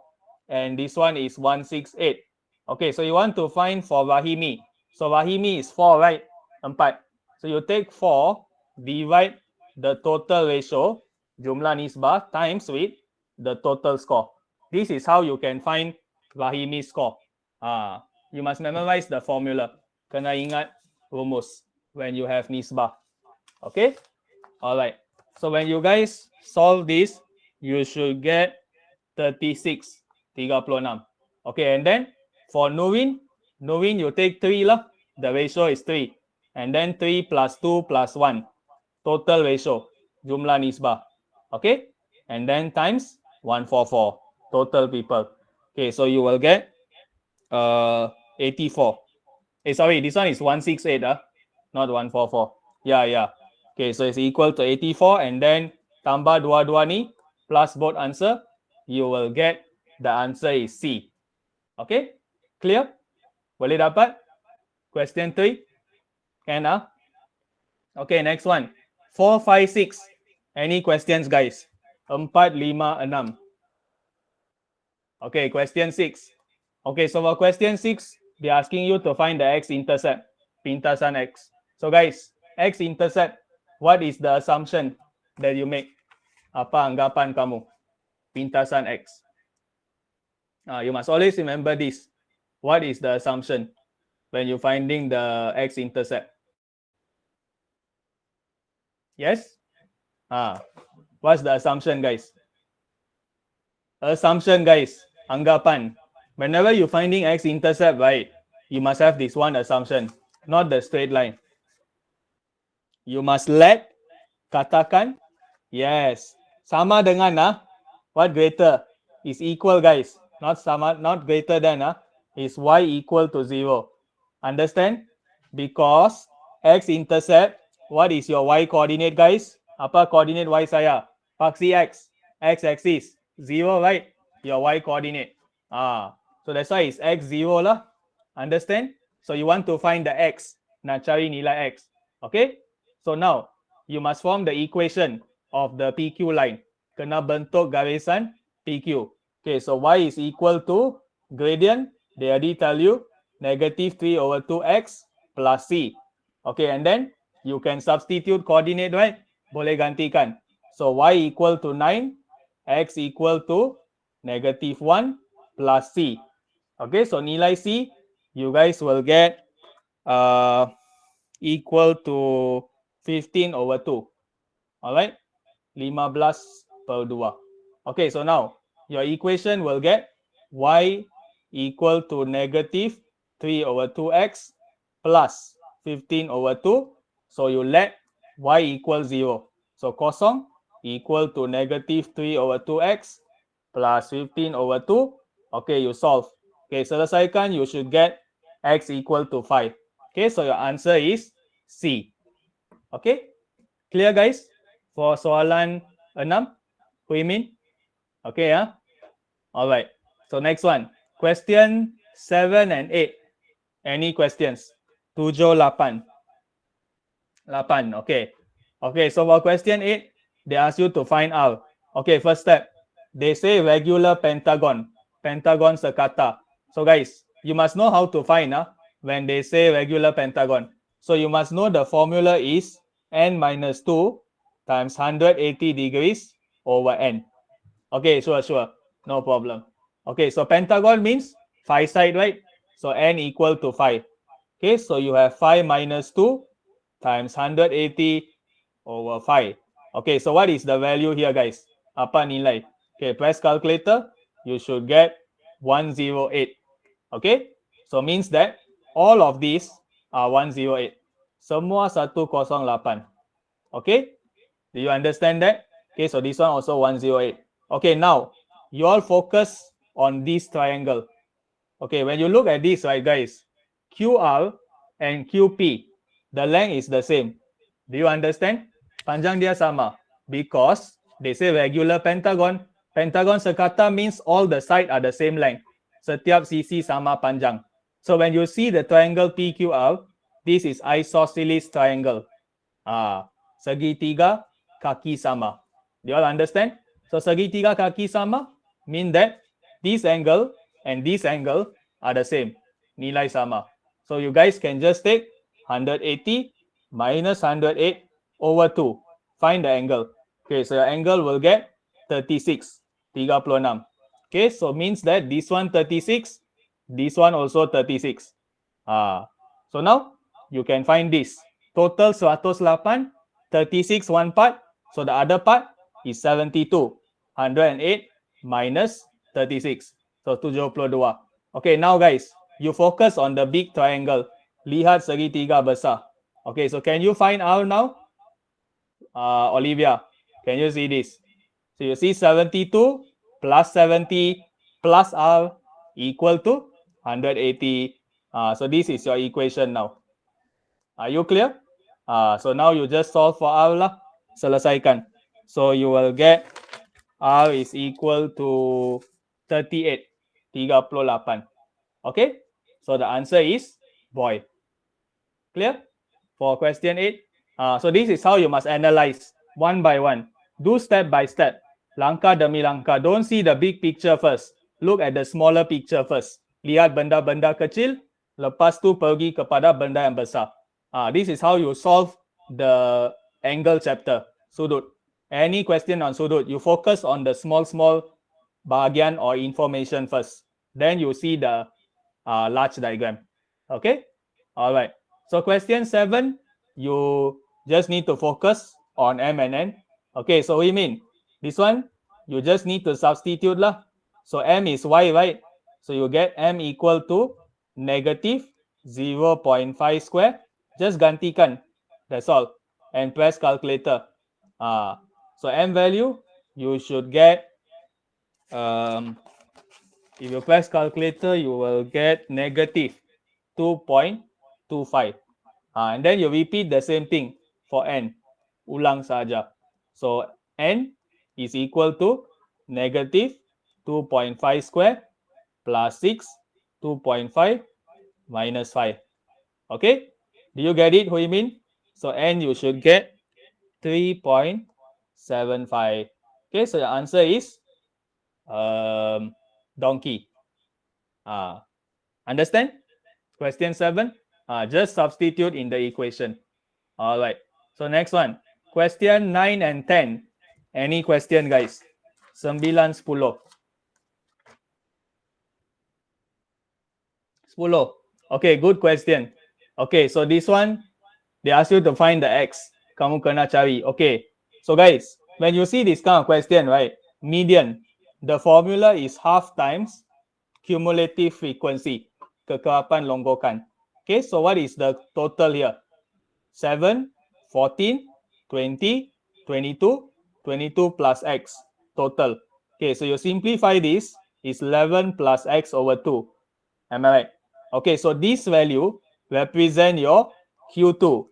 and this one is 168. Okay, so you want to find for Rahimi. So Rahimi is 4, right? 4. So you take 4, divide the total ratio, jumlah nisbah, times with the total score. This is how you can find Rahimi's score. You must memorize the formula. Kena ingat rumus when you have nisbah. Okay? Alright. So when you guys solve this, you should get 36, 36. Okay, and then for Nuvin, you take 3 lah. The ratio is 3. And then 3 plus 2 plus 1. Total ratio, jumlah nisbah. Okay, and then times 144. Total people. Okay, so you will get 84. Sorry, this one is 168, not 144. Yeah. Okay, so it's equal to 84, and then tambah dua-dua ni plus both answer, you will get the answer is C. Okay, clear? Boleh dapat? Question 3? Can, Okay, next one. 4, 5, 6. Any questions, guys? 4, 5, 6. Okay, question 6. Okay, so for question 6, they're asking you to find the x-intercept, pintasan x. So guys, x-intercept, what is the assumption that you make? Apa anggapan kamu? Pintasan x. You must always remember this. What is the assumption when you're finding the x-intercept? Yes? What's the assumption, guys? Assumption, guys. Anggapan. Whenever you're finding x-intercept, right, you must have this one assumption, not the straight line. You must let, katakan, yes, sama dengan, what greater? Is equal, guys. Not sama, not greater than, is y equal to 0. Understand? Because x-intercept, what is your y coordinate, guys? Apa coordinate y saya? Paksi x, x-axis, 0, right? Your y coordinate. So that's why it's x0 lah. Understand? So you want to find the x. Nak cari nilai x. Okay? So now, you must form the equation of the PQ line. Kena bentuk garisan PQ. Okay, so y is equal to gradient. They already tell you negative 3 over 2x plus c. Okay, and then you can substitute coordinate, right? Boleh gantikan. So y equal to 9, x equal to negative 1 plus c. Okay, so nilai c, you guys will get equal to 15 over 2. All right, 15/2. Okay, so now your equation will get y equal to negative 3 over 2x plus 15 over 2. So you let y equal 0. So kosong equal to negative 3 over 2x plus 15 over 2. Okay, you solve. Okay, selesaikan, you should get x equal to 5. Okay, so your answer is C. Okay, clear, guys? For soalan 6, Huimin? Okay, Alright. So next one. Question 7 and 8. Any questions? 7, 8. 8, okay. Okay, so for question 8, they ask you to find out. Okay, first step. They say regular pentagon. Pentagon sekata. So guys, you must know how to find when they say regular pentagon. So you must know the formula is n minus 2 times 180 degrees over n. Okay, sure. No problem. Okay, so pentagon means 5 side, right? So n equal to 5. Okay, so you have 5 minus 2 times 180 over 5. Okay, so what is the value here, guys? Apa nilai? Okay, press calculator. You should get 108. Okay, so means that all of these are 108. Semua 108. Okay, do you understand that? Okay, so this one also 108. Okay, now you all focus on this triangle. Okay, when you look at this, right, guys, QR and QP, the length is the same. Do you understand? Panjang dia sama because they say regular pentagon. Pentagon sekata means all the sides are the same length. Setiap sisi sama panjang. So when you see the triangle PQR, this is isosceles triangle. Segitiga kaki sama. Do you all understand? So segitiga kaki sama mean that this angle and this angle are the same. Nilai sama. So you guys can just take 180 minus 108 over 2. Find the angle. Okay, so your angle will get 36. 36. Okay, so means that this one 36, this one also 36. So now you can find this. Total 108, 36 one part, So the other part is 72. 108 minus 36. So 72. Okay, now guys, you focus on the big triangle. Lihat segitiga besar. Okay, so can you find R now? Olivia, can you see this? So you see 72 plus 70 plus R equal to 180. So this is your equation now. Are you clear? So now you just solve for R lah. Selesaikan. So you will get R is equal to 38. 38. Okay? So the answer is boy. Clear? For question 8. So this is how you must analyze one by one. Do step by step. Langkah demi langkah. Don't see the big picture first. Look at the smaller picture first. Lihat benda-benda kecil. Lepas tu pergi kepada benda yang besar. This is how you solve the angle chapter. Sudut. Any question on sudut, you focus on the small bahagian or information first. Then you see the large diagram. Okay? All right. So question 7, you just need to focus on M and N. Okay, so what do you mean? This one, you just need to substitute lah. So M is Y, right? So you get M equal to negative 0.5 square. Just gantikan. That's all. And press calculator. So M value, you should get, if you press calculator, you will get negative 2.25. And then you repeat the same thing for N. Ulang saja. So N is equal to negative 2.5 square plus 6, 2.5 minus 5. Okay? Do you get it, Hui Min? So N you should get 3.75. Okay, so the answer is donkey. Understand? Question 7. Just substitute in the equation. All right. So next one. Question 9 and 10. Any question, guys? 9, 10. 10. Okay, good question. Okay, so this one, they ask you to find the X. Kamu kena cari. Okay. So guys, when you see this kind of question, right? Median. The formula is half times cumulative frequency. Kekerapan longgokan. Okay, so what is the total here? 7, 14, 20, 22, 22 plus X total. Okay, so you simplify this is 11 plus X over 2. Am I right? Okay, so this value represent your Q2,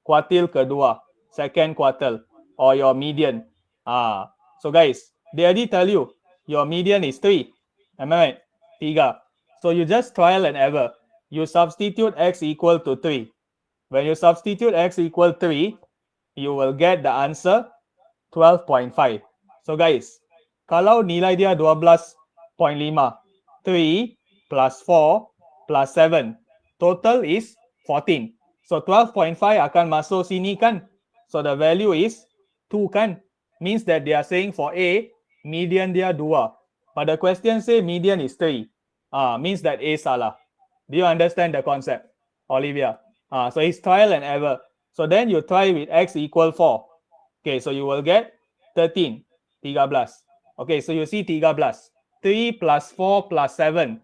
quartile kedua, second quartile, or your median. So guys, they already tell you your median is 3. Am I right? 3. So you just trial and error. You substitute X equal to 3. When you substitute X equal 3, you will get the answer 12.5. So guys, kalau nilai dia 12.5, 3 plus 4 plus 7, total is 14. So 12.5 akan masuk sini kan? So the value is 2 kan? Means that they are saying for A, median dia 2. But the question say median is 3. Means that A salah. Do you understand the concept, Olivia? So it's trial and error. So then you try with X equal 4. Okay, so you will get 13. 13. Okay, so you see 13. 3 plus 4 plus 7.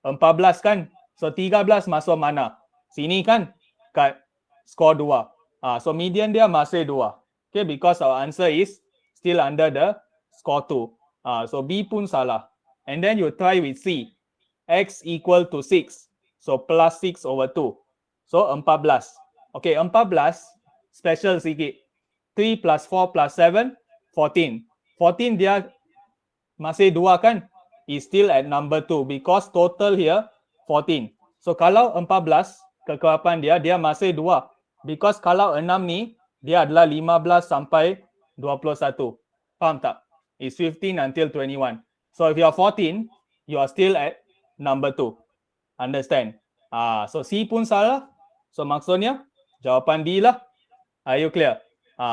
14 kan? So 13 masuk mana? Sini kan? Kat score 2. So median dia masih 2. Okay, because our answer is still under the score 2. So B pun salah. And then you try with C. X equal to 6. So plus 6 over 2. So 14. Okay, 14 special sikit. 3 plus 4 plus 7, 14. 14 dia masih 2 kan? Is still at number 2 because total here 14. So kalau 14 kekerapan dia masih 2. Because kalau 6 ni dia adalah 15 sampai 21. Faham tak? It's 15 until 21. So if you are 14, you are still at number 2. Understand? So C pun salah. So maksudnya jawapan D lah. Are you clear?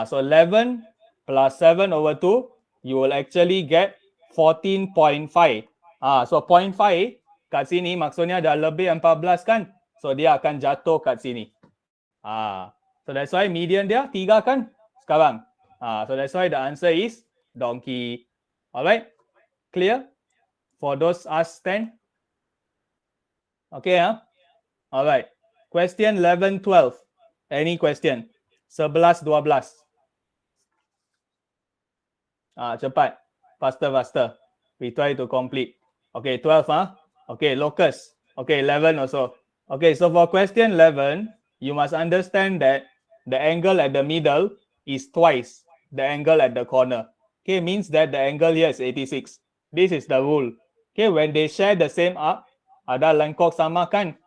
So 11 plus 7 over 2, you will actually get 14.5. So 0.5 kat sini maksudnya dah lebih 14 kan? So dia akan jatuh kat sini. So that's why median dia 3 kan sekarang. So that's why the answer is donkey. All right, clear for those asked 10? Okay, all right. Question 11, 12. Any question? 11, 12. Cepat. Faster, faster. We try to complete. Okay, 12, Okay, locus. Okay, 11 also. Okay, so for question 11, you must understand that the angle at the middle is twice the angle at the corner. Okay, means that the angle here is 86. This is the rule. Okay, when they share the same arc, ada lengkok sama kan?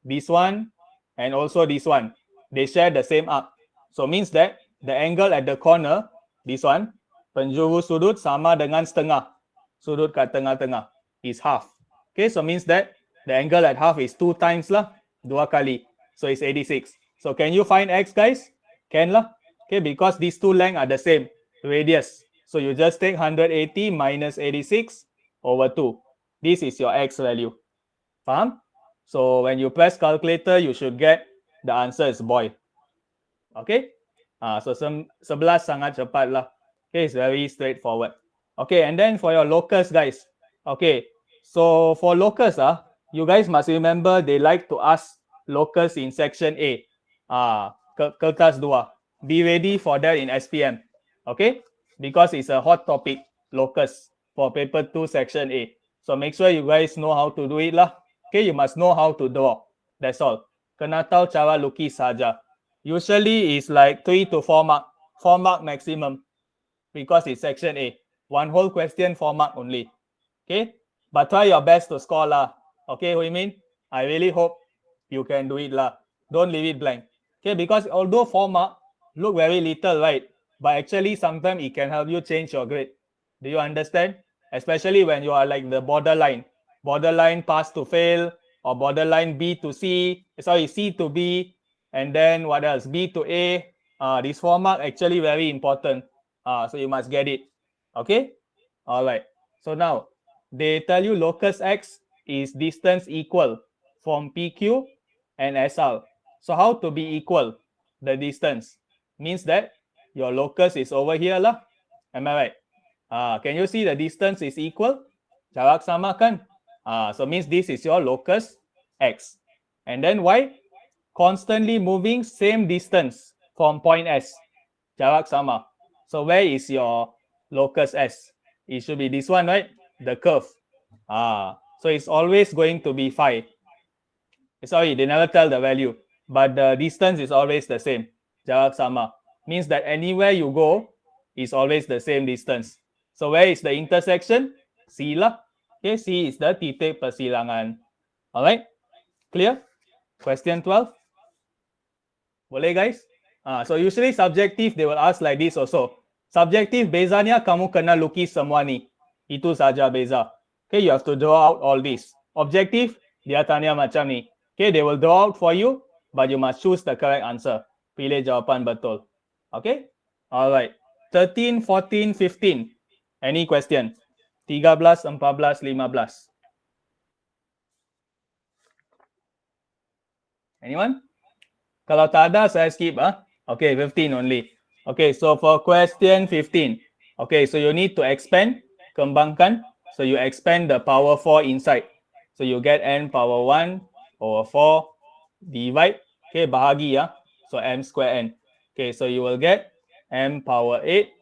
This one and also this one. They share the same arc. So means that the angle at the corner, this one, penjuru sudut sama dengan setengah. Sudut kat tengah-tengah is half. Okay, so means that the angle at half is 2 times lah. 2 kali. So it's 86. So can you find x, guys? Can lah. Okay, because these two lengths are the same radius. So you just take 180 minus 86 over 2. This is your x value. Faham? So when you press calculator, you should get the answer is boy. Okay? So 11 sangat cepat lah. Okay, it's very straightforward. Okay, and then for your locus, guys. Okay, so for locus, you guys must remember they like to ask locus in section A. Kertas 2. Be ready for that in SPM. Okay, because it's a hot topic, locus, for paper 2 section A. So make sure you guys know how to do it lah. Okay, you must know how to draw. That's all. Kena tahu cara lukis saja. Usually it's like 3 to 4 mark. 4 mark maximum. Because it's section A. One whole question, 4 mark only. Okay? But try your best to score lah. Okay, Hui Min? I really hope you can do it lah. Don't leave it blank. Okay, because although 4 mark look very little, right? But actually sometimes it can help you change your grade. Do you understand? Especially when you are like the borderline. Borderline pass to fail or borderline B to C. Sorry, C to B. And then what else? B to A. This 4 mark actually very important. So you must get it. Okay? All right. So now they tell you locus X is distance equal from PQ and SR. So how to be equal the distance? Means that your locus is over here lah. Am I right? Can you see the distance is equal? Jarak sama kan? So means this is your locus X. And then Y? Constantly moving same distance from point S. Jarak sama. So where is your locus S? It should be this one, right? The curve. So it's always going to be phi. Sorry, they never tell the value, but the distance is always the same. Jarak sama. Means that anywhere you go, is always the same distance. So where is the intersection? C lah. Okay, C is the titik persilangan. Alright, clear? Question 12. Boleh guys? So usually subjective they will ask like this also. Subjective bezanya kamu kena lukis semua ni. Itu saja beza. Okay, you have to draw out all this. Objective dia tanya macam ni. Okay, they will draw out for you, but you must choose the correct answer. Pilih jawapan betul. Okay? Alright. 13, 14, 15. Any question? 13, 14, 15. Anyone? Kalau tak ada, saya skip. Okay, 15 only. Okay, so for question 15. Okay, so you need to expand, kembangkan. So you expand the power 4 inside. So you get n power 1 over 4 divide. Okay, bahagi ya. So m square n. Okay, so you will get m power 8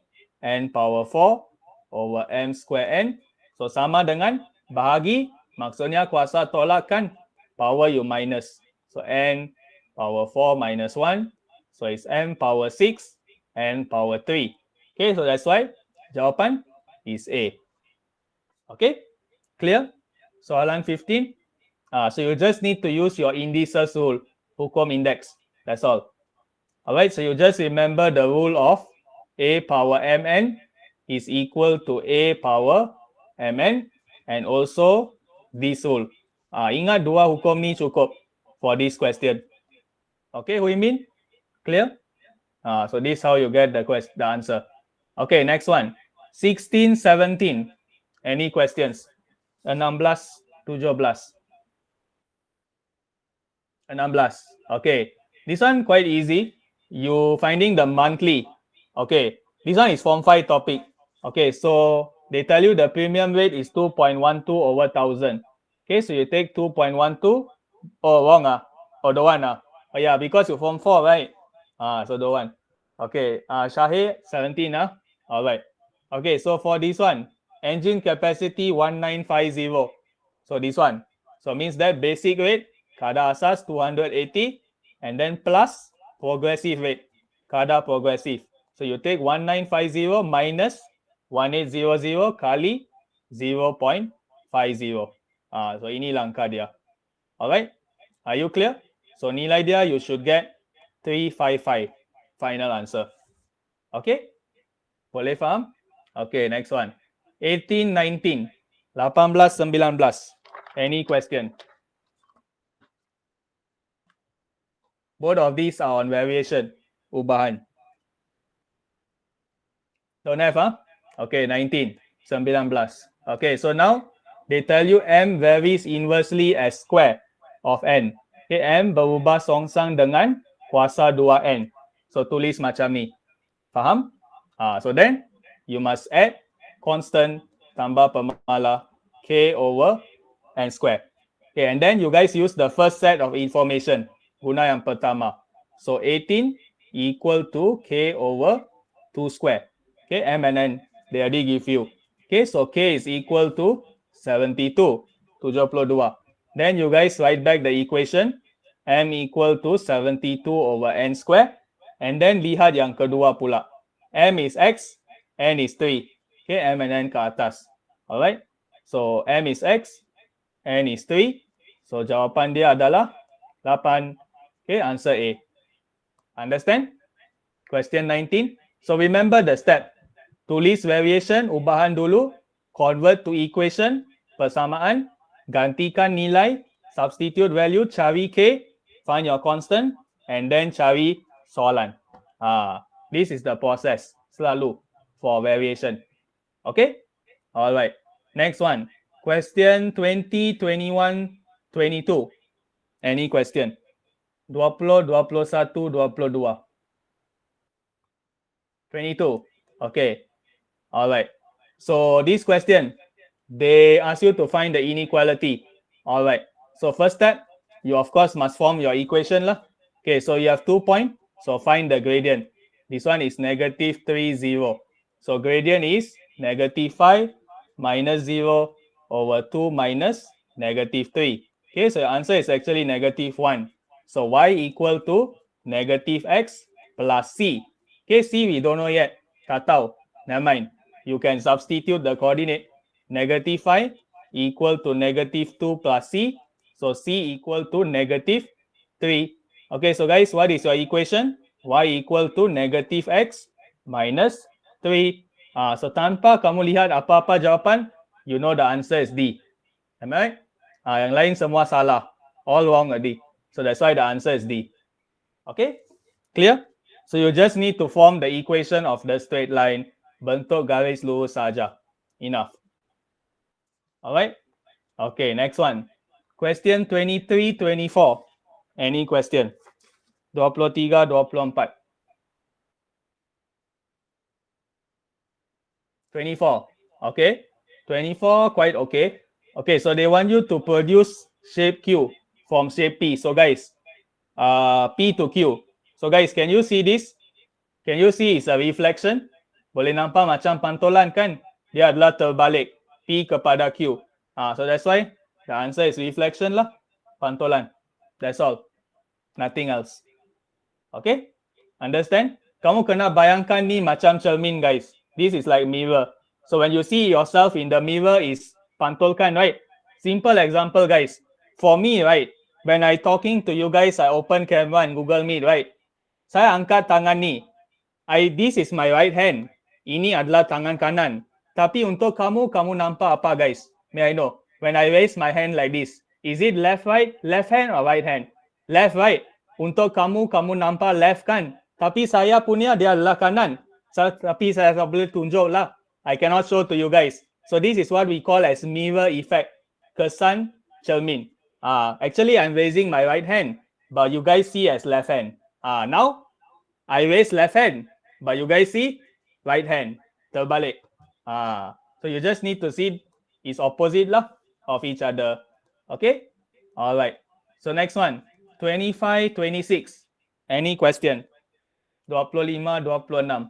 n power 4 over m square n. So sama dengan bahagi. Maksudnya kuasa tolak kan power you minus. So n power 4 minus 1. So it's m power 6 and power 3. Okay, so that's why jawapan is A. Okay, clear? Soalan 15. So you just need to use your indices rule, hukum index. That's all. Alright, so you just remember the rule of A power mn is equal to A power mn and also this rule. Ingat dua hukum ni cukup for this question. Okay, Hui Min? Clear? So this is how you get the answer. Okay, next one. 16, 17. Any questions? 16, 17. 16. Okay. This one quite easy. You finding the monthly. Okay. This one is Form 5 topic. Okay, so they tell you the premium rate is 2.12 over 1,000. Okay, so you take 2.12. Oh, wrong. Oh, the one. Oh, yeah, because you Form 4, right? So the one. Okay, Shahir, 17. All right. Okay, so for this one, engine capacity 1950. So this one. So means that basic rate, kadar asas 280, and then plus progressive rate, kadar progressive. So you take 1950 minus 1800 kali 0.50. So inilah angka dia. Alright, are you clear? So nilai dia you should get 355. Final answer. Okay, boleh faham? Okay, next one. 18, 19. 18, 19. Any question? Both of these are on variation, ubahan. Don't have, huh? Okay, 19, 19. Okay, so now they tell you M varies inversely as square of N. Okay, M berubah songsang dengan kuasa 2N. So tulis macam ni. Faham? So then you must add constant tambah pemalah K over N square. Okay, and then you guys use the first set of information. Guna yang pertama. So 18 equal to K over 2 square. Okay, M and N, they already give you. Okay, so K is equal to 72, 72. Then you guys write back the equation. M equal to 72 over N square. And then lihat yang kedua pula. M is X, N is 3. Okay, M and N ke atas. Alright, so M is X, N is 3. So jawapan dia adalah 8. Okay, answer A. Understand? Question 19. So remember the step. Tulis variation, ubahan dulu. Convert to equation, persamaan. Gantikan nilai, substitute value, cari K, find your constant, and then cari soalan. This is the process selalu for variation. Okay? Alright. Next one. Question 20, 21, 22. Any question? 20, 21, 22. 22. Okay. Alright. So this question, they ask you to find the inequality. Alright. So first step, you of course must form your equation lah. Okay, so you have 2 points. So find the gradient. This one is negative 3, 0. So gradient is negative 5 minus 0 over 2 minus negative 3. Okay, so your answer is actually negative 1. So y equal to negative x plus c. Okay, c we don't know yet. Tak tahu. Never mind. You can substitute the coordinate. Negative 5 equal to negative 2 plus c. So c equal to negative 3. Okay, so guys, what is your equation? Y equal to negative x minus 3. So tanpa kamu lihat apa-apa jawapan, you know the answer is D. Am I right? Yang lain semua salah. All wrong already. So that's why the answer is D. Okay? Clear? So you just need to form the equation of the straight line. Bentuk garis lurus saja. Enough. Alright? Okay, next one. Question 23, 24. Any question? 23, 24. 24. Okay. 24, quite okay. Okay, so they want you to produce shape Q from shape P. So guys, P to Q. So guys, can you see this? Can you see it's a reflection? Boleh nampak macam pantulan kan? Dia adalah terbalik. P kepada Q. So that's why the answer is reflection lah. Pantulan. That's all. Nothing else. Okay? Understand? Kamu kena bayangkan ni macam cermin guys. This is like mirror. So when you see yourself in the mirror is pantulkan, right? Simple example guys. For me, right? When I talking to you guys, I open camera and Google Meet, right? Saya angkat tangan ni. This is my right hand. Ini adalah tangan kanan. Tapi untuk kamu nampak apa guys? May I know? When I raise my hand like this, is it left hand or right hand? Left, right. Untuk kamu nampak left kan? Tapi saya punya dia adalah kanan. Tapi saya tak boleh tunjuk lah. I cannot show to you guys. So this is what we call as mirror effect. Kesan cermin. Actually, I'm raising my right hand, but you guys see as left hand. Now, I raise left hand, but you guys see right hand, terbalik. So you just need to see is opposite lah of each other. Okay? All right. So next one, 25, 26. Any question? 25, 26.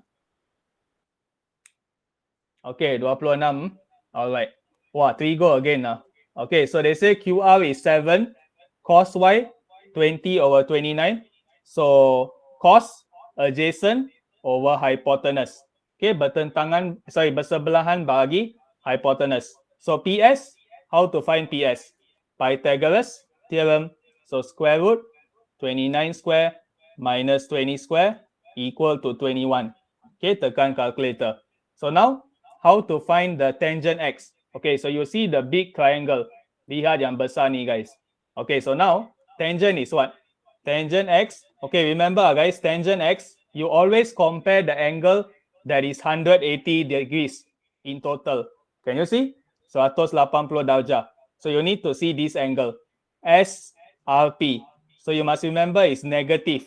Okay, 26. All right. Wow, 3 go again now. Okay, so they say QR is 7, cos Y 20 over 29. So cos adjacent over hypotenuse. Okay, bersebelahan bagi hypotenuse. So PS, how to find PS? Pythagoras theorem. So square root 29 square minus 20 square equal to 21. Okay, tekan calculator. So now, how to find the tangent X? Okay, so you see the big triangle. Lihat yang besar ni guys. Okay, so now, tangent is what? Tangent X. Okay, remember guys, tangent X, you always compare the angle that is 180 degrees in total. Can you see? 180 darjah. So you need to see this angle. SRP. So you must remember it's negative.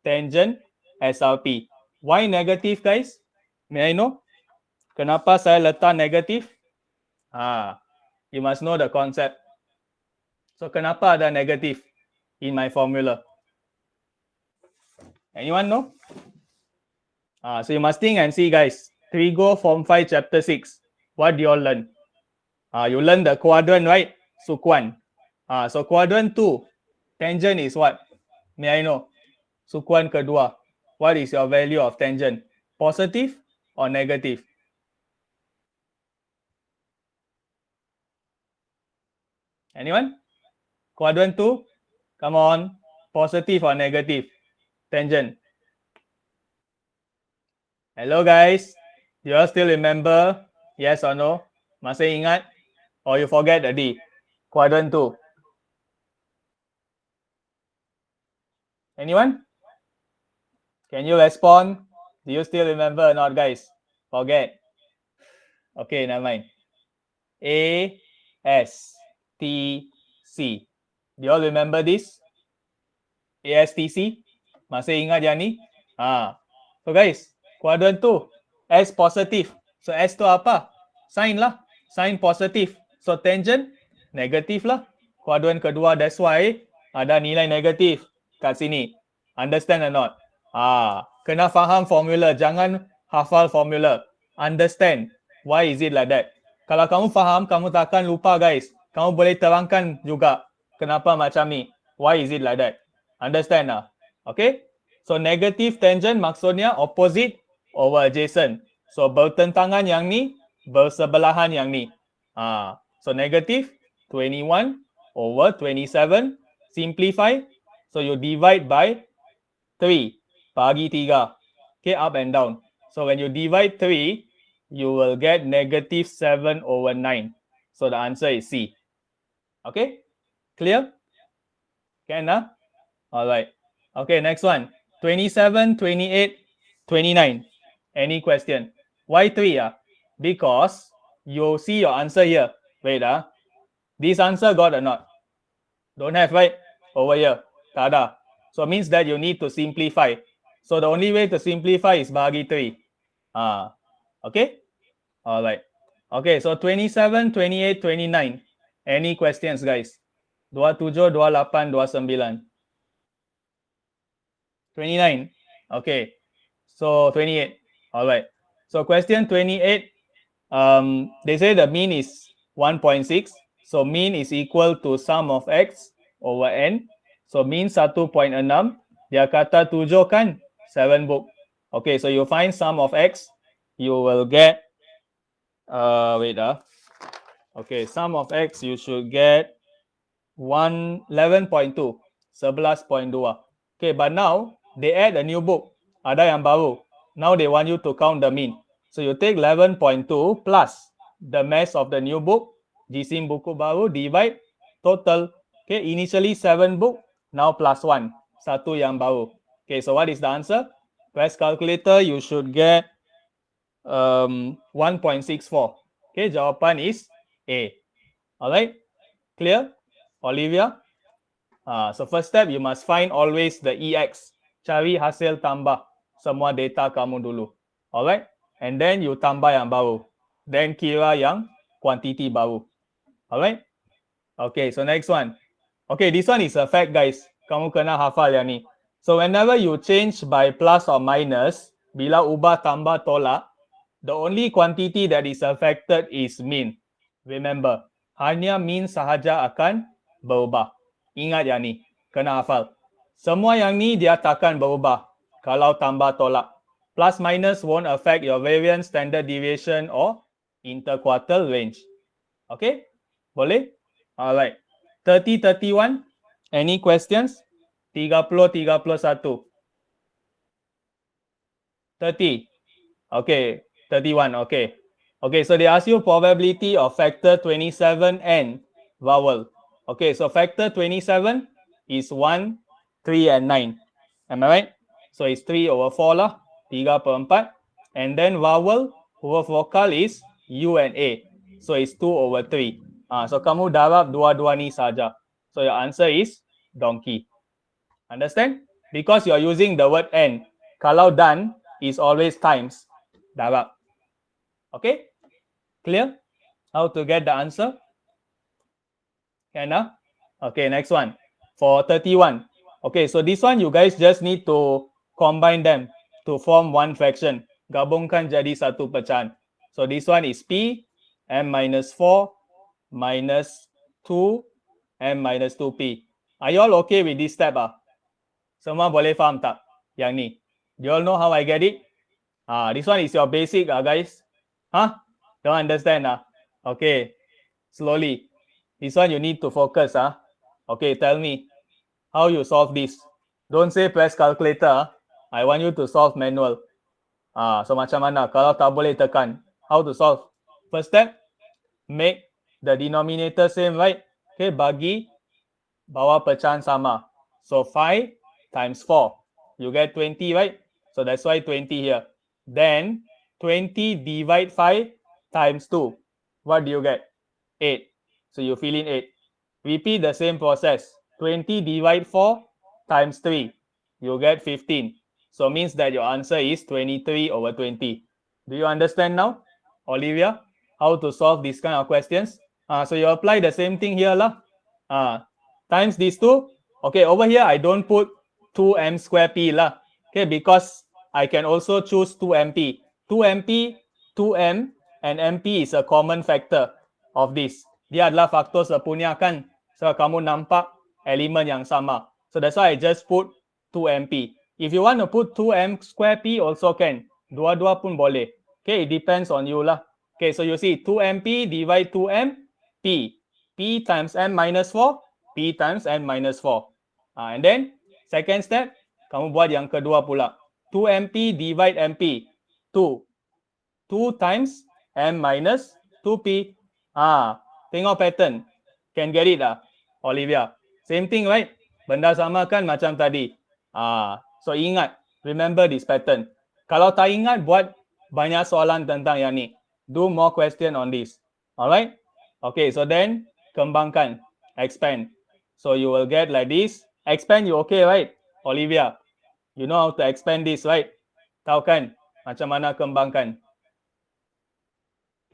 Tangent SRP. Why negative guys? May I know? Kenapa saya letak negatif? You must know the concept. So kenapa ada negatif in my formula? Anyone know? So you must think and see guys. Trigo Form 5 Chapter 6. What do you all learn? You learn the quadrant, right? Sukuan. So quadrant 2. Tangent is what? May I know? Sukuan kedua. What is your value of tangent? Positive or negative? Anyone? Quadrant 2? Come on. Positive or negative? Tangent. Hello guys. Do you all still remember? Yes or no? Masih ingat? Or you forget already? Quadrant 2. Anyone? Can you respond? Do you still remember or not guys? Forget. Okay, never mind. A, S, T, C. Do you all remember this? ASTC? Masih ingat yang ni? So guys, quadrant 2, S positive. So S tu apa? Sin lah. Sin positive. So tangent, negatif lah. Quadrant kedua, that's why ada nilai negatif kat sini. Understand or not? Kena faham formula. Jangan hafal formula. Understand. Why is it like that? Kalau kamu faham, kamu takkan lupa guys. Kamu boleh terangkan juga kenapa macam ni. Why is it like that? Understand lah? Okay? So negative tangent maksudnya opposite over adjacent. So bertentangan yang ni, bersebelahan yang ni. So negative 21 over 27. Simplify. So you divide by 3. Bagi 3. Okay, up and down. So when you divide 3, you will get negative 7 over 9. So the answer is C. Okay? Clear? Can, Alright. Okay, next one. 27, 28, 29. Any question? Why 3? Because you see your answer here. Wait, this answer got or not? Don't have, right? Over here. Tak ada. So means that you need to simplify. So the only way to simplify is bagi 3. Okay? Alright. Okay, so 27, 28, 29. Any questions, guys? 27, 28, 29. 29. Okay. So 28. All right. So question 28. They say the mean is 1.6. So mean is equal to sum of x over n. So mean 1.6. Dia kata 7 kan? 7 book. Okay, so you find sum of x. You will get okay, sum of x you should get 11.2. 11.2. Okay, but now they add a new book. Ada yang baru. Now they want you to count the mean. So you take 11.2 plus the mass of the new book, jisim buku baru, divide total. Okay, initially 7 book, now plus 1. Satu yang baru. Okay, so what is the answer? Press calculator, you should get 1.64. Okay, jawapan is A. Alright, clear? Olivia? So first step, you must find always the EX. Cari hasil tambah semua data kamu dulu. Alright? and then you tambah yang baru. Then kira yang quantity baru. Alright? Okay, so next one. Okay, this one is a fact, guys. Kamu kena hafal yang ni. So whenever you change by plus or minus, bila ubah, tambah, tolak, the only quantity that is affected is mean. Remember, hanya mean sahaja akan berubah. Ingat yang ni, kena hafal. Semua yang ni dia takkan berubah kalau tambah tolak. Plus minus won't affect your variance, standard deviation or interquartile range. Okay? Boleh? Alright. 30-31. Any questions? 30-31. 30. Okay. 31. Okay. Okay, so they ask you probability of factor 27 and vowel. Okay, so factor 27 is 1, 3, and 9. Am I right? So it's 3 over 4 lah. 3/4. And then vowel, huruf vokal is U and A. So it's 2 over 3. So kamu darab dua-dua ni saja. So your answer is donkey. Understand? Because you are using the word and. Kalau dan is always times. Darab. Okay? Clear? How to get the answer? Can Okay, next one. For 31. Okay, so this one you guys just need to combine them to form one fraction. Gabungkan jadi satu pecahan. So this one is P, M minus 4, minus 2, M minus 2P. Are you all okay with this step? Semua boleh faham tak? Yang ni. Do you all know how I get it? This one is your basic, guys. Don't understand? Okay. Slowly. This one you need to focus. Okay, tell me how you solve this. Don't say press calculator. I want you to solve manual. So macam mana? Kalau tak boleh tekan. How to solve? First step, make the denominator same, right? Okay, bagi bawah pecahan sama. So 5 times 4. You get 20, right? So that's why 20 here. Then 20 divide 5 times 2. What do you get? 8. So you fill in 8. Repeat the same process. 20 divide 4 times 3. You get 15. So means that your answer is 23 over 20. Do you understand now, Olivia, how to solve this kind of questions? So you apply the same thing here lah. Times these two. Okay, over here I don't put 2m square p lah. Okay, because I can also choose 2mp. 2mp, 2m, and mp is a common factor of this. Dia adalah faktor sepunya kan. So kamu nampak elemen yang sama. So that's why I just put 2mp. If you want to put 2m square p also can. Dua-dua pun boleh. Okay, it depends on you lah. Okay, so you see 2mp divide 2m, p. P times m minus 4, p times m minus 4. And then, second step, kamu buat yang kedua pula. 2mp divide mp, 2. 2 times m minus 2p. Tengok pattern. Can get it Olivia? Same thing, right? Benda sama kan macam tadi. So ingat, remember this pattern. Kalau tak ingat, buat banyak soalan tentang yang ni. Do more question on this. Alright? Okay, so then kembangkan, expand. So you will get like this. Expand, you okay, right? Olivia, you know how to expand this, right? Tahu kan macam mana kembangkan?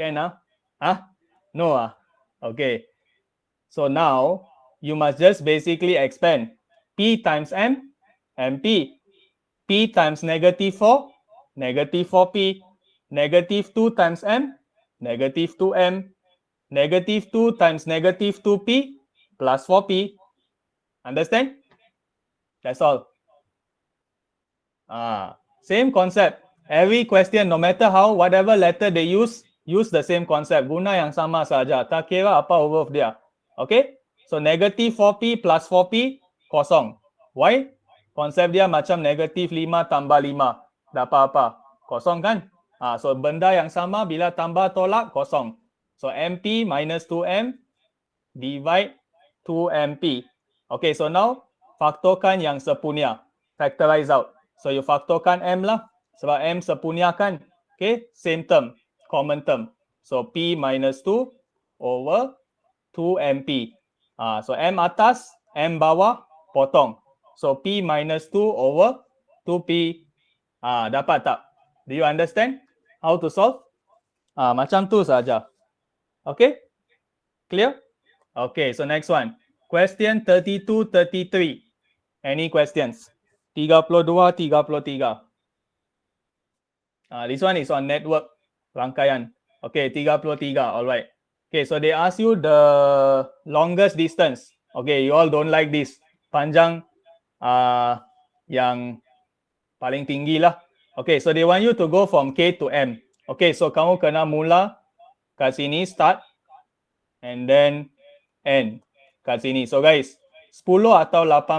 Can No Okay. So now you must just basically expand p times m, mp. P times negative 4, negative 4p. Negative 2 times m, negative 2m. Negative 2 times negative 2p plus 4p. Understand? That's all. Same concept. Every question, no matter how, whatever letter they use the same concept. Guna yang sama saja. Tak kira apa huruf dia. Okay? So negative 4p plus 4p kosong. Why? Konsep dia macam negative 5 tambah 5. Dapat apa? Kosong kan? So benda yang sama bila tambah tolak kosong. So mp minus 2m divide 2mp. Okay, so now faktorkan yang sepunya. Factorize out. So you faktorkan m lah. Sebab m sepunya kan. Okay, same term. Common term. So p minus 2 over 2mp. So m atas, m bawah, potong. So p minus 2 over 2p. Dapat tak? Do you understand How to solve? Macam tu saja. Okay? Clear? Okay, so next one. Question 32, 33. Any questions? 32, 33. This one is on network rangkaian. Okay, 33. Alright. Okay, so they ask you the longest distance. Okay, you all don't like this. Panjang yang paling tinggi lah. Okay, so they want you to go from K to M. Okay, so kamu kena mula kat sini, start, and then end kat sini. So guys, 10 atau 18,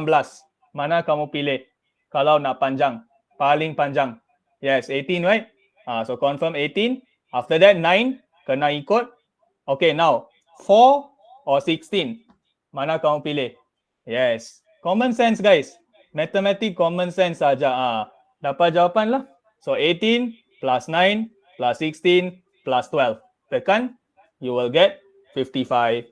mana kamu pilih kalau nak panjang? Paling panjang. Yes, 18, right? So confirm 18. After that, 9, kena ikut. Okay, now, 4 or 16, mana kamu pilih? Yes, common sense guys. Mathematic common sense saja. Dapat jawapan lah. So 18 plus 9 plus 16 plus 12. Tekan, you will get 55.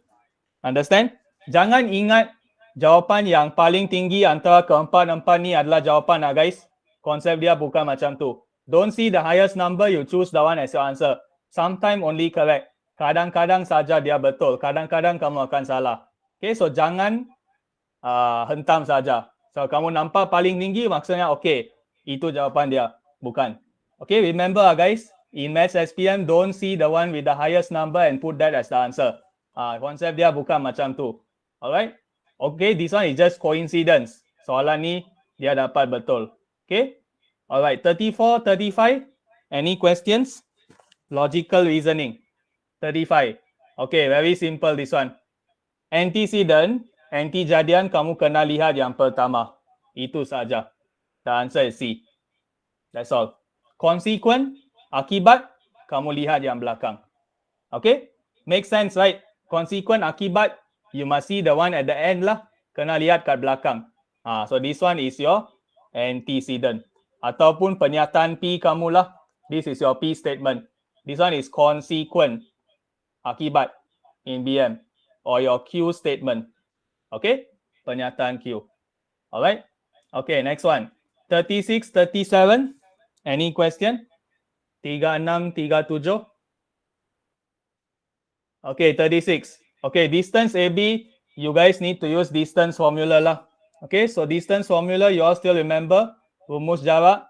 Understand? Jangan ingat jawapan yang paling tinggi antara keempat-empat ni adalah jawapan guys. Konsep dia bukan macam tu. Don't see the highest number, you choose the one as your answer. Sometime only correct. Kadang-kadang saja dia betul. Kadang-kadang kamu akan salah. Okay, so jangan hentam saja. So kamu nampak paling tinggi, maksudnya okay, itu jawapan dia. Bukan. Okay, remember guys, in Maths SPM, don't see the one with the highest number and put that as the answer. Konsep dia bukan macam tu. Alright? Okay, this one is just coincidence. Soalan ni dia dapat betul. Okay? Alright, 34, 35. Any questions? Logical reasoning. 35. Okay, very simple this one. Antecedent, antejadian kamu kena lihat yang pertama. Itu saja. The answer is C. That's all. Consequent, akibat, kamu lihat yang belakang. Okay? Make sense, right? Consequent, akibat, you must see the one at the end lah. Kena lihat kat belakang. So this one is your antecedent. Ataupun pernyataan P kamu lah. This is your P statement. This one is consequent, akibat in BM. Or your Q statement. Okay? Pernyataan Q. Alright? Okay, next one. 36, 37. Any question? 36, 37. Okay, 36. Okay, distance AB, you guys need to use distance formula lah. Okay, so distance formula, you all still remember? Rumus jarak.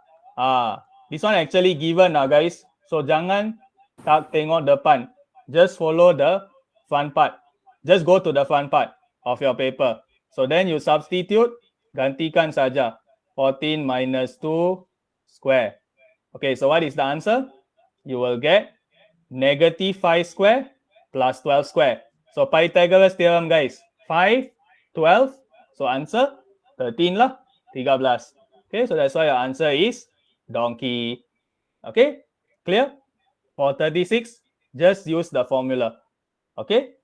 This one actually given guys. So jangan tak tengok depan. Just follow the front part. Just go to the front part of your paper. So then you substitute, gantikan saja. 14 minus 2 square. Okay, so what is the answer? You will get negative 5 square plus 12 square. So Pythagoras theorem guys. 5, 12. So answer 13 lah. 13. Okay, so that's why your answer is donkey. Okay, clear? For 36, just use the formula. Okay?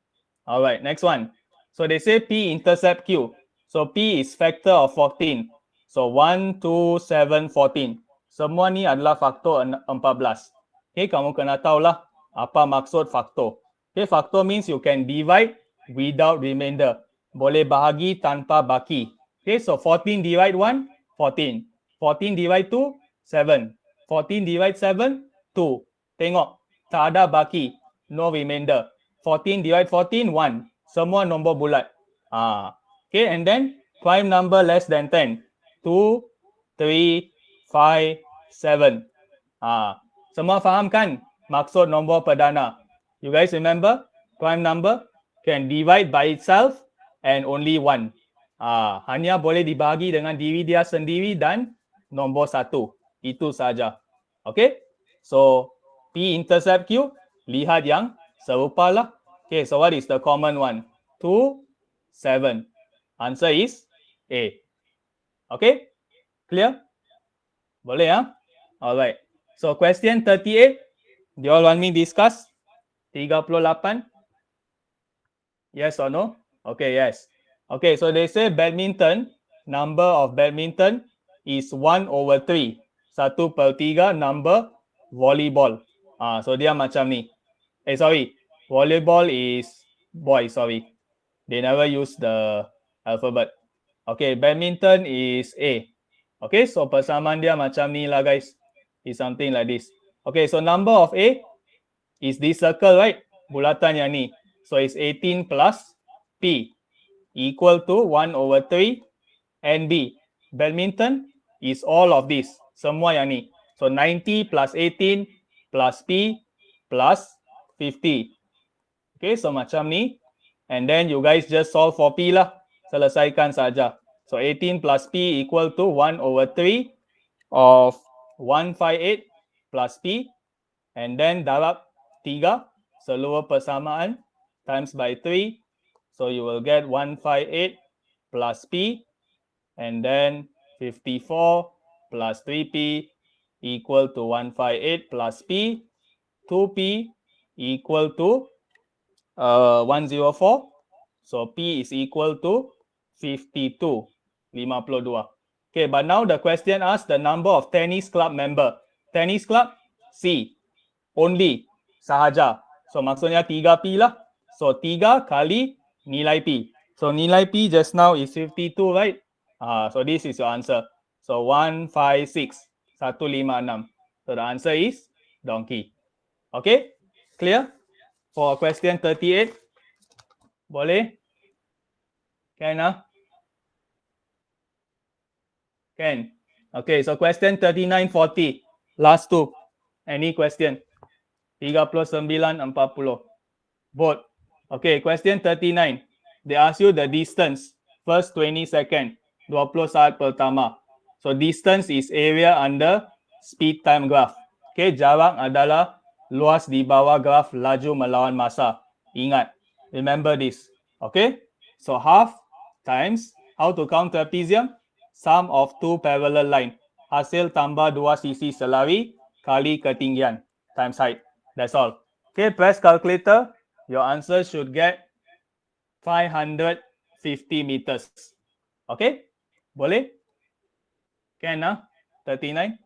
Alright, next one. So they say P intercept Q. So P is factor of 14. So 1, 2, 7, 14. Semua ni adalah faktor 14. Okay, kamu kena tahulah apa maksud faktor. Okay, faktor means you can divide without remainder. Boleh bahagi tanpa baki. Okay, so 14 divide 1, 14. 14 divide 2, 7. 14 divide 7, 2. Tengok, tak ada baki. No remainder. 14 divide 14, 1. Semua nombor bulat. Okay, and then prime number less than 10. 2, 3, 5, 7. Semua faham kan maksud nombor perdana? You guys remember? Prime number can divide by itself and only 1. Hanya boleh dibagi dengan diri dia sendiri dan nombor 1. Itu saja. Okay? So, P intercept Q, lihat yang serupa lah. Okay, so what is the common one? 2, 7. Answer is A. Okay? Clear? Boleh Alright. So, question 38. Do you all want me discuss? 38. Yes or no? Okay, yes. Okay, so they say badminton, number of badminton is 1/3. 1/3 number volleyball. So dia macam ni. Sorry. Volleyball is boy, sorry. They never use the alphabet. Okay, badminton is A. Okay, so persamaan dia macam ni lah guys. It's something like this. Okay, so number of A is this circle, right? Bulatan yang ni. So it's 18 plus P equal to 1 over 3 and B. Badminton is all of this. Semua yang ni. So 90 plus 18 plus P plus 50. Okay, so macam ni. And then you guys just solve for P lah. Selesaikan saja. So 18 plus P equal to 1 over 3 of 158 plus P. And then darab 3 seluruh persamaan times by 3. So you will get 158 plus P. And then 54 plus 3P equal to 158 plus P. 2P equal to 104. So P is equal to 52. 52. Okay, but now the question asks the number of tennis club member. Tennis club, C. Only, sahaja. So maksudnya 3P lah. So 3 kali nilai P. So nilai P just now is 52, right? So this is your answer. So 156. 156. So the answer is donkey. Okay? Clear? For question 38. Boleh? Can ah? Can. Okay, so question 39, 40. Last two. Any question? 39, 40. Both. Okay, question 39. They ask you the distance. First 20 second. 20 saat pertama. So distance is area under speed time graph. Okay, jarak adalah luas di bawah graf laju melawan masa. Ingat. Remember this. Okay. So half times, how to count trapezium? Sum of two parallel line. Hasil tambah 2 sisi selari kali ketinggian times height. That's all. Okay, press calculator. Your answer should get 550 meters. Okay? Boleh? Can, 39?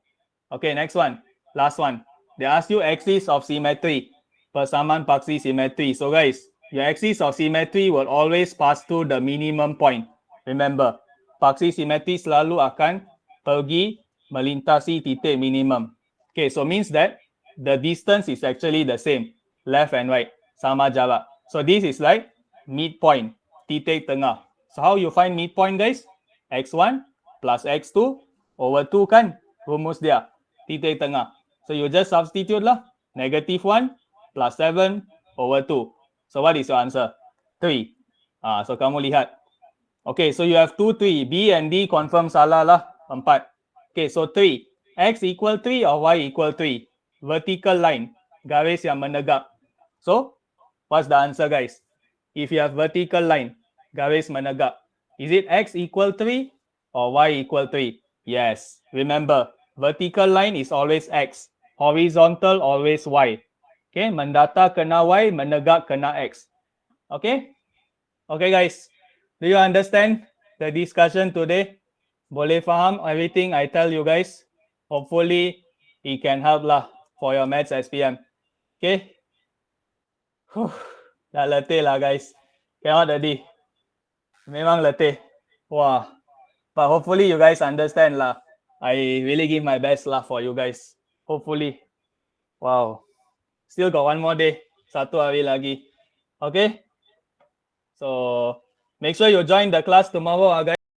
Okay, next one. Last one. They ask you axis of symmetry. Persamaan paksi symmetry. So guys, your axis of symmetry will always pass through the minimum point. Remember, paksi symmetry selalu akan pergi melintasi titik minimum. Okay, so means that the distance is actually the same. Left and right. Sama jarak. So this is like midpoint. Titik tengah. So how you find midpoint, guys? X1 plus X2 over 2 kan? Rumus dia. Titik tengah. So you just substitute lah. -1 plus 7 over 2. So what is your answer? 3. So kamu lihat. Okay, so you have 2, 3. B and D confirm salah lah. 4. Okay, so 3. X equal 3 or Y equal 3? Vertical line. Garis yang menegak. So, what's the answer, guys? If you have vertical line, garis menegak, is it X equal 3 or Y equal 3? Yes. Remember, vertical line is always X. Horizontal always Y. Okay, mendata kena Y, menegak kena X. Okay? Okay, guys. Do you understand the discussion today? Boleh faham everything I tell you guys? Hopefully, it can help lah for your maths SPM. Okay? Dah letih lah, guys. Cannot tadi. Memang letih. Wah. But hopefully you guys understand lah. I really give my best lah for you guys. Hopefully. Wow. Still got one more day. 1 hari lagi. Okay? So, make sure you join the class tomorrow, guys.